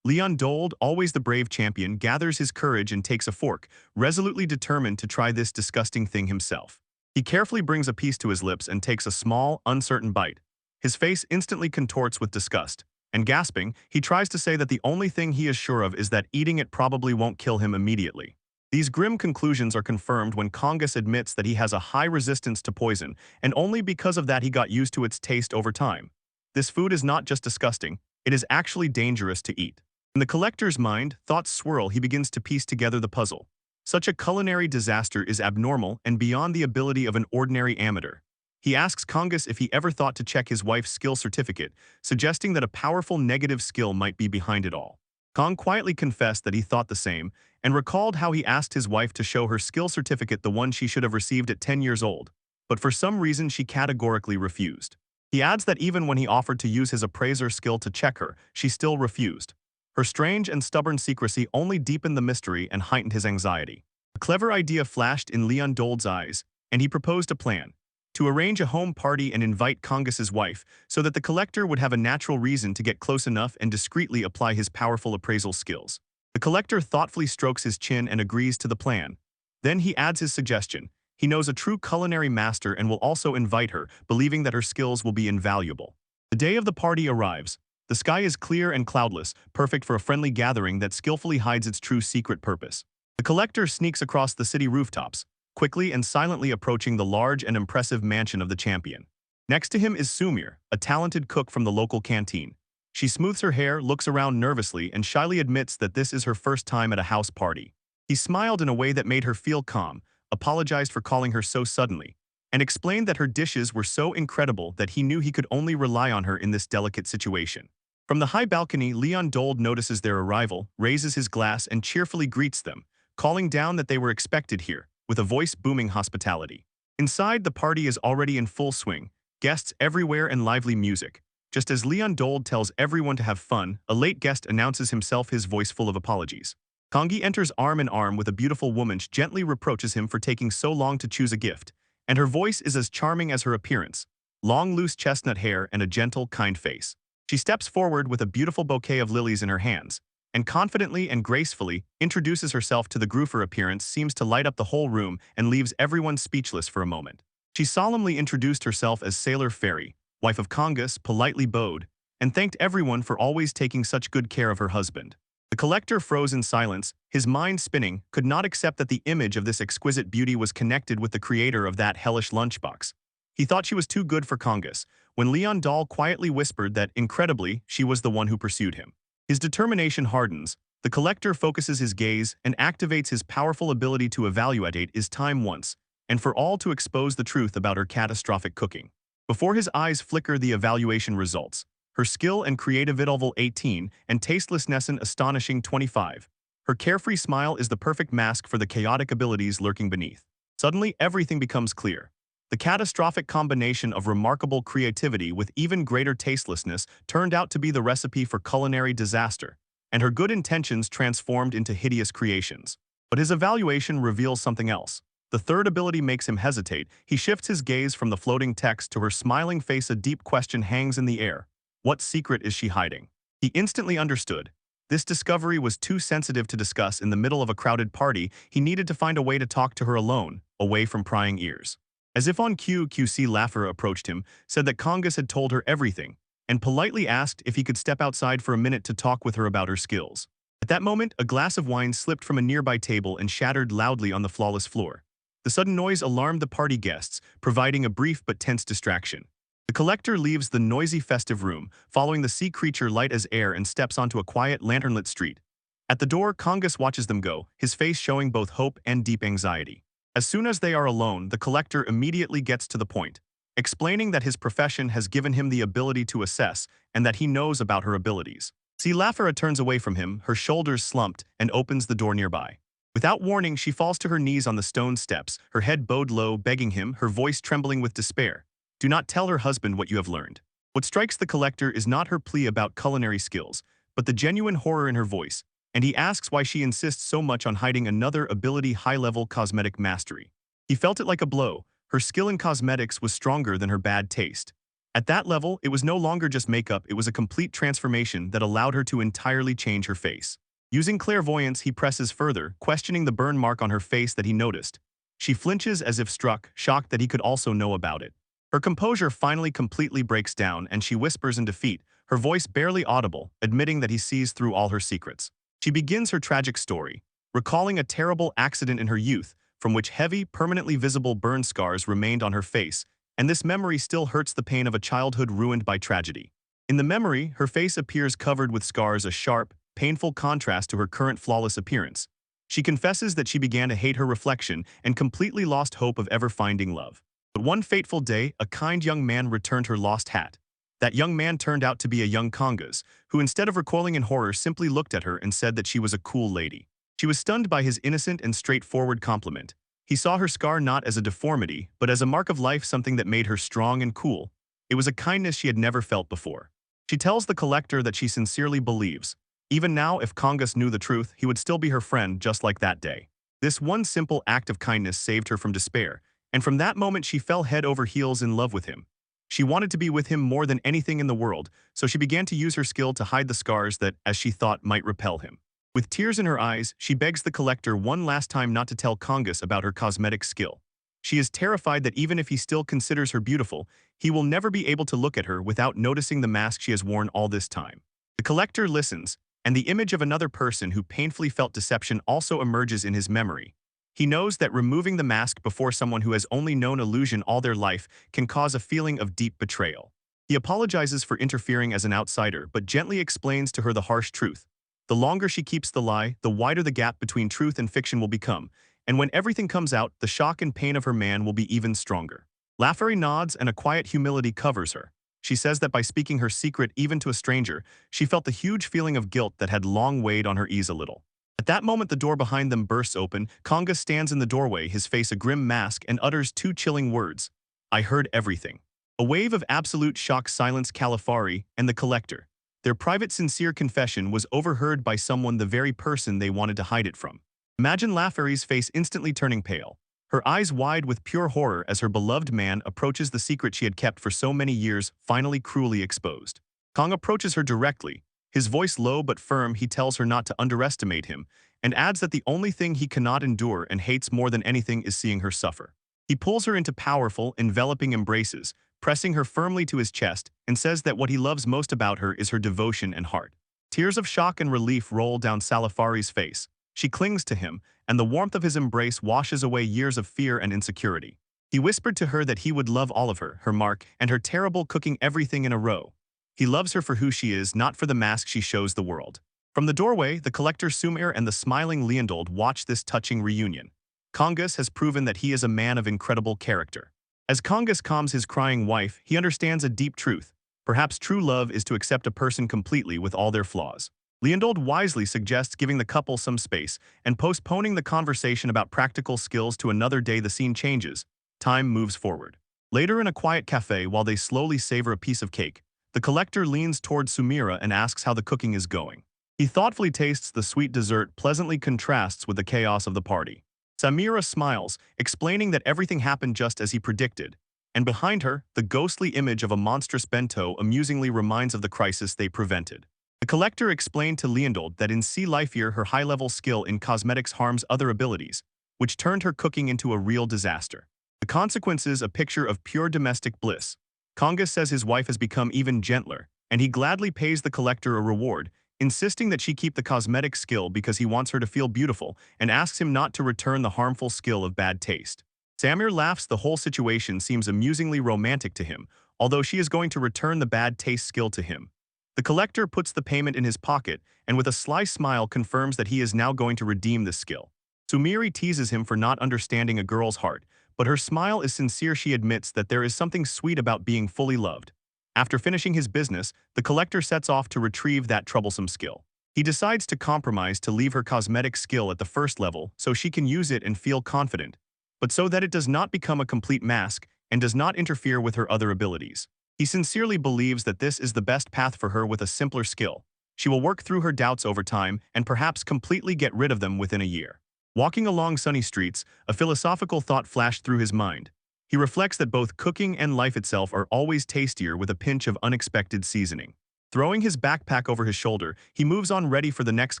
Leon-Dold, always the brave champion, gathers his courage and takes a fork, resolutely determined to try this disgusting thing himself. He carefully brings a piece to his lips and takes a small, uncertain bite. His face instantly contorts with disgust, and gasping, he tries to say that the only thing he is sure of is that eating it probably won't kill him immediately. These grim conclusions are confirmed when Congus admits that he has a high resistance to poison, and only because of that he got used to its taste over time. This food is not just disgusting, it is actually dangerous to eat. In the collector's mind, thoughts swirl. He begins to piece together the puzzle. Such a culinary disaster is abnormal and beyond the ability of an ordinary amateur. He asks Congus if he ever thought to check his wife's skill certificate, suggesting that a powerful negative skill might be behind it all. Kong quietly confessed that he thought the same, and recalled how he asked his wife to show her skill certificate, the one she should have received at 10 years old, but for some reason she categorically refused. He adds that even when he offered to use his appraiser skill to check her, she still refused. Her strange and stubborn secrecy only deepened the mystery and heightened his anxiety. A clever idea flashed in Leon-Dold's eyes, and he proposed a plan: to arrange a home party and invite Congus's wife so that the collector would have a natural reason to get close enough and discreetly apply his powerful appraisal skills. The collector thoughtfully strokes his chin and agrees to the plan. Then he adds his suggestion. He knows a true culinary master and will also invite her, believing that her skills will be invaluable. The day of the party arrives. The sky is clear and cloudless, perfect for a friendly gathering that skillfully hides its true secret purpose. The collector sneaks across the city rooftops, quickly and silently approaching the large and impressive mansion of the champion. Next to him is Sumir, a talented cook from the local canteen. She smooths her hair, looks around nervously, and shyly admits that this is her first time at a house party. He smiled in a way that made her feel calm, apologized for calling her so suddenly, and explained that her dishes were so incredible that he knew he could only rely on her in this delicate situation. From the high balcony, Leon Dold notices their arrival, raises his glass, and cheerfully greets them, calling down that they were expected here, with a voice booming hospitality. Inside, the party is already in full swing, guests everywhere and lively music. Just as Leon Dold tells everyone to have fun, a late guest announces himself, his voice full of apologies. Kongi enters arm in arm with a beautiful woman. She gently reproaches him for taking so long to choose a gift, and her voice is as charming as her appearance. Long, loose chestnut hair and a gentle, kind face. She steps forward with a beautiful bouquet of lilies in her hands, and confidently and gracefully introduces herself to the group. Her appearance seems to light up the whole room and leaves everyone speechless for a moment. She solemnly introduced herself as Sailor Fairy, wife of Congus, politely bowed, and thanked everyone for always taking such good care of her husband. The collector froze in silence, his mind spinning, could not accept that the image of this exquisite beauty was connected with the creator of that hellish lunchbox. He thought she was too good for Congus, when Leon Dahl quietly whispered that, incredibly, she was the one who pursued him. His determination hardens. The collector focuses his gaze and activates his powerful ability to evaluate his time once, and for all to expose the truth about her catastrophic cooking. Before his eyes flicker the evaluation results. Her skill and creative level 18 and tastelessness an astonishing 25. Her carefree smile is the perfect mask for the chaotic abilities lurking beneath. Suddenly, everything becomes clear. The catastrophic combination of remarkable creativity with even greater tastelessness turned out to be the recipe for culinary disaster, and her good intentions transformed into hideous creations. But his evaluation reveals something else. The third ability makes him hesitate. He shifts his gaze from the floating text to her smiling face. A deep question hangs in the air. What secret is she hiding? He instantly understood. This discovery was too sensitive to discuss in the middle of a crowded party. He needed to find a way to talk to her alone, away from prying ears. As if on cue, QC Laffer approached him, said that Congus had told her everything, and politely asked if he could step outside for a minute to talk with her about her skills. At that moment, a glass of wine slipped from a nearby table and shattered loudly on the flawless floor. The sudden noise alarmed the party guests, providing a brief but tense distraction. The collector leaves the noisy festive room, following the sea creature light as air, and steps onto a quiet, lanternlit street. At the door, Congus watches them go, his face showing both hope and deep anxiety. As soon as they are alone, the collector immediately gets to the point, explaining that his profession has given him the ability to assess and that he knows about her abilities. Lafera turns away from him, her shoulders slumped, and opens the door nearby. Without warning, she falls to her knees on the stone steps, her head bowed low, begging him, her voice trembling with despair. Do not tell her husband what you have learned. What strikes the collector is not her plea about culinary skills, but the genuine horror in her voice, and he asks why she insists so much on hiding another ability, high-level cosmetic mastery. He felt it like a blow. Her skill in cosmetics was stronger than her bad taste. At that level, it was no longer just makeup, it was a complete transformation that allowed her to entirely change her face. Using clairvoyance, he presses further, questioning the burn mark on her face that he noticed. She flinches as if struck, shocked that he could also know about it. Her composure finally completely breaks down, and she whispers in defeat, her voice barely audible, admitting that he sees through all her secrets. She begins her tragic story, recalling a terrible accident in her youth, from which heavy, permanently visible burn scars remained on her face, and this memory still hurts the pain of a childhood ruined by tragedy. In the memory, her face appears covered with scars, a sharp, painful contrast to her current flawless appearance. She confesses that she began to hate her reflection and completely lost hope of ever finding love. But one fateful day, a kind young man returned her lost hat. That young man turned out to be a young Congus, who instead of recoiling in horror simply looked at her and said that she was a cool lady. She was stunned by his innocent and straightforward compliment. He saw her scar not as a deformity, but as a mark of life, something that made her strong and cool. It was a kindness she had never felt before. She tells the collector that she sincerely believes. Even now, if Congus knew the truth, he would still be her friend just like that day. This one simple act of kindness saved her from despair, and from that moment she fell head over heels in love with him. She wanted to be with him more than anything in the world, so she began to use her skill to hide the scars that, as she thought, might repel him. With tears in her eyes, she begs the collector one last time not to tell Congus about her cosmetic skill. She is terrified that even if he still considers her beautiful, he will never be able to look at her without noticing the mask she has worn all this time. The collector listens, and the image of another person who painfully felt deception also emerges in his memory. He knows that removing the mask before someone who has only known illusion all their life can cause a feeling of deep betrayal. He apologizes for interfering as an outsider, but gently explains to her the harsh truth. The longer she keeps the lie, the wider the gap between truth and fiction will become, and when everything comes out, the shock and pain of her man will be even stronger. Laffery nods and a quiet humility covers her. She says that by speaking her secret even to a stranger, she felt the huge feeling of guilt that had long weighed on her ease a little. At that moment the door behind them bursts open. Konga stands in the doorway, his face a grim mask, and utters two chilling words. "I heard everything." A wave of absolute shock silenced Califari and the collector. Their private sincere confession was overheard by someone, the very person they wanted to hide it from. Imagine Laffery's face instantly turning pale, her eyes wide with pure horror as her beloved man approaches the secret she had kept for so many years, finally cruelly exposed. Kong approaches her directly. His voice low but firm, he tells her not to underestimate him, and adds that the only thing he cannot endure and hates more than anything is seeing her suffer. He pulls her into powerful, enveloping embraces, pressing her firmly to his chest, and says that what he loves most about her is her devotion and heart. Tears of shock and relief roll down Salafari's face. She clings to him, and the warmth of his embrace washes away years of fear and insecurity. He whispered to her that he would love all of her, her mark, and her terrible cooking, everything in a row. He loves her for who she is, not for the mask she shows the world. From the doorway, the collector Sumir and the smiling Leondold watch this touching reunion. Kongas has proven that he is a man of incredible character. As Kongas calms his crying wife, he understands a deep truth. Perhaps true love is to accept a person completely with all their flaws. Leondold wisely suggests giving the couple some space and postponing the conversation about practical skills to another day. The scene changes. Time moves forward. Later in a quiet cafe, while they slowly savor a piece of cake, the collector leans toward Sumira and asks how the cooking is going. He thoughtfully tastes the sweet dessert, pleasantly contrasts with the chaos of the party. Samira smiles, explaining that everything happened just as he predicted, and behind her, the ghostly image of a monstrous bento amusingly reminds of the crisis they prevented. The collector explained to Leondold that in sea life here her high-level skill in cosmetics harms other abilities, which turned her cooking into a real disaster. The consequences, a picture of pure domestic bliss. Konga says his wife has become even gentler, and he gladly pays the collector a reward, insisting that she keep the cosmetic skill because he wants her to feel beautiful and asks him not to return the harmful skill of bad taste. Samir laughs. The whole situation seems amusingly romantic to him, although she is going to return the bad taste skill to him. The collector puts the payment in his pocket and with a sly smile confirms that he is now going to redeem this skill. Sumiri teases him for not understanding a girl's heart, but her smile is sincere. She admits that there is something sweet about being fully loved. After finishing his business, the collector sets off to retrieve that troublesome skill. He decides to compromise to leave her cosmetic skill at the first level so she can use it and feel confident, but so that it does not become a complete mask and does not interfere with her other abilities. He sincerely believes that this is the best path for her. With a simpler skill, she will work through her doubts over time and perhaps completely get rid of them within a year. Walking along sunny streets, a philosophical thought flashed through his mind. He reflects that both cooking and life itself are always tastier with a pinch of unexpected seasoning. Throwing his backpack over his shoulder, he moves on, ready for the next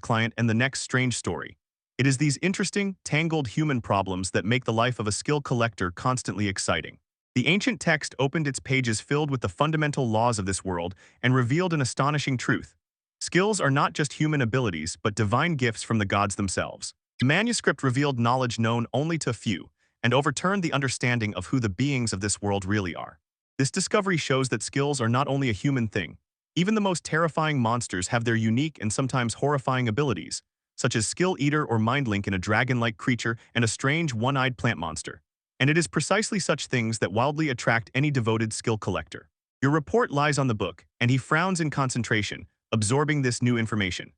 client and the next strange story. It is these interesting, tangled human problems that make the life of a skill collector constantly exciting. The ancient text opened its pages filled with the fundamental laws of this world and revealed an astonishing truth. Skills are not just human abilities but divine gifts from the gods themselves. The manuscript revealed knowledge known only to a few, and overturned the understanding of who the beings of this world really are. This discovery shows that skills are not only a human thing. Even the most terrifying monsters have their unique and sometimes horrifying abilities, such as Skill Eater or Mind Link in a dragon-like creature and a strange one-eyed plant monster. And it is precisely such things that wildly attract any devoted skill collector. Your report lies on the book, and he frowns in concentration, absorbing this new information.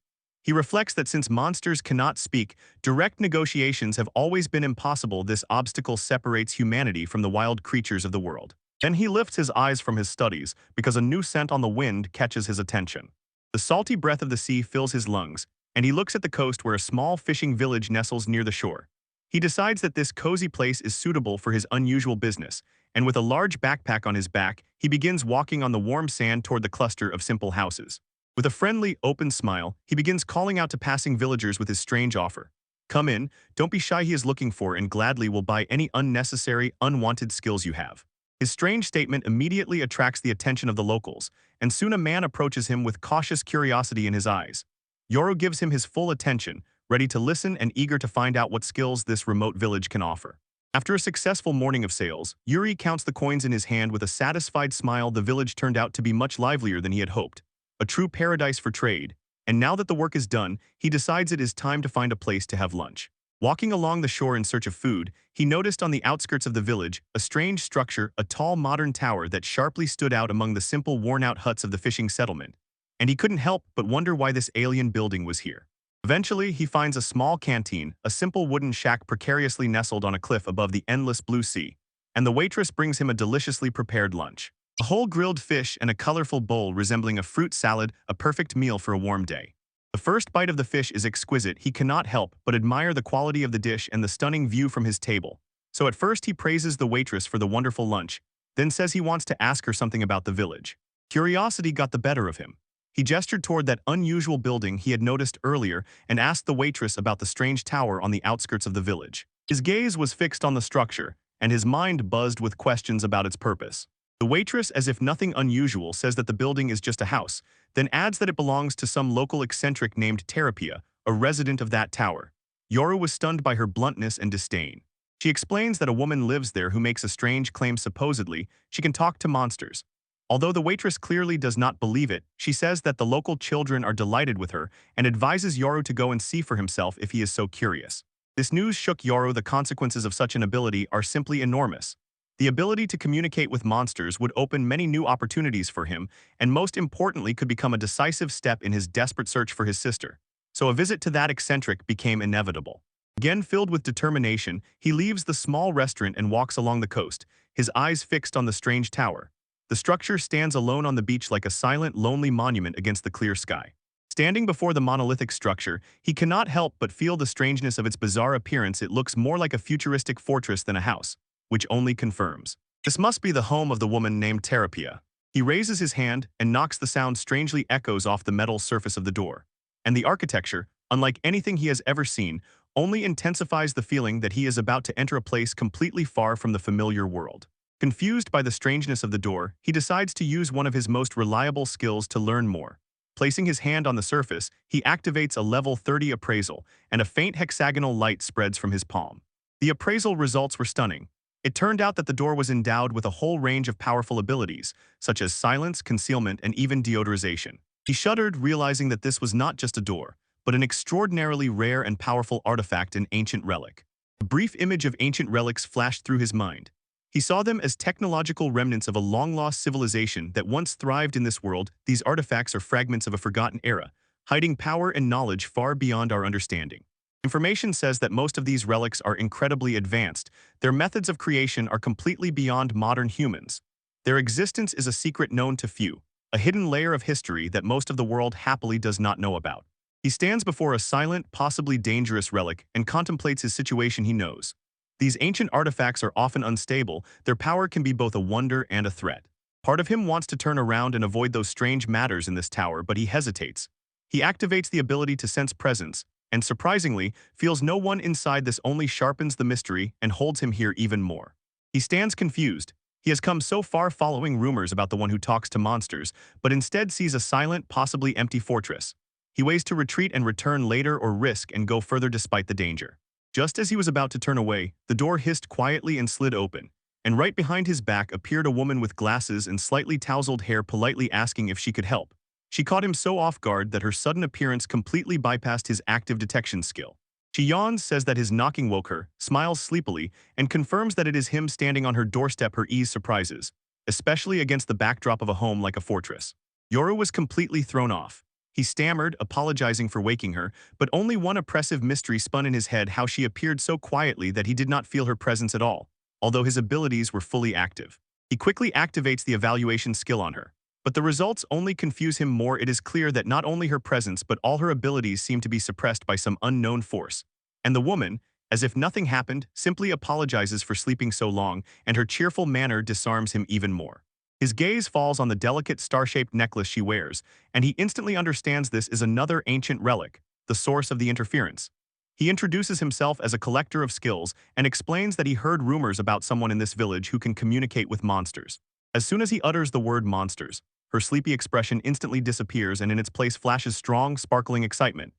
He reflects that since monsters cannot speak, direct negotiations have always been impossible. This obstacle separates humanity from the wild creatures of the world. Then he lifts his eyes from his studies because a new scent on the wind catches his attention. The salty breath of the sea fills his lungs, and he looks at the coast where a small fishing village nestles near the shore. He decides that this cozy place is suitable for his unusual business, and with a large backpack on his back, he begins walking on the warm sand toward the cluster of simple houses. With a friendly, open smile, he begins calling out to passing villagers with his strange offer. Come in, don't be shy. He is looking for and gladly will buy any unnecessary, unwanted skills you have. His strange statement immediately attracts the attention of the locals, and soon a man approaches him with cautious curiosity in his eyes. Yoru gives him his full attention, ready to listen and eager to find out what skills this remote village can offer. After a successful morning of sales, Yuri counts the coins in his hand with a satisfied smile. The village turned out to be much livelier than he had hoped. A true paradise for trade. And now that the work is done, he decides it is time to find a place to have lunch. Walking along the shore in search of food, he noticed on the outskirts of the village a strange structure, a tall modern tower that sharply stood out among the simple worn-out huts of the fishing settlement. And he couldn't help but wonder why this alien building was here. Eventually, he finds a small canteen, a simple wooden shack precariously nestled on a cliff above the endless blue sea, and the waitress brings him a deliciously prepared lunch. A whole grilled fish and a colorful bowl resembling a fruit salad, a perfect meal for a warm day. The first bite of the fish is exquisite. He cannot help but admire the quality of the dish and the stunning view from his table. So at first he praises the waitress for the wonderful lunch, then says he wants to ask her something about the village. Curiosity got the better of him. He gestured toward that unusual building he had noticed earlier and asked the waitress about the strange tower on the outskirts of the village. His gaze was fixed on the structure, and his mind buzzed with questions about its purpose. The waitress, as if nothing unusual, says that the building is just a house, then adds that it belongs to some local eccentric named Terapia, a resident of that tower. Yoru was stunned by her bluntness and disdain. She explains that a woman lives there who makes a strange claim. Supposedly, she can talk to monsters. Although the waitress clearly does not believe it, she says that the local children are delighted with her and advises Yoru to go and see for himself if he is so curious. This news shook Yoru. The consequences of such an ability are simply enormous. The ability to communicate with monsters would open many new opportunities for him, and most importantly could become a decisive step in his desperate search for his sister. So a visit to that eccentric became inevitable. Again filled with determination, he leaves the small restaurant and walks along the coast, his eyes fixed on the strange tower. The structure stands alone on the beach like a silent, lonely monument against the clear sky. Standing before the monolithic structure, he cannot help but feel the strangeness of its bizarre appearance. It looks more like a futuristic fortress than a house, which only confirms. This must be the home of the woman named Terapia. He raises his hand and knocks. The sound strangely echoes off the metal surface of the door. And the architecture, unlike anything he has ever seen, only intensifies the feeling that he is about to enter a place completely far from the familiar world. Confused by the strangeness of the door, he decides to use one of his most reliable skills to learn more. Placing his hand on the surface, he activates a level 30 appraisal, and a faint hexagonal light spreads from his palm. The appraisal results were stunning. It turned out that the door was endowed with a whole range of powerful abilities, such as silence, concealment, and even deodorization. He shuddered, realizing that this was not just a door, but an extraordinarily rare and powerful artifact, an ancient relic. A brief image of ancient relics flashed through his mind. He saw them as technological remnants of a long-lost civilization that once thrived in this world. These artifacts are fragments of a forgotten era, hiding power and knowledge far beyond our understanding. Information says that most of these relics are incredibly advanced. Their methods of creation are completely beyond modern humans. Their existence is a secret known to few, a hidden layer of history that most of the world happily does not know about. He stands before a silent, possibly dangerous relic and contemplates his situation. He knows these ancient artifacts are often unstable. Their power can be both a wonder and a threat. Part of him wants to turn around and avoid those strange matters in this tower, but he hesitates. He activates the ability to sense presence, and surprisingly, feels no one inside. This only sharpens the mystery and holds him here even more. He stands confused. He has come so far following rumors about the one who talks to monsters, but instead sees a silent, possibly empty fortress. He weighs to retreat and return later or risk and go further despite the danger. Just as he was about to turn away, the door hissed quietly and slid open, and right behind his back appeared a woman with glasses and slightly tousled hair, politely asking if she could help. She caught him so off guard that her sudden appearance completely bypassed his active detection skill. She yawns, says that his knocking woke her, smiles sleepily, and confirms that it is him standing on her doorstep. Her ease surprises, especially against the backdrop of a home like a fortress. Yoru was completely thrown off. He stammered, apologizing for waking her, but only one oppressive mystery spun in his head: how she appeared so quietly that he did not feel her presence at all, although his abilities were fully active. He quickly activates the evaluation skill on her, but the results only confuse him more. It is clear that not only her presence but all her abilities seem to be suppressed by some unknown force. And the woman, as if nothing happened, simply apologizes for sleeping so long, and her cheerful manner disarms him even more. His gaze falls on the delicate star-shaped necklace she wears, and he instantly understands this is another ancient relic, the source of the interference. He introduces himself as a collector of skills and explains that he heard rumors about someone in this village who can communicate with monsters. As soon as he utters the word monsters, her sleepy expression instantly disappears and in its place flashes strong, sparkling excitement.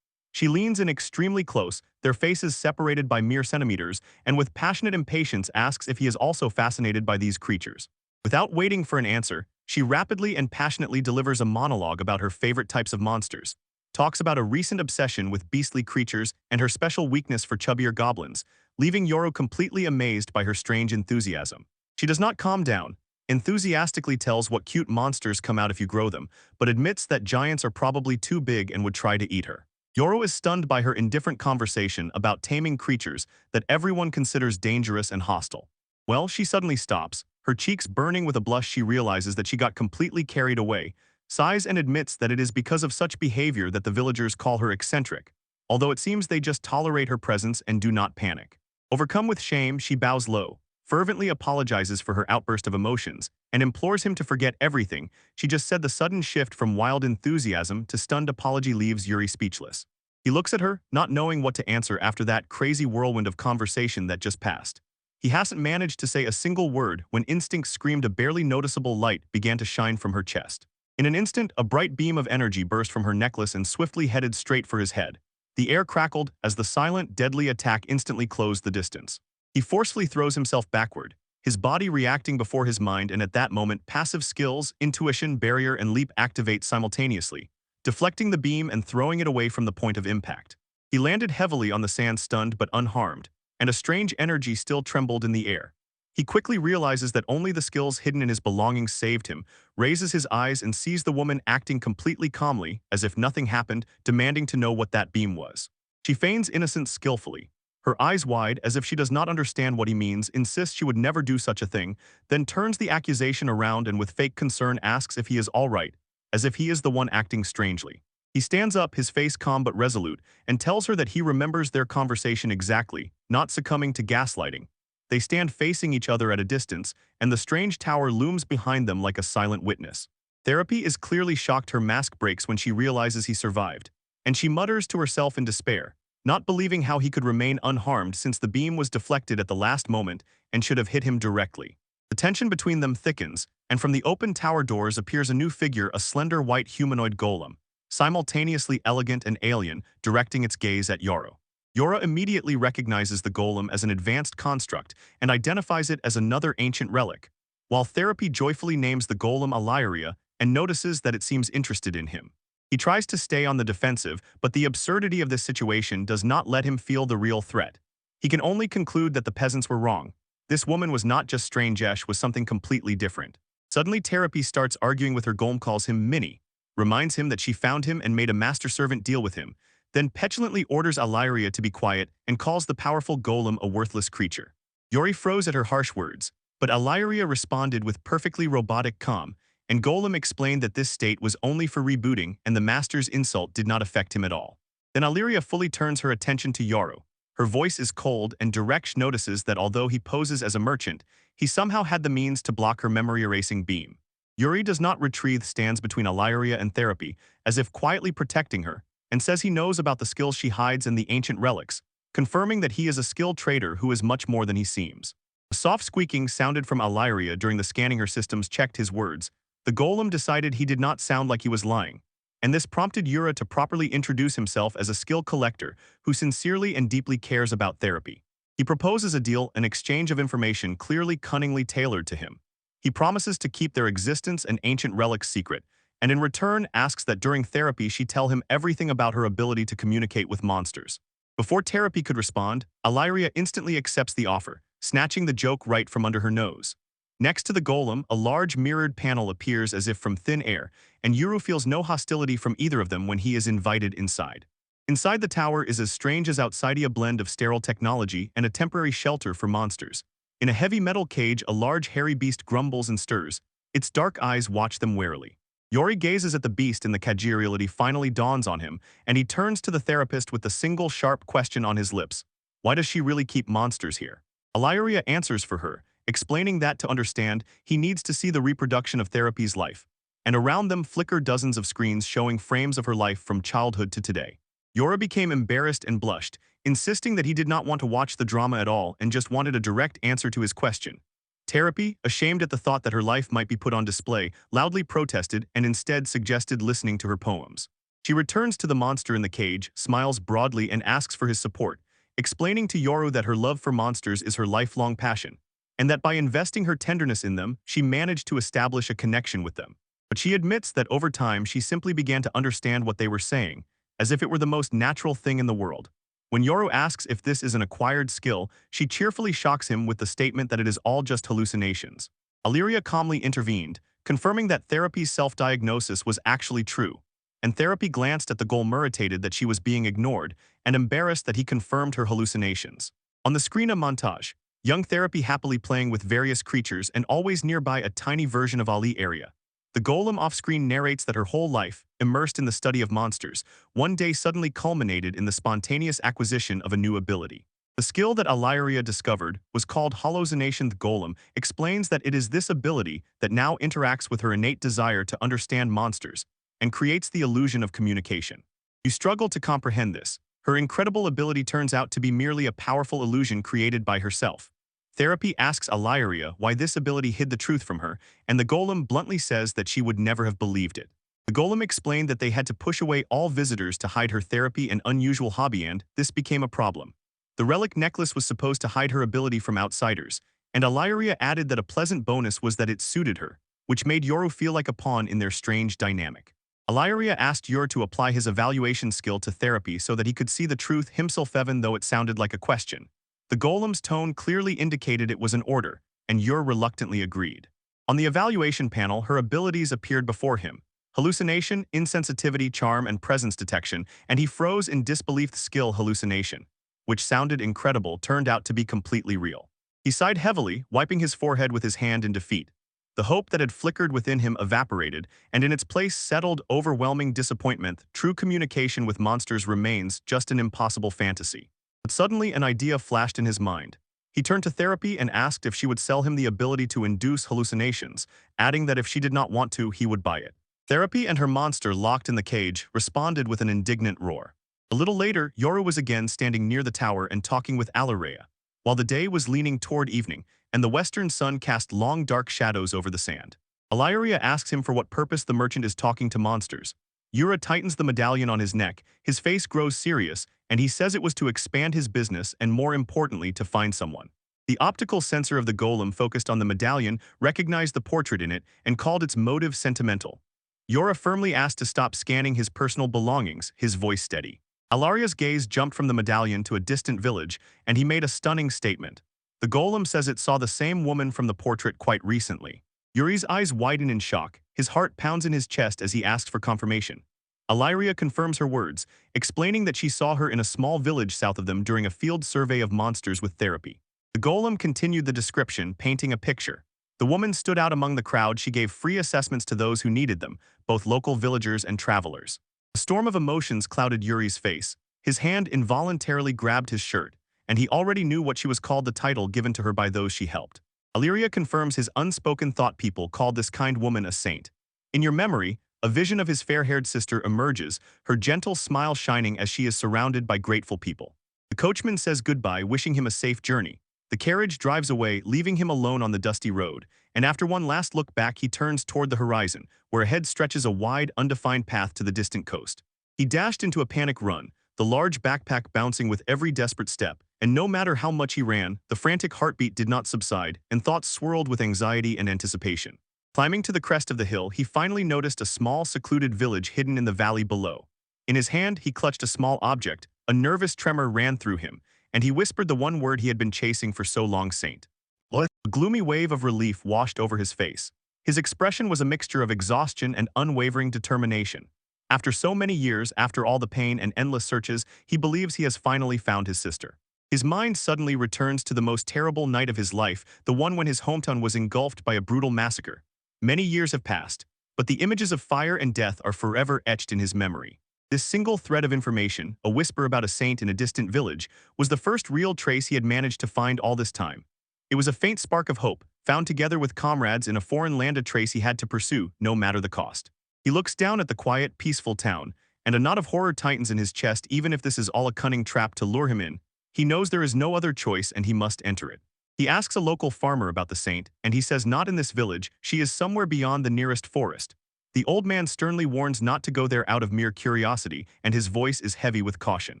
She leans in extremely close, their faces separated by mere centimeters, and with passionate impatience asks if he is also fascinated by these creatures. Without waiting for an answer, she rapidly and passionately delivers a monologue about her favorite types of monsters, talks about a recent obsession with beastly creatures and her special weakness for chubbier goblins, leaving Yoru completely amazed by her strange enthusiasm. She does not calm down, enthusiastically tells what cute monsters come out if you grow them, but admits that giants are probably too big and would try to eat her. Yoru is stunned by her indifferent conversation about taming creatures that everyone considers dangerous and hostile. Well, she suddenly stops, her cheeks burning with a blush. She realizes that she got completely carried away, sighs and admits that it is because of such behavior that the villagers call her eccentric, although it seems they just tolerate her presence and do not panic. Overcome with shame, she bows low, fervently apologizes for her outburst of emotions, and implores him to forget everything she just said. The sudden shift from wild enthusiasm to stunned apology leaves Yuri speechless. He looks at her, not knowing what to answer after that crazy whirlwind of conversation that just passed. He hasn't managed to say a single word when instinct screamed. A barely noticeable light began to shine from her chest. In an instant, a bright beam of energy burst from her necklace and swiftly headed straight for his head. The air crackled as the silent, deadly attack instantly closed the distance. He forcefully throws himself backward, his body reacting before his mind, and at that moment passive skills, intuition, barrier, and leap activate simultaneously, deflecting the beam and throwing it away from the point of impact. He landed heavily on the sand, stunned but unharmed, and a strange energy still trembled in the air. He quickly realizes that only the skills hidden in his belongings saved him, raises his eyes and sees the woman acting completely calmly, as if nothing happened, demanding to know what that beam was. She feigns innocence skillfully, her eyes wide as if she does not understand what he means, insists she would never do such a thing, then turns the accusation around and with fake concern asks if he is all right, as if he is the one acting strangely. He stands up, his face calm but resolute, and tells her that he remembers their conversation exactly, not succumbing to gaslighting. They stand facing each other at a distance, and the strange tower looms behind them like a silent witness. Therapy is clearly shocked. Her mask breaks when she realizes he survived, and she mutters to herself in despair, not believing how he could remain unharmed since the beam was deflected at the last moment and should have hit him directly. The tension between them thickens, and from the open tower doors appears a new figure, a slender white humanoid golem, simultaneously elegant and alien, directing its gaze at Yoru. Yoru immediately recognizes the golem as an advanced construct and identifies it as another ancient relic, while Therapy joyfully names the golem Illyria and notices that it seems interested in him. He tries to stay on the defensive, but the absurdity of this situation does not let him feel the real threat. He can only conclude that the peasants were wrong. This woman was not just strange, was something completely different. Suddenly Therapy starts arguing with her golem, calls him Minnie, reminds him that she found him and made a master-servant deal with him, then petulantly orders Illyria to be quiet and calls the powerful golem a worthless creature. Yuri froze at her harsh words, but Illyria responded with perfectly robotic calm, and Golem explained that this state was only for rebooting and the master's insult did not affect him at all. Then Illyria fully turns her attention to Yoru. Her voice is cold and direct. She notices that although he poses as a merchant, he somehow had the means to block her memory-erasing beam. Yuri does not retreat, stands between Illyria and Therapy, as if quietly protecting her, and says he knows about the skills she hides in the ancient relics, confirming that he is a skilled trader who is much more than he seems. A soft squeaking sounded from Illyria during the scanning. Her systems checked his words. The golem decided he did not sound like he was lying, and this prompted Yura to properly introduce himself as a skill collector who sincerely and deeply cares about Therapy. He proposes a deal, an exchange of information clearly cunningly tailored to him. He promises to keep their existence and ancient relics secret, and in return asks that during Therapy she tell him everything about her ability to communicate with monsters. Before Therapy could respond, Illyria instantly accepts the offer, snatching the joke right from under her nose. Next to the golem, a large mirrored panel appears as if from thin air, and Yuru feels no hostility from either of them when he is invited inside. Inside the tower is as strange as outside, a blend of sterile technology and a temporary shelter for monsters. In a heavy metal cage, a large hairy beast grumbles and stirs. Its dark eyes watch them warily. Yori gazes at the beast and the cagility finally dawns on him, and he turns to the therapist with a single sharp question on his lips. Why does she really keep monsters here? Illyria answers for her, explaining that to understand, he needs to see the reproduction of Therapy's life. And around them flicker dozens of screens showing frames of her life from childhood to today. Yora became embarrassed and blushed, insisting that he did not want to watch the drama at all and just wanted a direct answer to his question. Therapy, ashamed at the thought that her life might be put on display, loudly protested and instead suggested listening to her poems. She returns to the monster in the cage, smiles broadly and asks for his support, explaining to Yoru that her love for monsters is her lifelong passion, and that by investing her tenderness in them, she managed to establish a connection with them. But she admits that over time she simply began to understand what they were saying, as if it were the most natural thing in the world. When Yoru asks if this is an acquired skill, she cheerfully shocks him with the statement that it is all just hallucinations. Illyria calmly intervened, confirming that therapy's self-diagnosis was actually true, and therapy glanced at the goal, irritated that she was being ignored, and embarrassed that he confirmed her hallucinations. On the screen, a montage. Young therapy happily playing with various creatures and always nearby a tiny version of Ali area. The golem off-screen narrates that her whole life, immersed in the study of monsters, one day suddenly culminated in the spontaneous acquisition of a new ability. The skill that Illyria discovered was called hallucination. The golem explains that it is this ability that now interacts with her innate desire to understand monsters and creates the illusion of communication. You struggle to comprehend this. Her incredible ability turns out to be merely a powerful illusion created by herself. Therapy asks Illyria why this ability hid the truth from her, and the golem bluntly says that she would never have believed it. The golem explained that they had to push away all visitors to hide her therapy and unusual hobby, and this became a problem. The relic necklace was supposed to hide her ability from outsiders, and Illyria added that a pleasant bonus was that it suited her, which made Yoru feel like a pawn in their strange dynamic. Illyria asked Yoru to apply his evaluation skill to therapy so that he could see the truth himself, even though it sounded like a question. The golem's tone clearly indicated it was an order, and Yoru reluctantly agreed. On the evaluation panel, her abilities appeared before him: hallucination, insensitivity, charm, and presence detection, and he froze in disbelief. The skill hallucination, which sounded incredible, turned out to be completely real. He sighed heavily, wiping his forehead with his hand in defeat. The hope that had flickered within him evaporated, and in its place settled overwhelming disappointment. True communication with monsters remains just an impossible fantasy. But suddenly an idea flashed in his mind. He turned to therapy and asked if she would sell him the ability to induce hallucinations, adding that if she did not want to, he would buy it. Therapy and her monster, locked in the cage, responded with an indignant roar. A little later, Yoru was again standing near the tower and talking with Illyria, while the day was leaning toward evening, and the western sun cast long dark shadows over the sand. Illyria asks him for what purpose the merchant is talking to monsters. Yoru tightens the medallion on his neck, his face grows serious, and he says it was to expand his business and, more importantly, to find someone. The optical sensor of the golem focused on the medallion, recognized the portrait in it, and called its motive sentimental. Yoru firmly asked to stop scanning his personal belongings, his voice steady. Illyria's gaze jumped from the medallion to a distant village, and he made a stunning statement. The golem says it saw the same woman from the portrait quite recently. Yuri's eyes widen in shock, his heart pounds in his chest as he asks for confirmation. Illyria confirms her words, explaining that she saw her in a small village south of them during a field survey of monsters with therapy. The golem continued the description, painting a picture. The woman stood out among the crowd. She gave free assessments to those who needed them, both local villagers and travelers. A storm of emotions clouded Yuri's face. His hand involuntarily grabbed his shirt, and he already knew what she was called, the title given to her by those she helped. Illyria confirms his unspoken thought. People called this kind woman a saint. In your memory, a vision of his fair-haired sister emerges, her gentle smile shining as she is surrounded by grateful people. The coachman says goodbye, wishing him a safe journey. The carriage drives away, leaving him alone on the dusty road, and after one last look back, he turns toward the horizon, where ahead stretches a wide, undefined path to the distant coast. He dashed into a panic run, the large backpack bouncing with every desperate step, and no matter how much he ran, the frantic heartbeat did not subside, and thoughts swirled with anxiety and anticipation. Climbing to the crest of the hill, he finally noticed a small, secluded village hidden in the valley below. In his hand, he clutched a small object. A nervous tremor ran through him, and he whispered the one word he had been chasing for so long: saint. What? A gloomy wave of relief washed over his face. His expression was a mixture of exhaustion and unwavering determination. After so many years, after all the pain and endless searches, he believes he has finally found his sister. His mind suddenly returns to the most terrible night of his life, the one when his hometown was engulfed by a brutal massacre. Many years have passed, but the images of fire and death are forever etched in his memory. This single thread of information, a whisper about a saint in a distant village, was the first real trace he had managed to find all this time. It was a faint spark of hope, found together with comrades in a foreign land, a trace he had to pursue, no matter the cost. He looks down at the quiet, peaceful town, and a knot of horror tightens in his chest. Even if this is all a cunning trap to lure him in, he knows there is no other choice and he must enter it. He asks a local farmer about the saint, and he says not in this village, she is somewhere beyond the nearest forest. The old man sternly warns not to go there out of mere curiosity, and his voice is heavy with caution.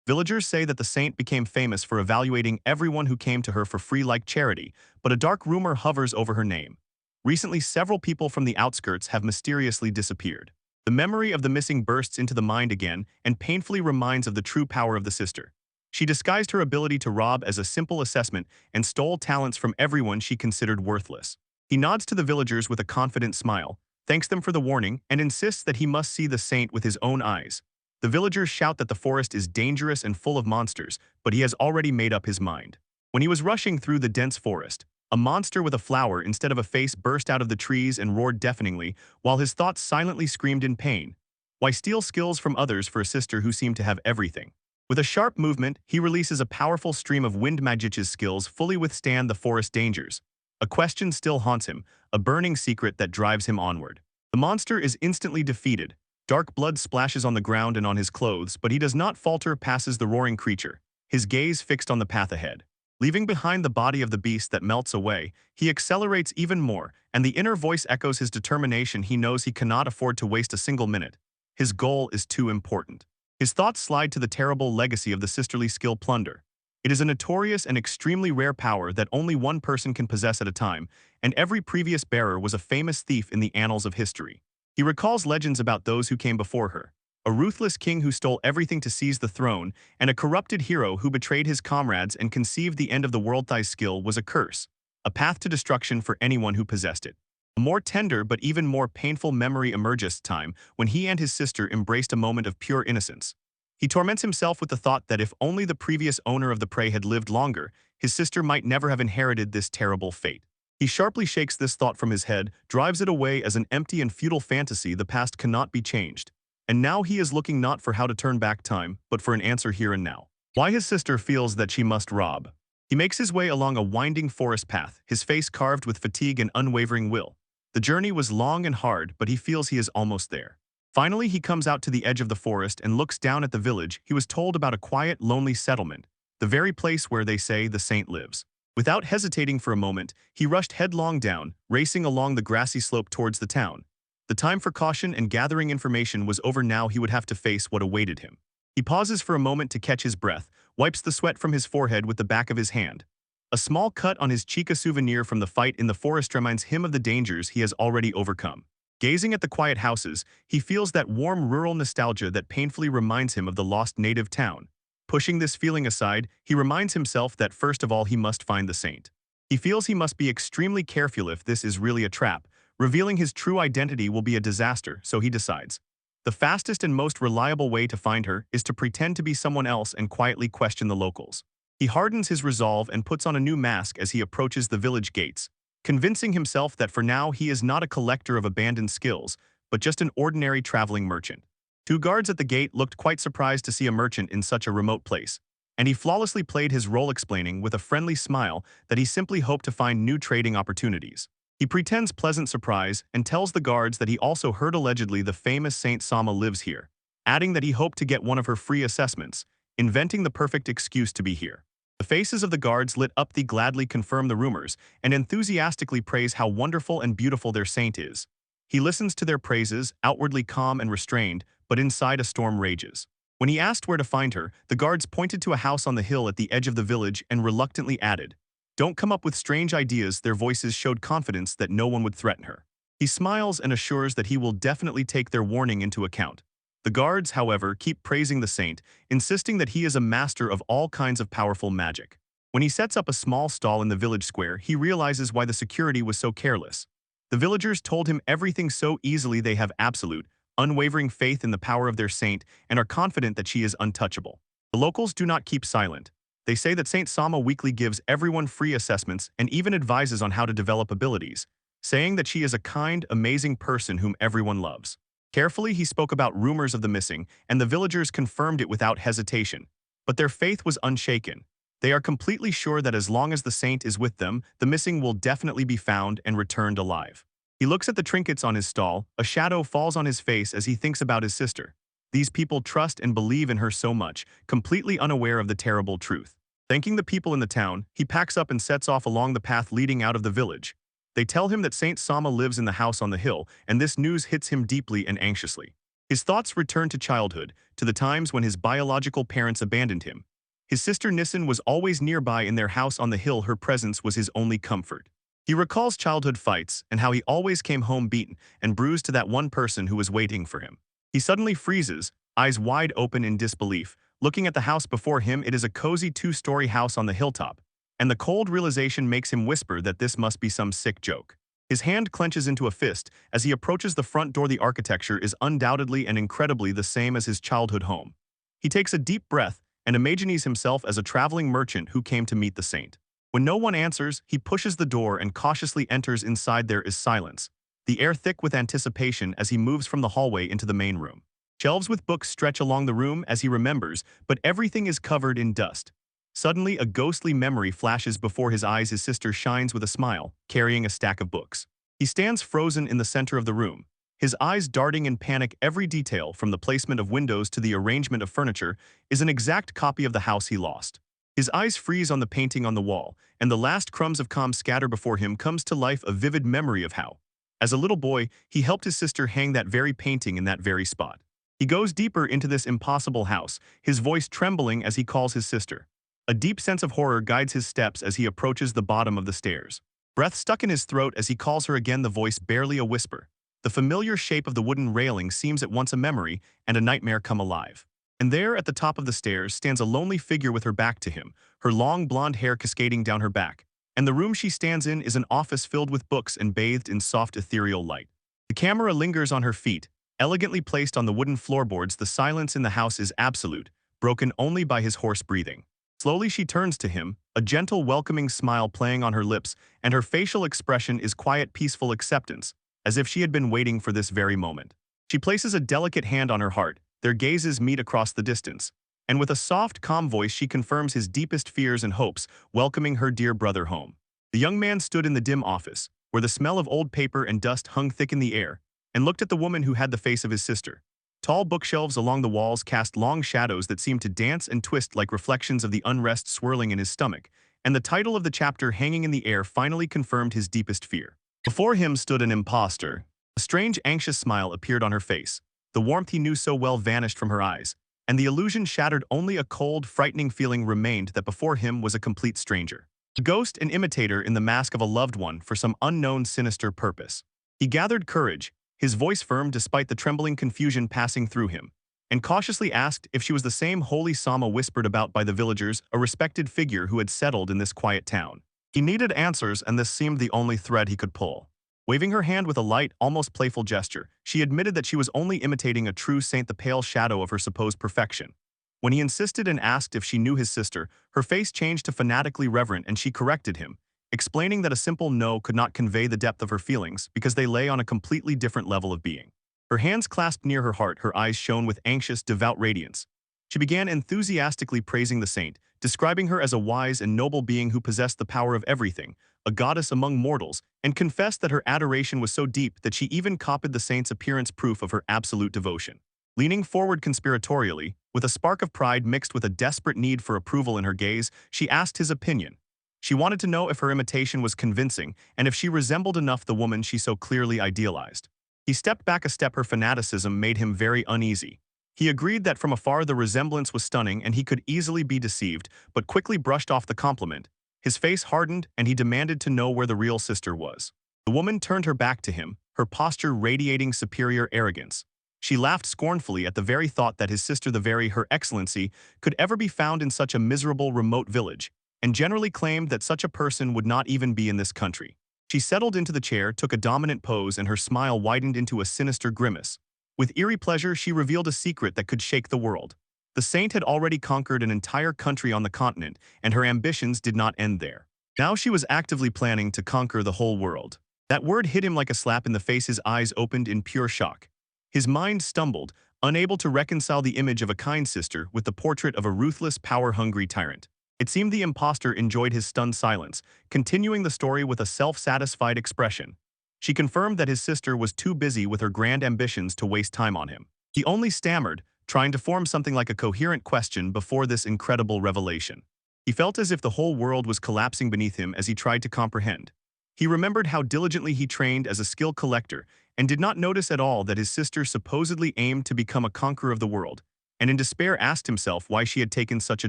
Villagers say that the saint became famous for evaluating everyone who came to her for free like charity, but a dark rumor hovers over her name. Recently, several people from the outskirts have mysteriously disappeared. The memory of the missing bursts into the mind again and painfully reminds of the true power of the sister. She disguised her ability to rob as a simple assessment and stole talents from everyone she considered worthless. He nods to the villagers with a confident smile, thanks them for the warning, and insists that he must see the saint with his own eyes. The villagers shout that the forest is dangerous and full of monsters, but he has already made up his mind. When he was rushing through the dense forest, a monster with a flower instead of a face burst out of the trees and roared deafeningly, while his thoughts silently screamed in pain. Why steal skills from others for a sister who seemed to have everything? With a sharp movement, he releases a powerful stream of wind magic's skills fully withstand the forest dangers. A question still haunts him, a burning secret that drives him onward. The monster is instantly defeated. Dark blood splashes on the ground and on his clothes, but he does not falter passes the roaring creature, his gaze fixed on the path ahead. Leaving behind the body of the beast that melts away, he accelerates even more, and the inner voice echoes his determination. He knows he cannot afford to waste a single minute. His goal is too important. His thoughts slide to the terrible legacy of the sisterly skill plunder. It is a notorious and extremely rare power that only one person can possess at a time, and every previous bearer was a famous thief in the annals of history. He recalls legends about those who came before her. A ruthless king who stole everything to seize the throne, and a corrupted hero who betrayed his comrades and conceived the end of the world. Thy skill was a curse, a path to destruction for anyone who possessed it. A more tender but even more painful memory emerges time when he and his sister embraced a moment of pure innocence. He torments himself with the thought that if only the previous owner of the prey had lived longer, his sister might never have inherited this terrible fate. He sharply shakes this thought from his head, drives it away as an empty and futile fantasy. The past cannot be changed. And now he is looking not for how to turn back time, but for an answer here and now. Why his sister feels that she must rob. He makes his way along a winding forest path, his face carved with fatigue and unwavering will. The journey was long and hard, but he feels he is almost there. Finally, he comes out to the edge of the forest and looks down at the village. He was told about a quiet, lonely settlement, the very place where they say the saint lives. Without hesitating for a moment, he rushed headlong down, racing along the grassy slope towards the town. The time for caution and gathering information was over. Now he would have to face what awaited him. He pauses for a moment to catch his breath, wipes the sweat from his forehead with the back of his hand. A small cut on his cheek, a souvenir from the fight in the forest, reminds him of the dangers he has already overcome. Gazing at the quiet houses, he feels that warm rural nostalgia that painfully reminds him of the lost native town. Pushing this feeling aside, he reminds himself that first of all he must find the saint. He feels he must be extremely careful if this is really a trap. Revealing his true identity will be a disaster, so he decides. The fastest and most reliable way to find her is to pretend to be someone else and quietly question the locals. He hardens his resolve and puts on a new mask as he approaches the village gates, convincing himself that for now he is not a collector of abandoned skills, but just an ordinary traveling merchant. Two guards at the gate looked quite surprised to see a merchant in such a remote place, and he flawlessly played his role, explaining with a friendly smile that he simply hoped to find new trading opportunities. He pretends pleasant surprise and tells the guards that he also heard allegedly the famous Saint Sama lives here, adding that he hoped to get one of her free assessments, inventing the perfect excuse to be here. The faces of the guards lit up. They gladly confirm the rumors and enthusiastically praise how wonderful and beautiful their saint is. He listens to their praises, outwardly calm and restrained, but inside a storm rages. When he asked where to find her, the guards pointed to a house on the hill at the edge of the village and reluctantly added, "Don't come up with strange ideas." Their voices showed confidence that no one would threaten her. He smiles and assures that he will definitely take their warning into account. The guards, however, keep praising the saint, insisting that he is a master of all kinds of powerful magic. When he sets up a small stall in the village square, he realizes why the security was so careless. The villagers told him everything so easily. They have absolute, unwavering faith in the power of their saint and are confident that she is untouchable. The locals do not keep silent. They say that Saint Sama weekly gives everyone free assessments and even advises on how to develop abilities, saying that she is a kind, amazing person whom everyone loves. Carefully, he spoke about rumors of the missing, and the villagers confirmed it without hesitation. But their faith was unshaken. They are completely sure that as long as the saint is with them, the missing will definitely be found and returned alive. He looks at the trinkets on his stall. A shadow falls on his face as he thinks about his sister. These people trust and believe in her so much, completely unaware of the terrible truth. Thanking the people in the town, he packs up and sets off along the path leading out of the village. They tell him that Saint Sama lives in the house on the hill, and this news hits him deeply and anxiously. His thoughts return to childhood, to the times when his biological parents abandoned him. His sister Nissen was always nearby in their house on the hill. Her presence was his only comfort. He recalls childhood fights and how he always came home beaten and bruised to that one person who was waiting for him. He suddenly freezes, eyes wide open in disbelief. Looking at the house before him, it is a cozy two-story house on the hilltop, and the cold realization makes him whisper that this must be some sick joke. His hand clenches into a fist as he approaches the front door. The architecture is undoubtedly and incredibly the same as his childhood home. He takes a deep breath and imagines himself as a traveling merchant who came to meet the saint. When no one answers, he pushes the door and cautiously enters. Inside there is silence, the air thick with anticipation as he moves from the hallway into the main room. Shelves with books stretch along the room as he remembers, but everything is covered in dust. Suddenly, a ghostly memory flashes before his eyes. His sister shines with a smile, carrying a stack of books. He stands frozen in the center of the room, his eyes darting in panic. Every detail, from the placement of windows to the arrangement of furniture, is an exact copy of the house he lost. His eyes freeze on the painting on the wall, and the last crumbs of calm scatter before him comes to life a vivid memory of how, as a little boy, he helped his sister hang that very painting in that very spot. He goes deeper into this impossible house, his voice trembling as he calls his sister. A deep sense of horror guides his steps as he approaches the bottom of the stairs. Breath stuck in his throat as he calls her again, the voice barely a whisper. The familiar shape of the wooden railing seems at once a memory and a nightmare come alive. And there, at the top of the stairs, stands a lonely figure with her back to him, her long blonde hair cascading down her back. And the room she stands in is an office filled with books and bathed in soft ethereal light. The camera lingers on her feet, elegantly placed on the wooden floorboards. The silence in the house is absolute, broken only by his hoarse breathing. Slowly she turns to him, a gentle welcoming smile playing on her lips, and her facial expression is quiet, peaceful acceptance, as if she had been waiting for this very moment. She places a delicate hand on her heart. Their gazes meet across the distance, and with a soft, calm voice she confirms his deepest fears and hopes, welcoming her dear brother home. The young man stood in the dim office, where the smell of old paper and dust hung thick in the air, and looked at the woman who had the face of his sister. Tall bookshelves along the walls cast long shadows that seemed to dance and twist like reflections of the unrest swirling in his stomach, and the title of the chapter hanging in the air finally confirmed his deepest fear. Before him stood an impostor. A strange, anxious smile appeared on her face. The warmth he knew so well vanished from her eyes, and the illusion shattered. Only a cold, frightening feeling remained that before him was a complete stranger. A ghost, an imitator in the mask of a loved one for some unknown sinister purpose. He gathered courage, his voice firm despite the trembling confusion passing through him, and cautiously asked if she was the same holy Sama whispered about by the villagers, a respected figure who had settled in this quiet town. He needed answers, and this seemed the only thread he could pull. Waving her hand with a light, almost playful gesture, she admitted that she was only imitating a true saint, the pale shadow of her supposed perfection. When he insisted and asked if she knew his sister, her face changed to fanatically reverent, and she corrected him, explaining that a simple no could not convey the depth of her feelings because they lay on a completely different level of being. Her hands clasped near her heart, her eyes shone with anxious, devout radiance. She began enthusiastically praising the saint, describing her as a wise and noble being who possessed the power of everything, a goddess among mortals, and confessed that her adoration was so deep that she even copied the saint's appearance, proof of her absolute devotion. Leaning forward conspiratorially, with a spark of pride mixed with a desperate need for approval in her gaze, she asked his opinion. She wanted to know if her imitation was convincing and if she resembled enough the woman she so clearly idealized. He stepped back a step. Her fanaticism made him very uneasy. He agreed that from afar the resemblance was stunning and he could easily be deceived, but quickly brushed off the compliment. His face hardened and he demanded to know where the real sister was. The woman turned her back to him, her posture radiating superior arrogance. She laughed scornfully at the very thought that his sister, the very Her Excellency, could ever be found in such a miserable, remote village, and generally claimed that such a person would not even be in this country. She settled into the chair, took a dominant pose, and her smile widened into a sinister grimace. With eerie pleasure, she revealed a secret that could shake the world. The saint had already conquered an entire country on the continent, and her ambitions did not end there. Now she was actively planning to conquer the whole world. That word hit him like a slap in the face. His eyes opened in pure shock. His mind stumbled, unable to reconcile the image of a kind sister with the portrait of a ruthless, power-hungry tyrant. It seemed the impostor enjoyed his stunned silence, continuing the story with a self-satisfied expression. She confirmed that his sister was too busy with her grand ambitions to waste time on him. He only stammered, trying to form something like a coherent question before this incredible revelation. He felt as if the whole world was collapsing beneath him as he tried to comprehend. He remembered how diligently he trained as a skill collector and did not notice at all that his sister supposedly aimed to become a conqueror of the world, and in despair asked himself why she had taken such a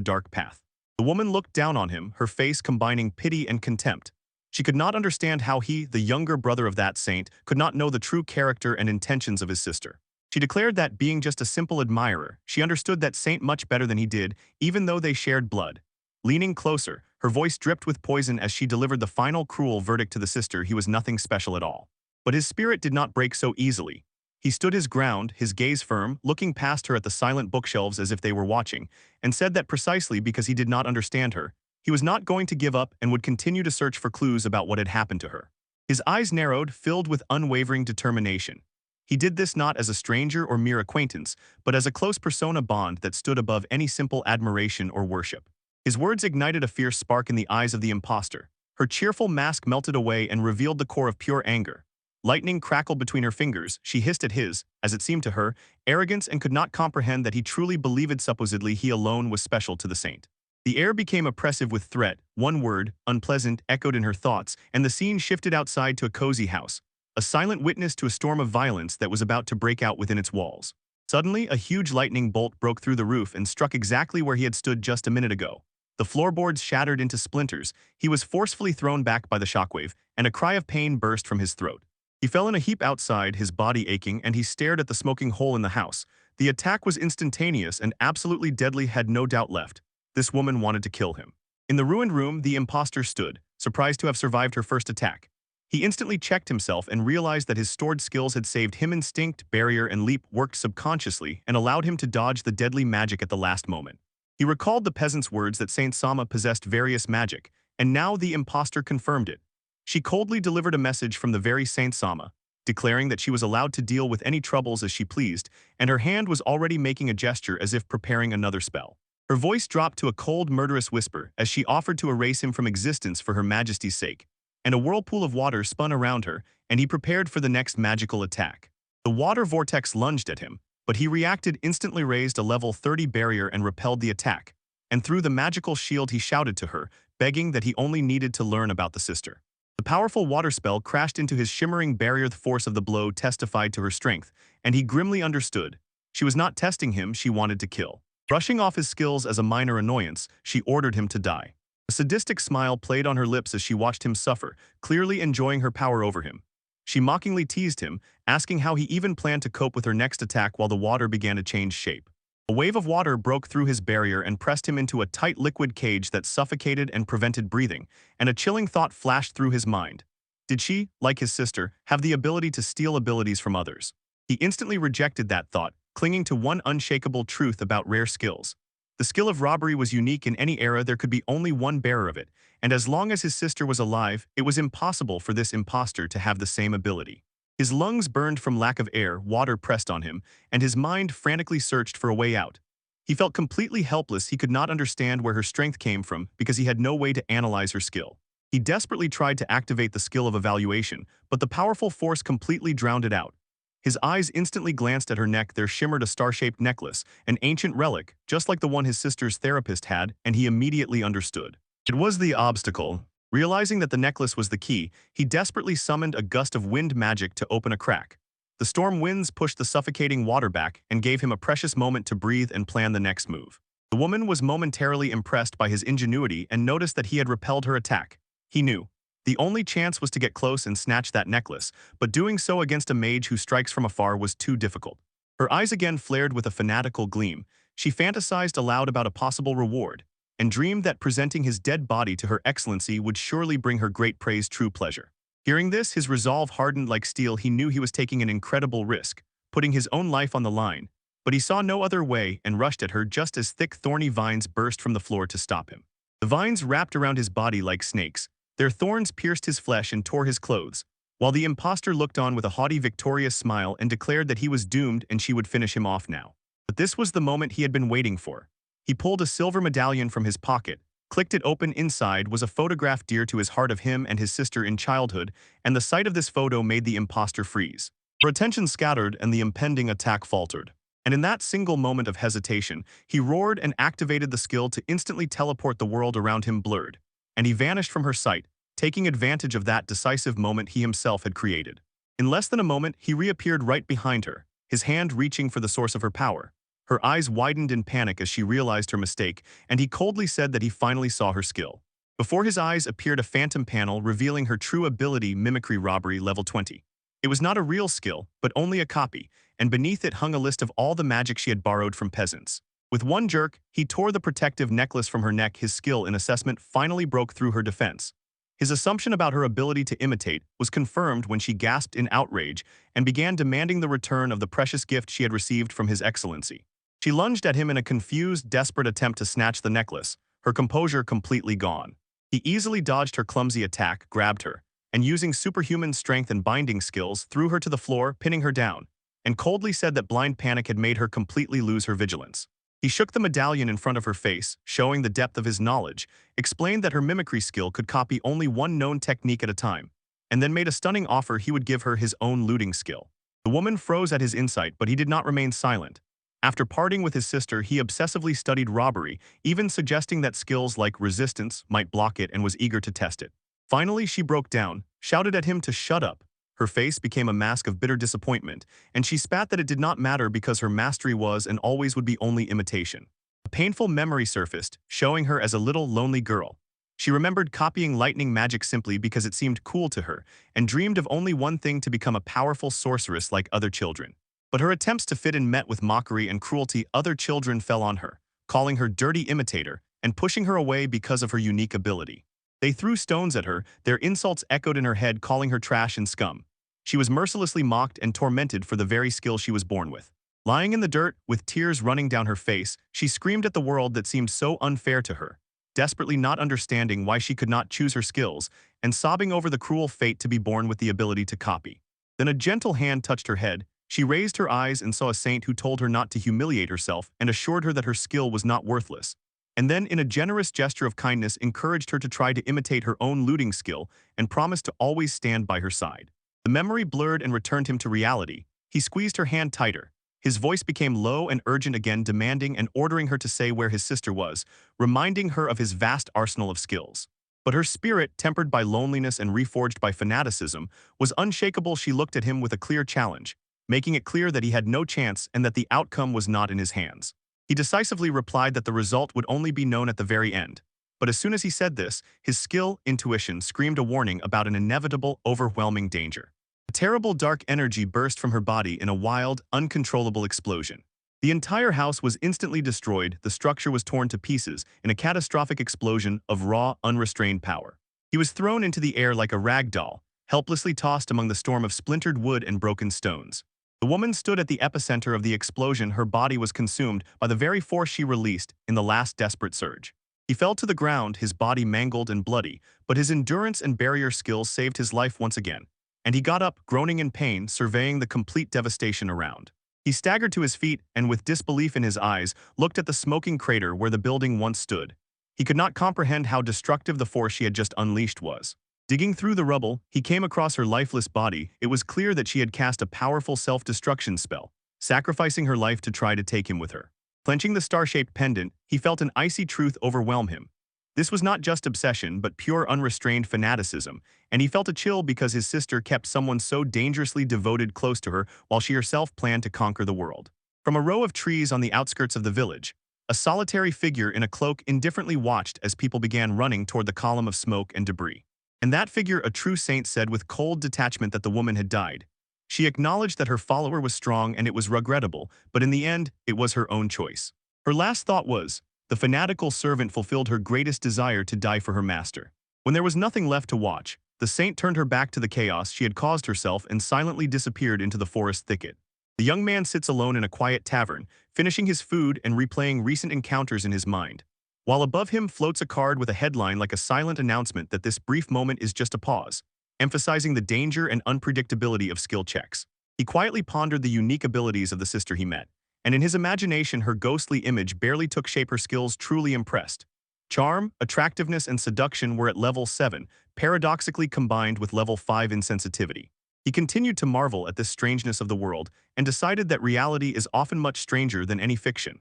dark path. The woman looked down on him, her face combining pity and contempt. She could not understand how he, the younger brother of that saint, could not know the true character and intentions of his sister. She declared that, being just a simple admirer, she understood that saint much better than he did, even though they shared blood. Leaning closer, her voice dripped with poison as she delivered the final cruel verdict to the sister: he was nothing special at all. But his spirit did not break so easily. He stood his ground, his gaze firm, looking past her at the silent bookshelves as if they were watching, and said that precisely because he did not understand her, he was not going to give up and would continue to search for clues about what had happened to her. His eyes narrowed, filled with unwavering determination. He did this not as a stranger or mere acquaintance, but as a close persona bond that stood above any simple admiration or worship. His words ignited a fierce spark in the eyes of the impostor. Her cheerful mask melted away and revealed the core of pure anger. Lightning crackled between her fingers. She hissed at his, as it seemed to her, arrogance, and could not comprehend that he truly believed supposedly he alone was special to the saint. The air became oppressive with threat. One word, unpleasant, echoed in her thoughts, and the scene shifted outside to a cozy house, a silent witness to a storm of violence that was about to break out within its walls. Suddenly, a huge lightning bolt broke through the roof and struck exactly where he had stood just a minute ago. The floorboards shattered into splinters. He was forcefully thrown back by the shockwave, and a cry of pain burst from his throat. He fell in a heap outside, his body aching, and he stared at the smoking hole in the house. The attack was instantaneous and absolutely deadly, had no doubt left. This woman wanted to kill him. In the ruined room, the impostor stood, surprised to have survived her first attack. He instantly checked himself and realized that his stored skills had saved him. Instinct, barrier, and leap worked subconsciously and allowed him to dodge the deadly magic at the last moment. He recalled the peasant's words that Saint Sama possessed various magic, and now the impostor confirmed it. She coldly delivered a message from the very Saint Sama, declaring that she was allowed to deal with any troubles as she pleased, and her hand was already making a gesture as if preparing another spell. Her voice dropped to a cold, murderous whisper as she offered to erase him from existence for Her Majesty's sake, and a whirlpool of water spun around her, and he prepared for the next magical attack. The water vortex lunged at him, but he reacted instantly, raised a level 30 barrier and repelled the attack, and through the magical shield he shouted to her, begging that he only needed to learn about the sister. The powerful water spell crashed into his shimmering barrier. The force of the blow testified to her strength, and he grimly understood. She was not testing him, she wanted to kill. Brushing off his skills as a minor annoyance, she ordered him to die. A sadistic smile played on her lips as she watched him suffer, clearly enjoying her power over him. She mockingly teased him, asking how he even planned to cope with her next attack while the water began to change shape. A wave of water broke through his barrier and pressed him into a tight liquid cage that suffocated and prevented breathing, and a chilling thought flashed through his mind. Did she, like his sister, have the ability to steal abilities from others? He instantly rejected that thought, clinging to one unshakable truth about rare skills. The skill of robbery was unique in any era. There could be only one bearer of it, and as long as his sister was alive, it was impossible for this impostor to have the same ability. His lungs burned from lack of air, water pressed on him, and his mind frantically searched for a way out. He felt completely helpless. He could not understand where her strength came from because he had no way to analyze her skill. He desperately tried to activate the skill of evaluation, but the powerful force completely drowned it out. His eyes instantly glanced at her neck. There shimmered a star-shaped necklace, an ancient relic, just like the one his sister's therapist had, and he immediately understood. It was the obstacle. Realizing that the necklace was the key, he desperately summoned a gust of wind magic to open a crack. The storm winds pushed the suffocating water back and gave him a precious moment to breathe and plan the next move. The woman was momentarily impressed by his ingenuity and noticed that he had repelled her attack. He knew. The only chance was to get close and snatch that necklace, but doing so against a mage who strikes from afar was too difficult. Her eyes again flared with a fanatical gleam. She fantasized aloud about a possible reward, and dreamed that presenting his dead body to Her Excellency would surely bring her great praise, true pleasure. Hearing this, his resolve hardened like steel. He knew he was taking an incredible risk, putting his own life on the line, but he saw no other way and rushed at her just as thick, thorny vines burst from the floor to stop him. The vines wrapped around his body like snakes. Their thorns pierced his flesh and tore his clothes, while the impostor looked on with a haughty, victorious smile and declared that he was doomed and she would finish him off now. But this was the moment he had been waiting for. He pulled a silver medallion from his pocket, clicked it open. Inside was a photograph dear to his heart of him and his sister in childhood, and the sight of this photo made the impostor freeze. Her attention scattered and the impending attack faltered. And in that single moment of hesitation, he roared and activated the skill to instantly teleport. The world around him blurred, and he vanished from her sight, taking advantage of that decisive moment he himself had created. In less than a moment, he reappeared right behind her, his hand reaching for the source of her power. Her eyes widened in panic as she realized her mistake, and he coldly said that he finally saw her skill. Before his eyes appeared a phantom panel revealing her true ability, Mimicry Robbery Level 20. It was not a real skill, but only a copy, and beneath it hung a list of all the magic she had borrowed from peasants. With one jerk, he tore the protective necklace from her neck. His skill in assessment finally broke through her defense. His assumption about her ability to imitate was confirmed when she gasped in outrage and began demanding the return of the precious gift she had received from His Excellency. She lunged at him in a confused, desperate attempt to snatch the necklace, her composure completely gone. He easily dodged her clumsy attack, grabbed her, and using superhuman strength and binding skills, threw her to the floor, pinning her down, and coldly said that blind panic had made her completely lose her vigilance. He shook the medallion in front of her face, showing the depth of his knowledge, explained that her mimicry skill could copy only one known technique at a time, and then made a stunning offer he would give her his own looting skill. The woman froze at his insight, but he did not remain silent. After parting with his sister, he obsessively studied robbery, even suggesting that skills like resistance might block it, and was eager to test it. Finally, she broke down, shouted at him to shut up. Her face became a mask of bitter disappointment, and she spat that it did not matter because her mastery was and always would be only imitation. A painful memory surfaced, showing her as a little, lonely girl. She remembered copying lightning magic simply because it seemed cool to her, and dreamed of only one thing: to become a powerful sorceress like other children. But her attempts to fit in met with mockery and cruelty. Other children fell on her, calling her dirty imitator, and pushing her away because of her unique ability. They threw stones at her, their insults echoed in her head, calling her trash and scum. She was mercilessly mocked and tormented for the very skill she was born with. Lying in the dirt, with tears running down her face, she screamed at the world that seemed so unfair to her, desperately not understanding why she could not choose her skills, and sobbing over the cruel fate to be born with the ability to copy. Then a gentle hand touched her head. She raised her eyes and saw a saint who told her not to humiliate herself and assured her that her skill was not worthless. And then, in a generous gesture of kindness, encouraged her to try to imitate her own looting skill and promised to always stand by her side. The memory blurred and returned him to reality. He squeezed her hand tighter. His voice became low and urgent again, demanding and ordering her to say where his sister was, reminding her of his vast arsenal of skills. But her spirit, tempered by loneliness and reforged by fanaticism, was unshakable. She looked at him with a clear challenge, making it clear that he had no chance and that the outcome was not in his hands. He decisively replied that the result would only be known at the very end. But as soon as he said this, his skill, intuition, screamed a warning about an inevitable, overwhelming danger. A terrible dark energy burst from her body in a wild, uncontrollable explosion. The entire house was instantly destroyed. The structure was torn to pieces in a catastrophic explosion of raw, unrestrained power. He was thrown into the air like a rag doll, helplessly tossed among the storm of splintered wood and broken stones. The woman stood at the epicenter of the explosion. Her body was consumed by the very force she released in the last desperate surge. He fell to the ground, his body mangled and bloody, but his endurance and barrier skills saved his life once again. And he got up, groaning in pain, surveying the complete devastation around. He staggered to his feet and, with disbelief in his eyes, looked at the smoking crater where the building once stood. He could not comprehend how destructive the force she had just unleashed was. Digging through the rubble, he came across her lifeless body. It was clear that she had cast a powerful self-destruction spell, sacrificing her life to try to take him with her. Clenching the star-shaped pendant, he felt an icy truth overwhelm him. This was not just obsession, but pure unrestrained fanaticism, and he felt a chill because his sister kept someone so dangerously devoted close to her while she herself planned to conquer the world. From a row of trees on the outskirts of the village, a solitary figure in a cloak indifferently watched as people began running toward the column of smoke and debris. And that figure, a true saint, said with cold detachment that the woman had died. She acknowledged that her follower was strong and it was regrettable, but in the end, it was her own choice. Her last thought was, the fanatical servant fulfilled her greatest desire to die for her master. When there was nothing left to watch, the saint turned her back to the chaos she had caused herself and silently disappeared into the forest thicket. The young man sits alone in a quiet tavern, finishing his food and replaying recent encounters in his mind. While above him floats a card with a headline like a silent announcement that this brief moment is just a pause, emphasizing the danger and unpredictability of skill checks. He quietly pondered the unique abilities of the sister he met, and in his imagination her ghostly image barely took shape. Her skills truly impressed. Charm, attractiveness, and seduction were at level 7, paradoxically combined with level 5 insensitivity. He continued to marvel at this strangeness of the world and decided that reality is often much stranger than any fiction.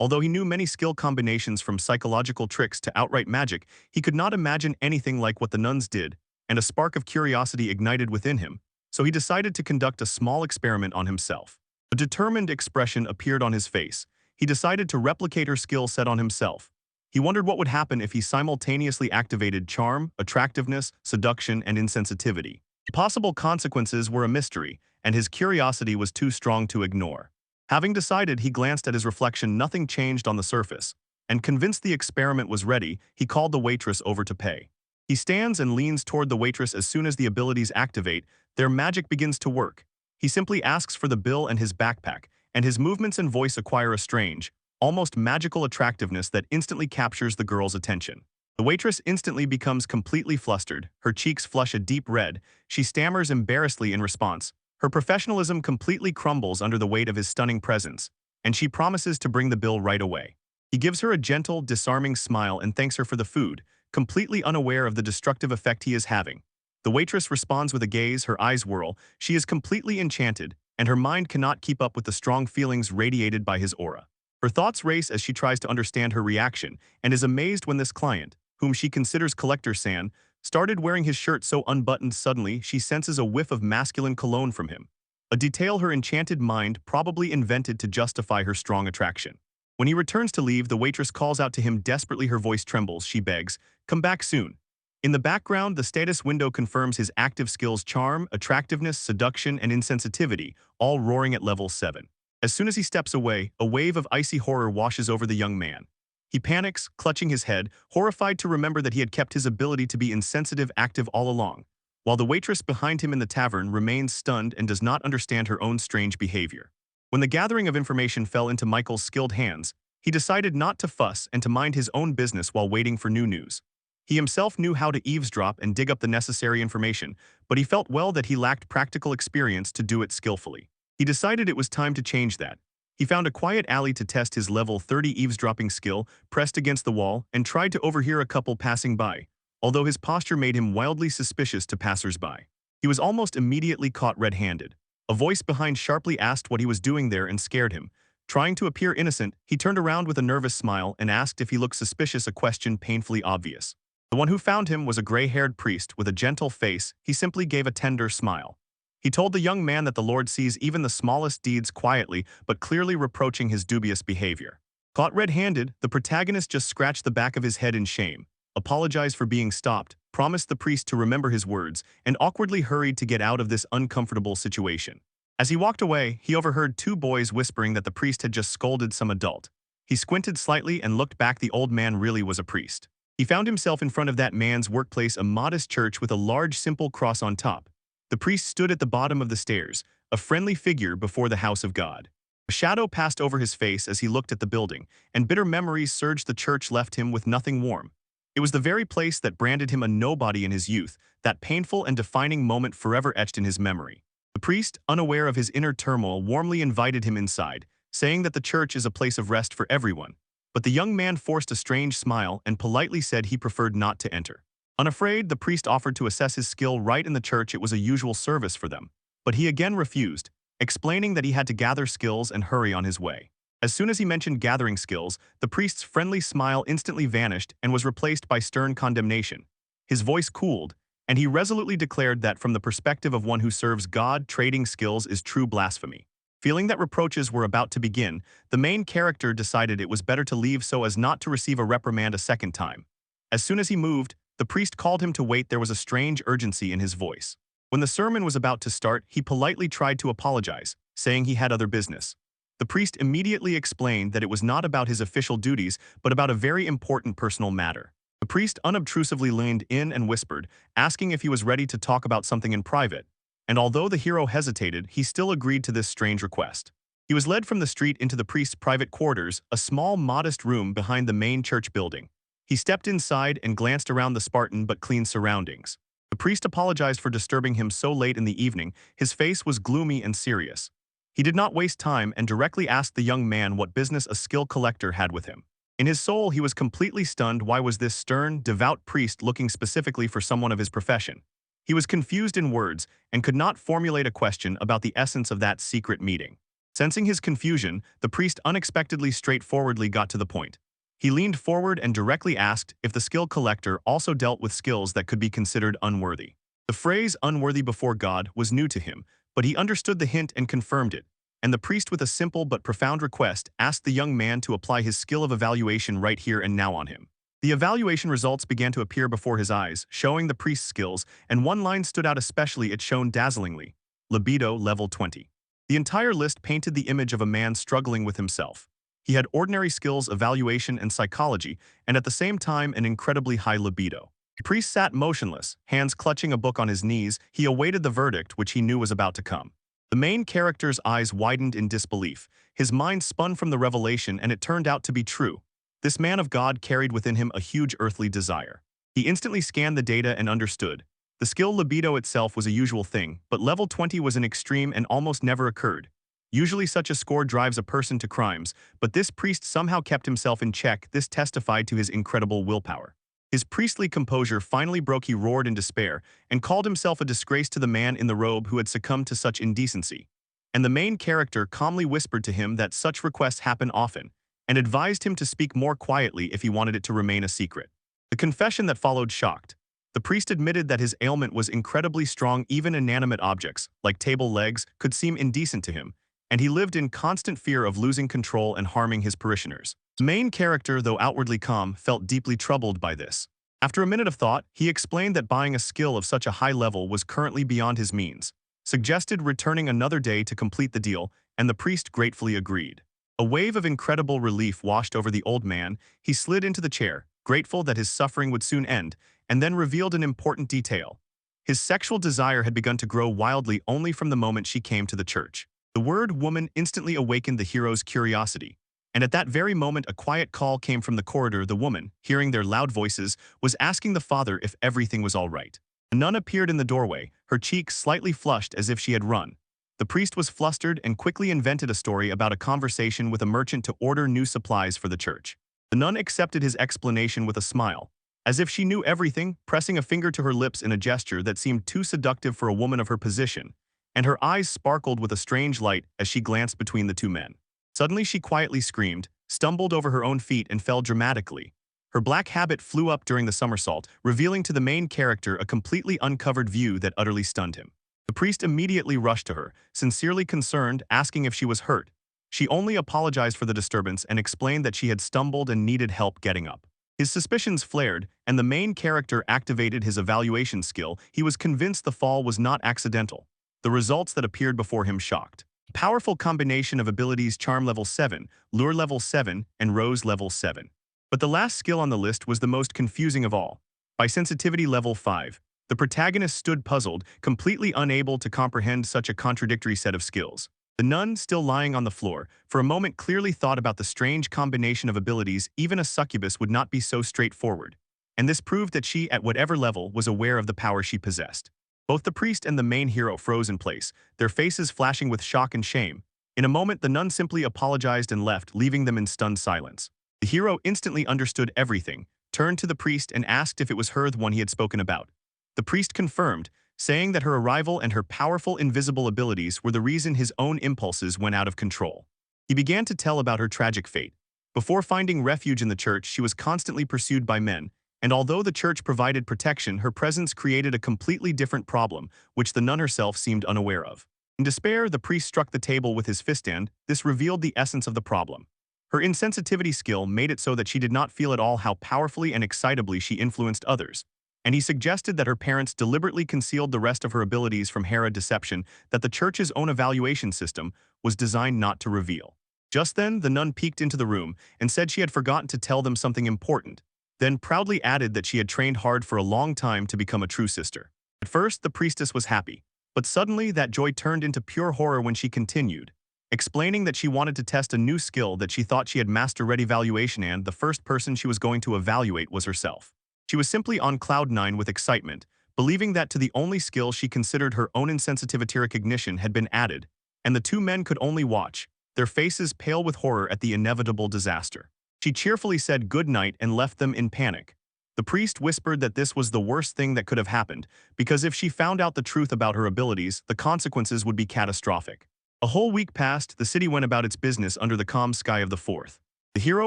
Although he knew many skill combinations from psychological tricks to outright magic, he could not imagine anything like what the nuns did, and a spark of curiosity ignited within him, so he decided to conduct a small experiment on himself. A determined expression appeared on his face. He decided to replicate her skill set on himself. He wondered what would happen if he simultaneously activated charm, attractiveness, seduction, and insensitivity. Possible consequences were a mystery, and his curiosity was too strong to ignore. Having decided, he glanced at his reflection. Nothing changed on the surface, and convinced the experiment was ready, he called the waitress over to pay. He stands and leans toward the waitress. As soon as the abilities activate, their magic begins to work. He simply asks for the bill and his backpack, and his movements and voice acquire a strange, almost magical attractiveness that instantly captures the girl's attention. The waitress instantly becomes completely flustered. Her cheeks flush a deep red. She stammers embarrassedly in response. Her professionalism completely crumbles under the weight of his stunning presence, and she promises to bring the bill right away. He gives her a gentle, disarming smile and thanks her for the food, completely unaware of the destructive effect he is having. The waitress responds with a gaze. Her eyes whirl. She is completely enchanted, and her mind cannot keep up with the strong feelings radiated by his aura. Her thoughts race as she tries to understand her reaction, and is amazed when this client, whom she considers Collector San, started wearing his shirt so unbuttoned. Suddenly, she senses a whiff of masculine cologne from him, a detail her enchanted mind probably invented to justify her strong attraction. When he returns to leave, the waitress calls out to him desperately. Her voice trembles. She begs, "Come back soon." In the background, the status window confirms his active skills: charm, attractiveness, seduction, and insensitivity, all roaring at level 7. As soon as he steps away, a wave of icy horror washes over the young man. He panics, clutching his head, horrified to remember that he had kept his ability to be insensitive active all along, while the waitress behind him in the tavern remains stunned and does not understand her own strange behavior. When the gathering of information fell into Michael's skilled hands, he decided not to fuss and to mind his own business while waiting for new news. He himself knew how to eavesdrop and dig up the necessary information, but he felt well that he lacked practical experience to do it skillfully. He decided it was time to change that. He found a quiet alley to test his level 30 eavesdropping skill, pressed against the wall, and tried to overhear a couple passing by, although his posture made him wildly suspicious to passers-by. He was almost immediately caught red-handed. A voice behind sharply asked what he was doing there and scared him. Trying to appear innocent, he turned around with a nervous smile and asked if he looked suspicious, a question painfully obvious. The one who found him was a gray-haired priest with a gentle face. He simply gave a tender smile. He told the young man that the Lord sees even the smallest deeds, quietly but clearly reproaching his dubious behavior. Caught red-handed, the protagonist just scratched the back of his head in shame, apologized for being stopped, promised the priest to remember his words, and awkwardly hurried to get out of this uncomfortable situation. As he walked away, he overheard two boys whispering that the priest had just scolded some adult. He squinted slightly and looked back. The old man really was a priest. He found himself in front of that man's workplace, a modest church with a large simple cross on top. The priest stood at the bottom of the stairs, a friendly figure before the house of God. A shadow passed over his face as he looked at the building, and bitter memories surged. The church left him with nothing warm. It was the very place that branded him a nobody in his youth, that painful and defining moment forever etched in his memory. The priest, unaware of his inner turmoil, warmly invited him inside, saying that the church is a place of rest for everyone. But the young man forced a strange smile and politely said he preferred not to enter. Unafraid, the priest offered to assess his skill right in the church. It was a usual service for them. But he again refused, explaining that he had to gather skills and hurry on his way. As soon as he mentioned gathering skills, the priest's friendly smile instantly vanished and was replaced by stern condemnation. His voice cooled, and he resolutely declared that from the perspective of one who serves God, trading skills is true blasphemy. Feeling that reproaches were about to begin, the main character decided it was better to leave so as not to receive a reprimand a second time. As soon as he moved, the priest called him to wait. There was a strange urgency in his voice. When the sermon was about to start, he politely tried to apologize, saying he had other business. The priest immediately explained that it was not about his official duties, but about a very important personal matter. The priest unobtrusively leaned in and whispered, asking if he was ready to talk about something in private. And although the hero hesitated, he still agreed to this strange request. He was led from the street into the priest's private quarters, a small, modest room behind the main church building. He stepped inside and glanced around the Spartan but clean surroundings. The priest apologized for disturbing him so late in the evening. His face was gloomy and serious. He did not waste time and directly asked the young man what business a skill collector had with him. In his soul, he was completely stunned. Why was this stern, devout priest looking specifically for someone of his profession? He was confused in words and could not formulate a question about the essence of that secret meeting. Sensing his confusion, the priest unexpectedly straightforwardly got to the point. He leaned forward and directly asked if the skill collector also dealt with skills that could be considered unworthy. The phrase unworthy before God was new to him, but he understood the hint and confirmed it, and the priest with a simple but profound request asked the young man to apply his skill of evaluation right here and now on him. The evaluation results began to appear before his eyes, showing the priest's skills, and one line stood out especially. It shone dazzlingly. Libido level 20. The entire list painted the image of a man struggling with himself. He had ordinary skills, evaluation, and psychology, and at the same time an incredibly high libido. The priest sat motionless, hands clutching a book on his knees. He awaited the verdict which he knew was about to come. The main character's eyes widened in disbelief. His mind spun from the revelation, and it turned out to be true. This man of God carried within him a huge earthly desire. He instantly scanned the data and understood. The skill libido itself was a usual thing, but level 20 was an extreme and almost never occurred. Usually such a score drives a person to crimes, but this priest somehow kept himself in check. This testified to his incredible willpower. His priestly composure finally broke. He roared in despair and called himself a disgrace to the man in the robe who had succumbed to such indecency. And the main character calmly whispered to him that such requests happen often, and advised him to speak more quietly if he wanted it to remain a secret. The confession that followed shocked. The priest admitted that his ailment was incredibly strong. Even inanimate objects, like table legs, could seem indecent to him, and he lived in constant fear of losing control and harming his parishioners. The main character, though outwardly calm, felt deeply troubled by this. After a minute of thought, he explained that buying a skill of such a high level was currently beyond his means, suggested returning another day to complete the deal, and the priest gratefully agreed. A wave of incredible relief washed over the old man. He slid into the chair, grateful that his suffering would soon end, and then revealed an important detail. His sexual desire had begun to grow wildly only from the moment she came to the church. The word woman instantly awakened the hero's curiosity. And at that very moment a quiet call came from the corridor. The woman, hearing their loud voices, was asking the father if everything was all right. A nun appeared in the doorway, her cheeks slightly flushed as if she had run. The priest was flustered and quickly invented a story about a conversation with a merchant to order new supplies for the church. The nun accepted his explanation with a smile, as if she knew everything, pressing a finger to her lips in a gesture that seemed too seductive for a woman of her position, and her eyes sparkled with a strange light as she glanced between the two men. Suddenly she quietly screamed, stumbled over her own feet, and fell dramatically. Her black habit flew up during the somersault, revealing to the main character a completely uncovered view that utterly stunned him. The priest immediately rushed to her, sincerely concerned, asking if she was hurt. She only apologized for the disturbance and explained that she had stumbled and needed help getting up. His suspicions flared, and the main character activated his evaluation skill. He was convinced the fall was not accidental. The results that appeared before him shocked. Powerful combination of abilities: Charm level 7, Lure level 7, and Rose level 7. But the last skill on the list was the most confusing of all. By sensitivity level 5, the protagonist stood puzzled, completely unable to comprehend such a contradictory set of skills. The nun, still lying on the floor, for a moment clearly thought about the strange combination of abilities. Even a succubus would not be so straightforward. And this proved that she, at whatever level, was aware of the power she possessed. Both the priest and the main hero froze in place, their faces flashing with shock and shame. In a moment, the nun simply apologized and left, leaving them in stunned silence. The hero instantly understood everything, turned to the priest and asked if it was her, the one he had spoken about. The priest confirmed, saying that her arrival and her powerful invisible abilities were the reason his own impulses went out of control. He began to tell about her tragic fate. Before finding refuge in the church, she was constantly pursued by men, and although the church provided protection, her presence created a completely different problem, which the nun herself seemed unaware of. In despair, the priest struck the table with his fist, and this revealed the essence of the problem. Her insensitivity skill made it so that she did not feel at all how powerfully and excitably she influenced others. And he suggested that her parents deliberately concealed the rest of her abilities from her, a deception that the church's own evaluation system was designed not to reveal. Just then, the nun peeked into the room and said she had forgotten to tell them something important, then proudly added that she had trained hard for a long time to become a true sister. At first, the priestess was happy, but suddenly that joy turned into pure horror when she continued, explaining that she wanted to test a new skill that she thought she had mastered: evaluation, and the first person she was going to evaluate was herself. She was simply on cloud 9 with excitement, believing that to the only skill she considered her own insensitivity recognition had been added, and the two men could only watch, their faces pale with horror at the inevitable disaster. She cheerfully said good night and left them in panic. The priest whispered that this was the worst thing that could have happened, because if she found out the truth about her abilities, the consequences would be catastrophic. A whole week passed, the city went about its business under the calm sky of the 4th. The hero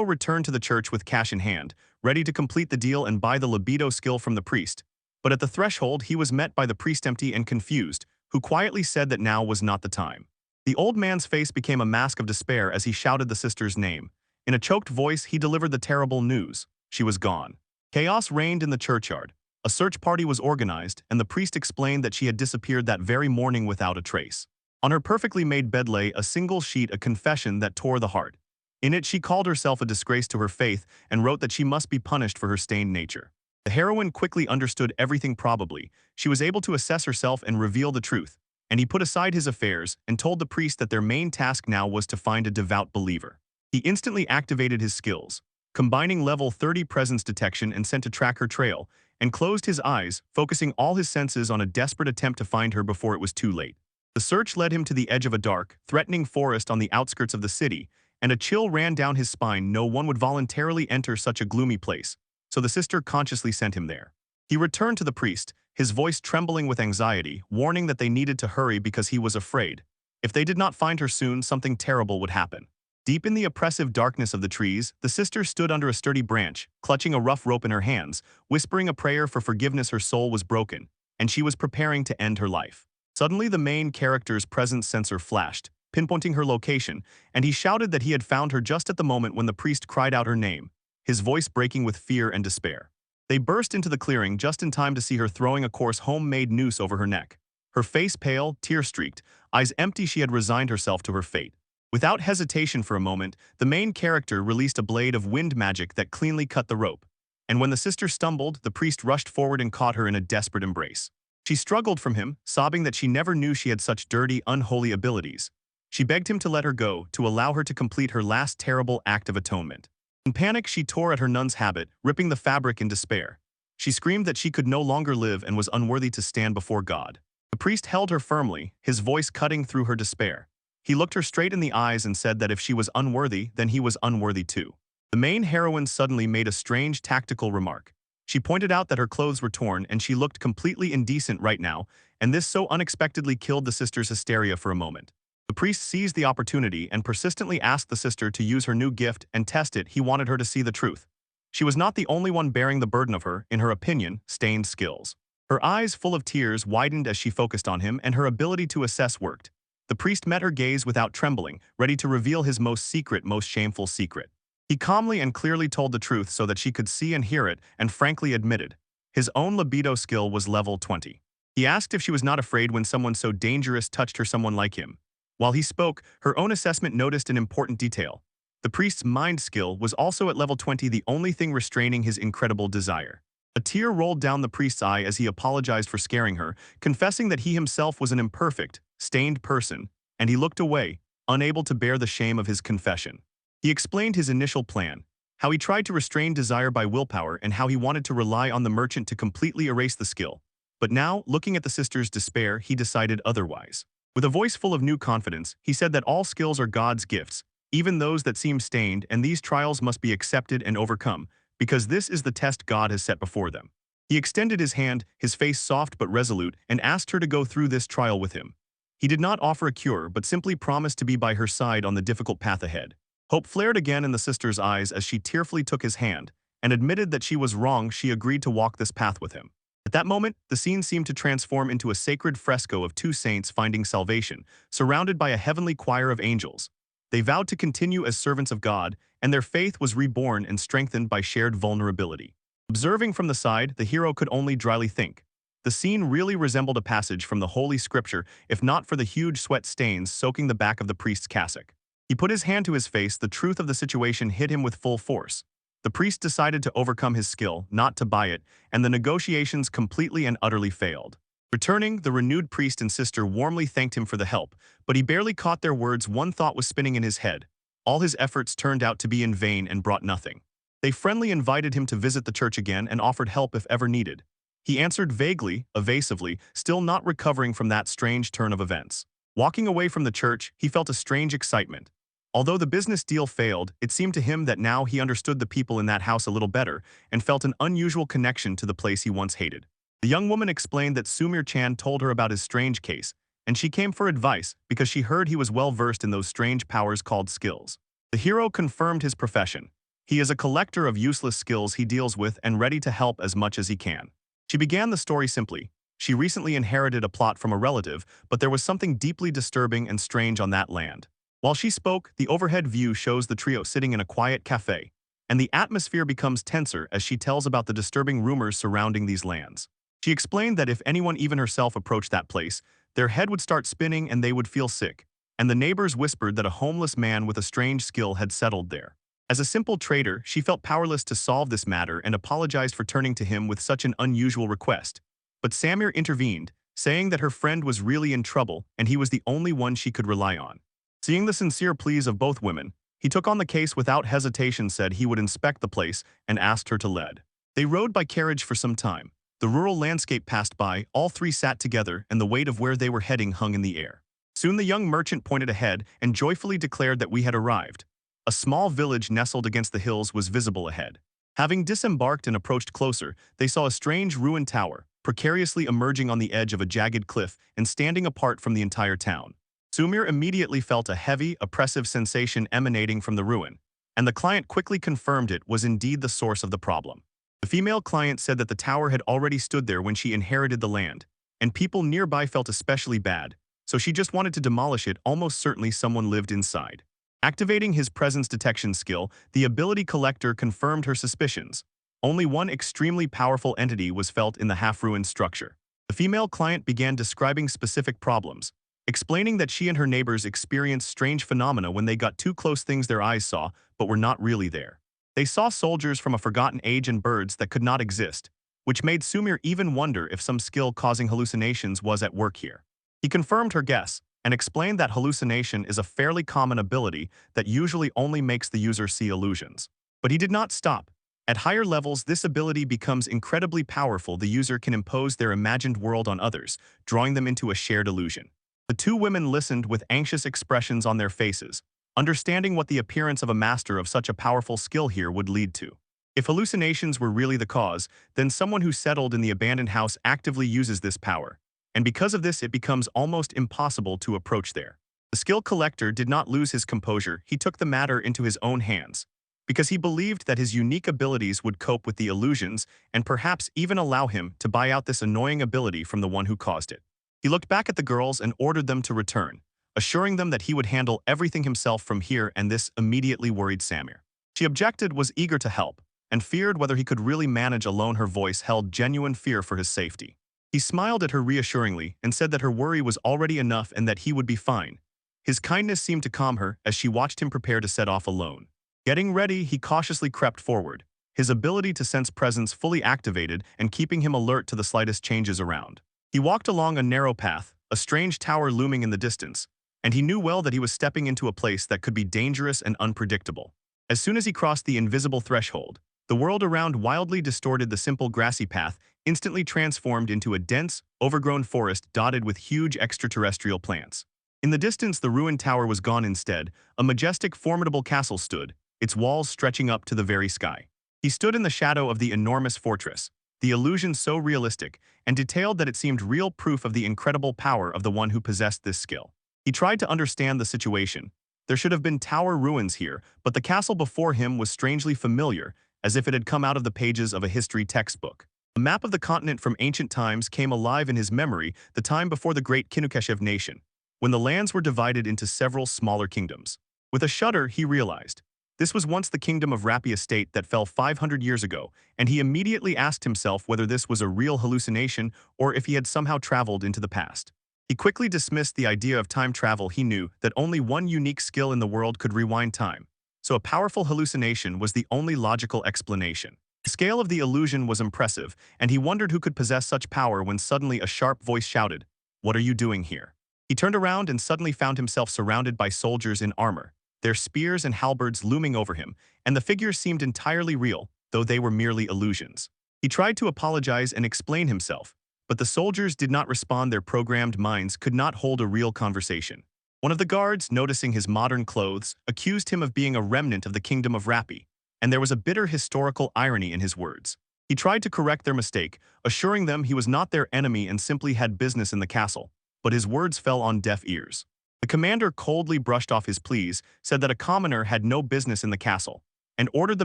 returned to the church with cash in hand, ready to complete the deal and buy the libido skill from the priest. But at the threshold, he was met by the priest empty and confused, who quietly said that now was not the time. The old man's face became a mask of despair as he shouted the sister's name. In a choked voice, he delivered the terrible news. She was gone. Chaos reigned in the churchyard. A search party was organized, and the priest explained that she had disappeared that very morning without a trace. On her perfectly made bed lay a single sheet, a confession that tore the heart. In it, she called herself a disgrace to her faith and wrote that she must be punished for her stained nature. The heroine quickly understood everything probably. She was able to assess herself and reveal the truth. And he put aside his affairs and told the priest that their main task now was to find a devout believer. He instantly activated his skills, combining level 30 presence detection and sent to track her trail, and closed his eyes, focusing all his senses on a desperate attempt to find her before it was too late. The search led him to the edge of a dark, threatening forest on the outskirts of the city, and a chill ran down his spine. No one would voluntarily enter such a gloomy place, so the sister consciously sent him there. He returned to the priest, his voice trembling with anxiety, warning that they needed to hurry because he was afraid. If they did not find her soon, something terrible would happen. Deep in the oppressive darkness of the trees, the sister stood under a sturdy branch, clutching a rough rope in her hands, whispering a prayer for forgiveness. Her soul was broken, and she was preparing to end her life. Suddenly, the main character's presence sensor flashed, pinpointing her location, and he shouted that he had found her just at the moment when the priest cried out her name, his voice breaking with fear and despair. They burst into the clearing just in time to see her throwing a coarse homemade noose over her neck. Her face pale, tear-streaked, eyes empty, she had resigned herself to her fate. Without hesitation for a moment, the main character released a blade of wind magic that cleanly cut the rope. And when the sister stumbled, the priest rushed forward and caught her in a desperate embrace. She struggled from him, sobbing that she never knew she had such dirty, unholy abilities. She begged him to let her go, to allow her to complete her last terrible act of atonement. In panic, she tore at her nun's habit, ripping the fabric in despair. She screamed that she could no longer live and was unworthy to stand before God. The priest held her firmly, his voice cutting through her despair. He looked her straight in the eyes and said that if she was unworthy, then he was unworthy too. The main heroine suddenly made a strange tactical remark. She pointed out that her clothes were torn and she looked completely indecent right now, and this so unexpectedly killed the sister's hysteria for a moment. The priest seized the opportunity and persistently asked the sister to use her new gift and test it. He wanted her to see the truth. She was not the only one bearing the burden of her, in her opinion, stained skills. Her eyes full of tears widened as she focused on him, and her ability to assess worked. The priest met her gaze without trembling, ready to reveal his most secret, most shameful secret. He calmly and clearly told the truth so that she could see and hear it, and frankly admitted. His own libido skill was level 20. He asked if she was not afraid when someone so dangerous touched her, someone like him. While he spoke, her own assessment noticed an important detail. The priest's mind skill was also at level 20, the only thing restraining his incredible desire. A tear rolled down the priest's eye as he apologized for scaring her, confessing that he himself was an imperfect, stained person, and he looked away, unable to bear the shame of his confession. He explained his initial plan, how he tried to restrain desire by willpower and how he wanted to rely on the merchant to completely erase the skill. But now, looking at the sister's despair, he decided otherwise. With a voice full of new confidence, he said that all skills are God's gifts, even those that seem stained, and these trials must be accepted and overcome, because this is the test God has set before them. He extended his hand, his face soft but resolute, and asked her to go through this trial with him. He did not offer a cure, but simply promised to be by her side on the difficult path ahead. Hope flared again in the sister's eyes as she tearfully took his hand, and admitted that she was wrong. She agreed to walk this path with him. At that moment, the scene seemed to transform into a sacred fresco of two saints finding salvation, surrounded by a heavenly choir of angels. They vowed to continue as servants of God, and their faith was reborn and strengthened by shared vulnerability. Observing from the side, the hero could only dryly think. The scene really resembled a passage from the Holy Scripture, if not for the huge sweat stains soaking the back of the priest's cassock. He put his hand to his face. The truth of the situation hit him with full force. The priest decided to overcome his skill, not to buy it, and the negotiations completely and utterly failed. Returning, the renewed priest and sister warmly thanked him for the help, but he barely caught their words. One thought was spinning in his head. All his efforts turned out to be in vain and brought nothing. They friendly invited him to visit the church again and offered help if ever needed. He answered vaguely, evasively, still not recovering from that strange turn of events. Walking away from the church, he felt a strange excitement. Although the business deal failed, it seemed to him that now he understood the people in that house a little better and felt an unusual connection to the place he once hated. The young woman explained that Sumir-chan told her about his strange case, and she came for advice because she heard he was well versed in those strange powers called skills. The hero confirmed his profession. He is a collector of useless skills he deals with and ready to help as much as he can. She began the story simply. She recently inherited a plot from a relative, but there was something deeply disturbing and strange on that land. While she spoke, the overhead view shows the trio sitting in a quiet cafe, and the atmosphere becomes tenser as she tells about the disturbing rumors surrounding these lands. She explained that if anyone, even herself, approached that place, their head would start spinning and they would feel sick, and the neighbors whispered that a homeless man with a strange skill had settled there. As a simple trader, she felt powerless to solve this matter and apologized for turning to him with such an unusual request. But Samir intervened, saying that her friend was really in trouble and he was the only one she could rely on. Seeing the sincere pleas of both women, he took on the case without hesitation, said he would inspect the place, and asked her to lead. They rode by carriage for some time. The rural landscape passed by, all three sat together, and the weight of where they were heading hung in the air. Soon the young merchant pointed ahead and joyfully declared that we had arrived. A small village nestled against the hills was visible ahead. Having disembarked and approached closer, they saw a strange ruined tower, precariously emerging on the edge of a jagged cliff and standing apart from the entire town. Sumir immediately felt a heavy, oppressive sensation emanating from the ruin, and the client quickly confirmed it was indeed the source of the problem. The female client said that the tower had already stood there when she inherited the land, and people nearby felt especially bad, so she just wanted to demolish it. Almost certainly someone lived inside. Activating his presence detection skill, the ability collector confirmed her suspicions. Only one extremely powerful entity was felt in the half-ruined structure. The female client began describing specific problems, explaining that she and her neighbors experienced strange phenomena when they got too close, things their eyes saw, but were not really there. They saw soldiers from a forgotten age and birds that could not exist, which made Sumir even wonder if some skill causing hallucinations was at work here. He confirmed her guess and explained that hallucination is a fairly common ability that usually only makes the user see illusions. But he did not stop. At higher levels, this ability becomes incredibly powerful. The user can impose their imagined world on others, drawing them into a shared illusion. The two women listened with anxious expressions on their faces, understanding what the appearance of a master of such a powerful skill here would lead to. If hallucinations were really the cause, then someone who settled in the abandoned house actively uses this power, and because of this it becomes almost impossible to approach there. The skill collector did not lose his composure. He took the matter into his own hands, because he believed that his unique abilities would cope with the illusions and perhaps even allow him to buy out this annoying ability from the one who caused it. He looked back at the girls and ordered them to return, assuring them that he would handle everything himself from here, and this immediately worried Samir. She objected, was eager to help, and feared whether he could really manage alone. Her voice held genuine fear for his safety. He smiled at her reassuringly and said that her worry was already enough and that he would be fine. His kindness seemed to calm her as she watched him prepare to set off alone. Getting ready, he cautiously crept forward, his ability to sense presence fully activated and keeping him alert to the slightest changes around. He walked along a narrow path, a strange tower looming in the distance, and he knew well that he was stepping into a place that could be dangerous and unpredictable. As soon as he crossed the invisible threshold, the world around wildly distorted. The simple grassy path instantly transformed into a dense, overgrown forest dotted with huge extraterrestrial plants. In the distance, the ruined tower was gone. Instead, a majestic, formidable castle stood, its walls stretching up to the very sky. He stood in the shadow of the enormous fortress, the illusion so realistic and detailed that it seemed real, proof of the incredible power of the one who possessed this skill. He tried to understand the situation. There should have been tower ruins here, but the castle before him was strangely familiar, as if it had come out of the pages of a history textbook. A map of the continent from ancient times came alive in his memory, the time before the great Kinukeshev nation, when the lands were divided into several smaller kingdoms. With a shudder, he realized this was once the kingdom of Rapi estate that fell 500 years ago, and he immediately asked himself whether this was a real hallucination or if he had somehow traveled into the past. He quickly dismissed the idea of time travel. He knew that only one unique skill in the world could rewind time, so a powerful hallucination was the only logical explanation. The scale of the illusion was impressive, and he wondered who could possess such power when suddenly a sharp voice shouted, "What are you doing here?" He turned around and suddenly found himself surrounded by soldiers in armor, their spears and halberds looming over him, and the figures seemed entirely real, though they were merely illusions. He tried to apologize and explain himself, but the soldiers did not respond. Their programmed minds could not hold a real conversation. One of the guards, noticing his modern clothes, accused him of being a remnant of the kingdom of Rapi, and there was a bitter historical irony in his words. He tried to correct their mistake, assuring them he was not their enemy and simply had business in the castle. but his words fell on deaf ears. The commander coldly brushed off his pleas, said that a commoner had no business in the castle, and ordered the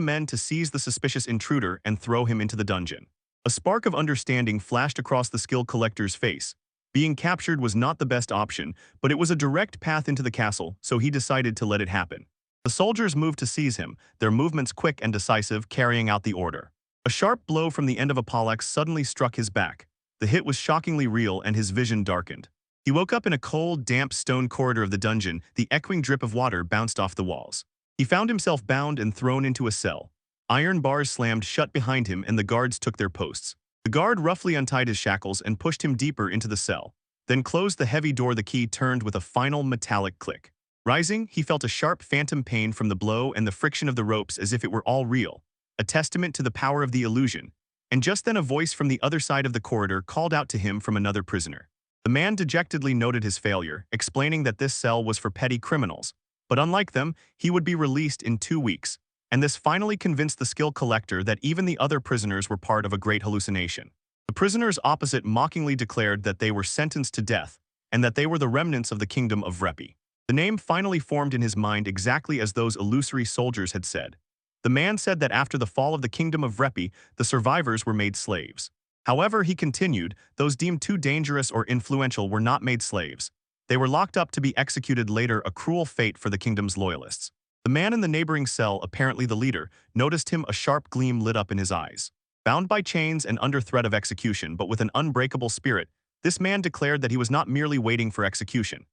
men to seize the suspicious intruder and throw him into the dungeon. A spark of understanding flashed across the skill collector's face. Being captured was not the best option, but it was a direct path into the castle, so he decided to let it happen. The soldiers moved to seize him, their movements quick and decisive, carrying out the order. A sharp blow from the end of a poleaxe suddenly struck his back. The hit was shockingly real and his vision darkened. He woke up in a cold, damp stone corridor of the dungeon. The echoing drip of water bounced off the walls. He found himself bound and thrown into a cell. Iron bars slammed shut behind him and the guards took their posts. The guard roughly untied his shackles and pushed him deeper into the cell, then closed the heavy door. The key turned with a final metallic click. Rising, he felt a sharp phantom pain from the blow and the friction of the ropes as if it were all real, a testament to the power of the illusion. And just then a voice from the other side of the corridor called out to him from another prisoner. The man dejectedly noted his failure, explaining that this cell was for petty criminals, but unlike them, he would be released in 2 weeks. And this finally convinced the skill collector that even the other prisoners were part of a great hallucination. The prisoners opposite mockingly declared that they were sentenced to death, and that they were the remnants of the kingdom of Repi. The name finally formed in his mind exactly as those illusory soldiers had said. The man said that after the fall of the kingdom of Repi, the survivors were made slaves. However, he continued, those deemed too dangerous or influential were not made slaves. They were locked up to be executed later, a cruel fate for the kingdom's loyalists. The man in the neighboring cell, apparently the leader, noticed him. A sharp gleam lit up in his eyes. Bound by chains and under threat of execution, but with an unbreakable spirit, this man declared that he was not merely waiting for execution.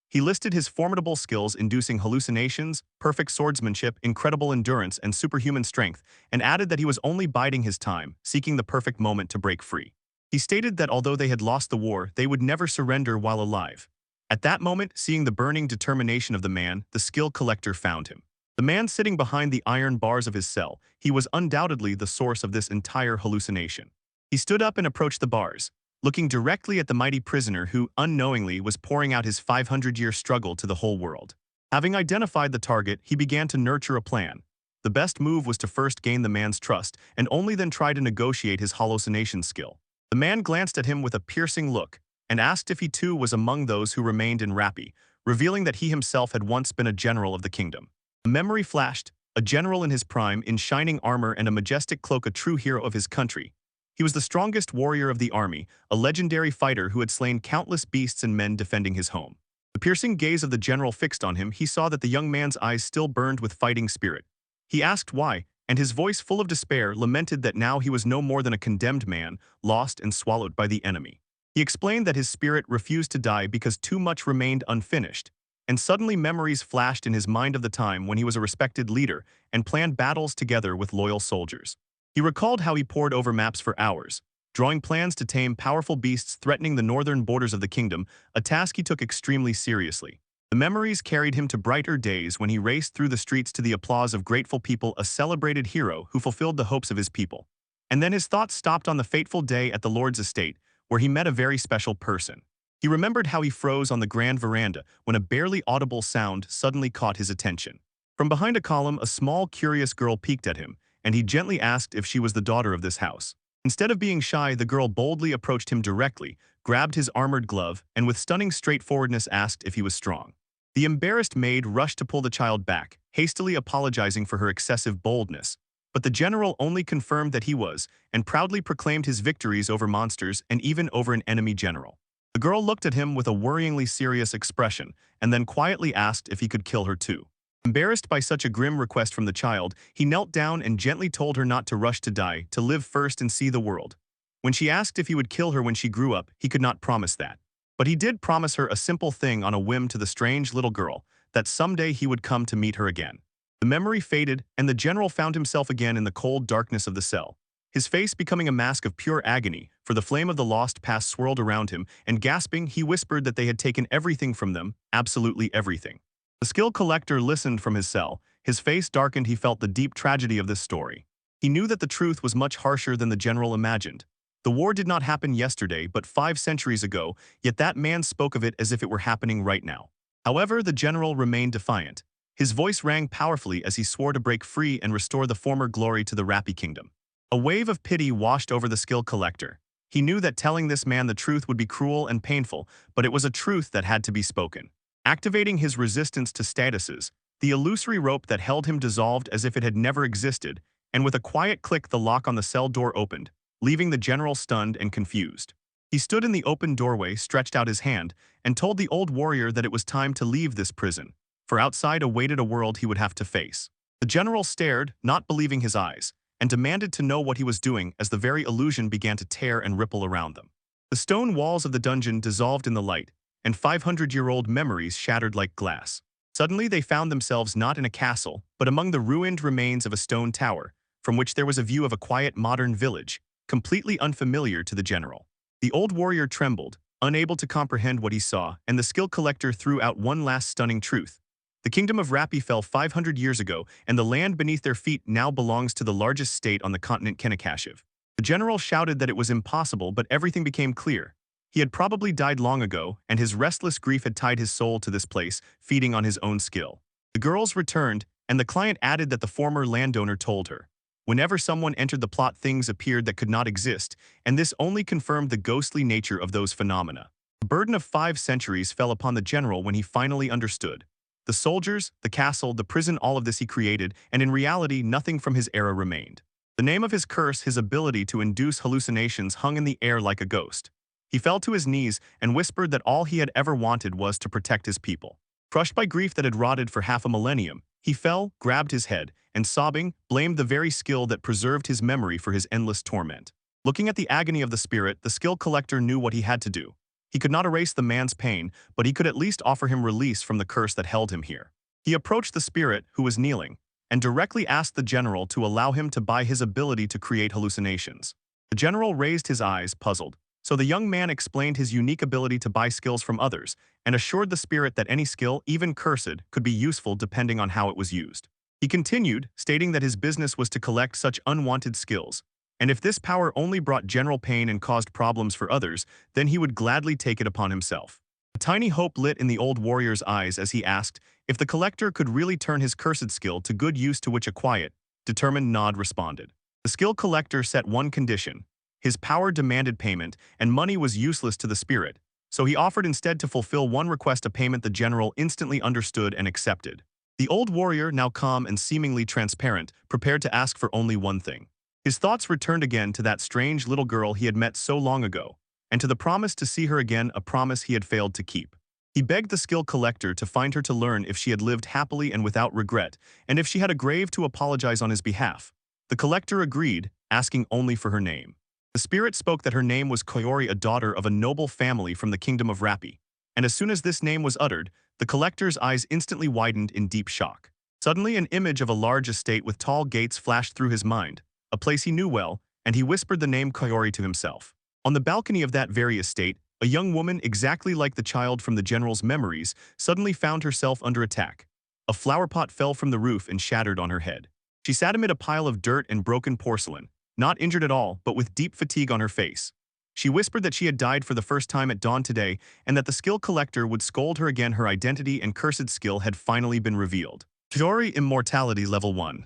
He listed his formidable skills, inducing hallucinations, perfect swordsmanship, incredible endurance, and superhuman strength, and added that he was only biding his time, seeking the perfect moment to break free. He stated that although they had lost the war, they would never surrender while alive. At that moment, seeing the burning determination of the man, the skill collector found him. The man sitting behind the iron bars of his cell, he was undoubtedly the source of this entire hallucination. He stood up and approached the bars, looking directly at the mighty prisoner who, unknowingly, was pouring out his 500-year struggle to the whole world. Having identified the target, he began to nurture a plan. The best move was to first gain the man's trust, and only then try to negotiate his hallucination skill. The man glanced at him with a piercing look, and asked if he too was among those who remained in Repi, revealing that he himself had once been a general of the kingdom. A memory flashed, a general in his prime, in shining armor and a majestic cloak, a true hero of his country. He was the strongest warrior of the army, a legendary fighter who had slain countless beasts and men defending his home. The piercing gaze of the general fixed on him. He saw that the young man's eyes still burned with fighting spirit. He asked why, and his voice, full of despair, lamented that now he was no more than a condemned man, lost and swallowed by the enemy. He explained that his spirit refused to die because too much remained unfinished, and suddenly memories flashed in his mind of the time when he was a respected leader and planned battles together with loyal soldiers. He recalled how he pored over maps for hours, drawing plans to tame powerful beasts threatening the northern borders of the kingdom, a task he took extremely seriously. The memories carried him to brighter days when he raced through the streets to the applause of grateful people, a celebrated hero who fulfilled the hopes of his people. And then his thoughts stopped on the fateful day at the Lord's estate, where he met a very special person. He remembered how he froze on the grand veranda when a barely audible sound suddenly caught his attention. From behind a column, a small, curious girl peeked at him, and he gently asked if she was the daughter of this house. Instead of being shy, the girl boldly approached him directly, grabbed his armored glove, and with stunning straightforwardness asked if he was strong. The embarrassed maid rushed to pull the child back, hastily apologizing for her excessive boldness. But the general only confirmed that he was, and proudly proclaimed his victories over monsters and even over an enemy general. The girl looked at him with a worryingly serious expression, and then quietly asked if he could kill her too. Embarrassed by such a grim request from the child, he knelt down and gently told her not to rush to die, to live first and see the world. When she asked if he would kill her when she grew up, he could not promise that. But he did promise her a simple thing on a whim to the strange little girl, that someday he would come to meet her again. The memory faded, and the general found himself again in the cold darkness of the cell, his face becoming a mask of pure agony, for the flame of the lost past swirled around him, and gasping, he whispered that they had taken everything from them, absolutely everything. The skill collector listened from his cell. His face darkened. He felt the deep tragedy of this story. He knew that the truth was much harsher than the general imagined. The war did not happen yesterday, but 5 centuries ago, yet that man spoke of it as if it were happening right now. However, the general remained defiant. His voice rang powerfully as he swore to break free and restore the former glory to the Repi kingdom. A wave of pity washed over the skill collector. He knew that telling this man the truth would be cruel and painful, but it was a truth that had to be spoken. Activating his resistance to statuses, the illusory rope that held him dissolved as if it had never existed, and with a quiet click the lock on the cell door opened, leaving the general stunned and confused. He stood in the open doorway, stretched out his hand, and told the old warrior that it was time to leave this prison, for outside awaited a world he would have to face. The general stared, not believing his eyes, and demanded to know what he was doing as the very illusion began to tear and ripple around them. The stone walls of the dungeon dissolved in the light, and 500-year-old memories shattered like glass. Suddenly they found themselves not in a castle, but among the ruined remains of a stone tower, from which there was a view of a quiet modern village, completely unfamiliar to the general. The old warrior trembled, unable to comprehend what he saw, and the skill collector threw out one last stunning truth. The kingdom of Rappi fell 500 years ago, and the land beneath their feet now belongs to the largest state on the continent Kinnikashiv. The general shouted that it was impossible, but everything became clear. He had probably died long ago, and his restless grief had tied his soul to this place, feeding on his own skill. The girls returned, and the client added that the former landowner told her. Whenever someone entered the plot, things appeared that could not exist, and this only confirmed the ghostly nature of those phenomena. The burden of 5 centuries fell upon the general when he finally understood. The soldiers, the castle, the prison, all of this he created, and in reality nothing from his era remained. The name of his curse, his ability to induce hallucinations, hung in the air like a ghost. He fell to his knees and whispered that all he had ever wanted was to protect his people. Crushed by grief that had rotted for half a millennium, he fell, grabbed his head, and sobbing, blamed the very skill that preserved his memory for his endless torment. Looking at the agony of the spirit, the skill collector knew what he had to do. He could not erase the man's pain, but he could at least offer him release from the curse that held him here. He approached the spirit, who was kneeling, and directly asked the general to allow him to buy his ability to create hallucinations. The general raised his eyes, puzzled. So the young man explained his unique ability to buy skills from others, and assured the spirit that any skill, even cursed, could be useful depending on how it was used. He continued, stating that his business was to collect such unwanted skills, and if this power only brought general pain and caused problems for others, then he would gladly take it upon himself. A tiny hope lit in the old warrior's eyes as he asked if the collector could really turn his cursed skill to good use, to which a quiet, determined nod responded. The skill collector set one condition. His power demanded payment, and money was useless to the spirit, so he offered instead to fulfill one request, a payment the general instantly understood and accepted. The old warrior, now calm and seemingly transparent, prepared to ask for only one thing. His thoughts returned again to that strange little girl he had met so long ago, and to the promise to see her again, a promise he had failed to keep. He begged the skill collector to find her, to learn if she had lived happily and without regret, and if she had a grave, to apologize on his behalf. The collector agreed, asking only for her name. The spirit spoke that her name was Koyori, a daughter of a noble family from the kingdom of Rappi, and as soon as this name was uttered, the collector's eyes instantly widened in deep shock. Suddenly an image of a large estate with tall gates flashed through his mind, a place he knew well, and he whispered the name Koyori to himself. On the balcony of that very estate, a young woman, exactly like the child from the general's memories, suddenly found herself under attack. A flower pot fell from the roof and shattered on her head. She sat amid a pile of dirt and broken porcelain, not injured at all, but with deep fatigue on her face. She whispered that she had died for the first time at dawn today, and that the skill collector would scold her again. Her identity and cursed skill had finally been revealed. Koyori Immortality Level 1.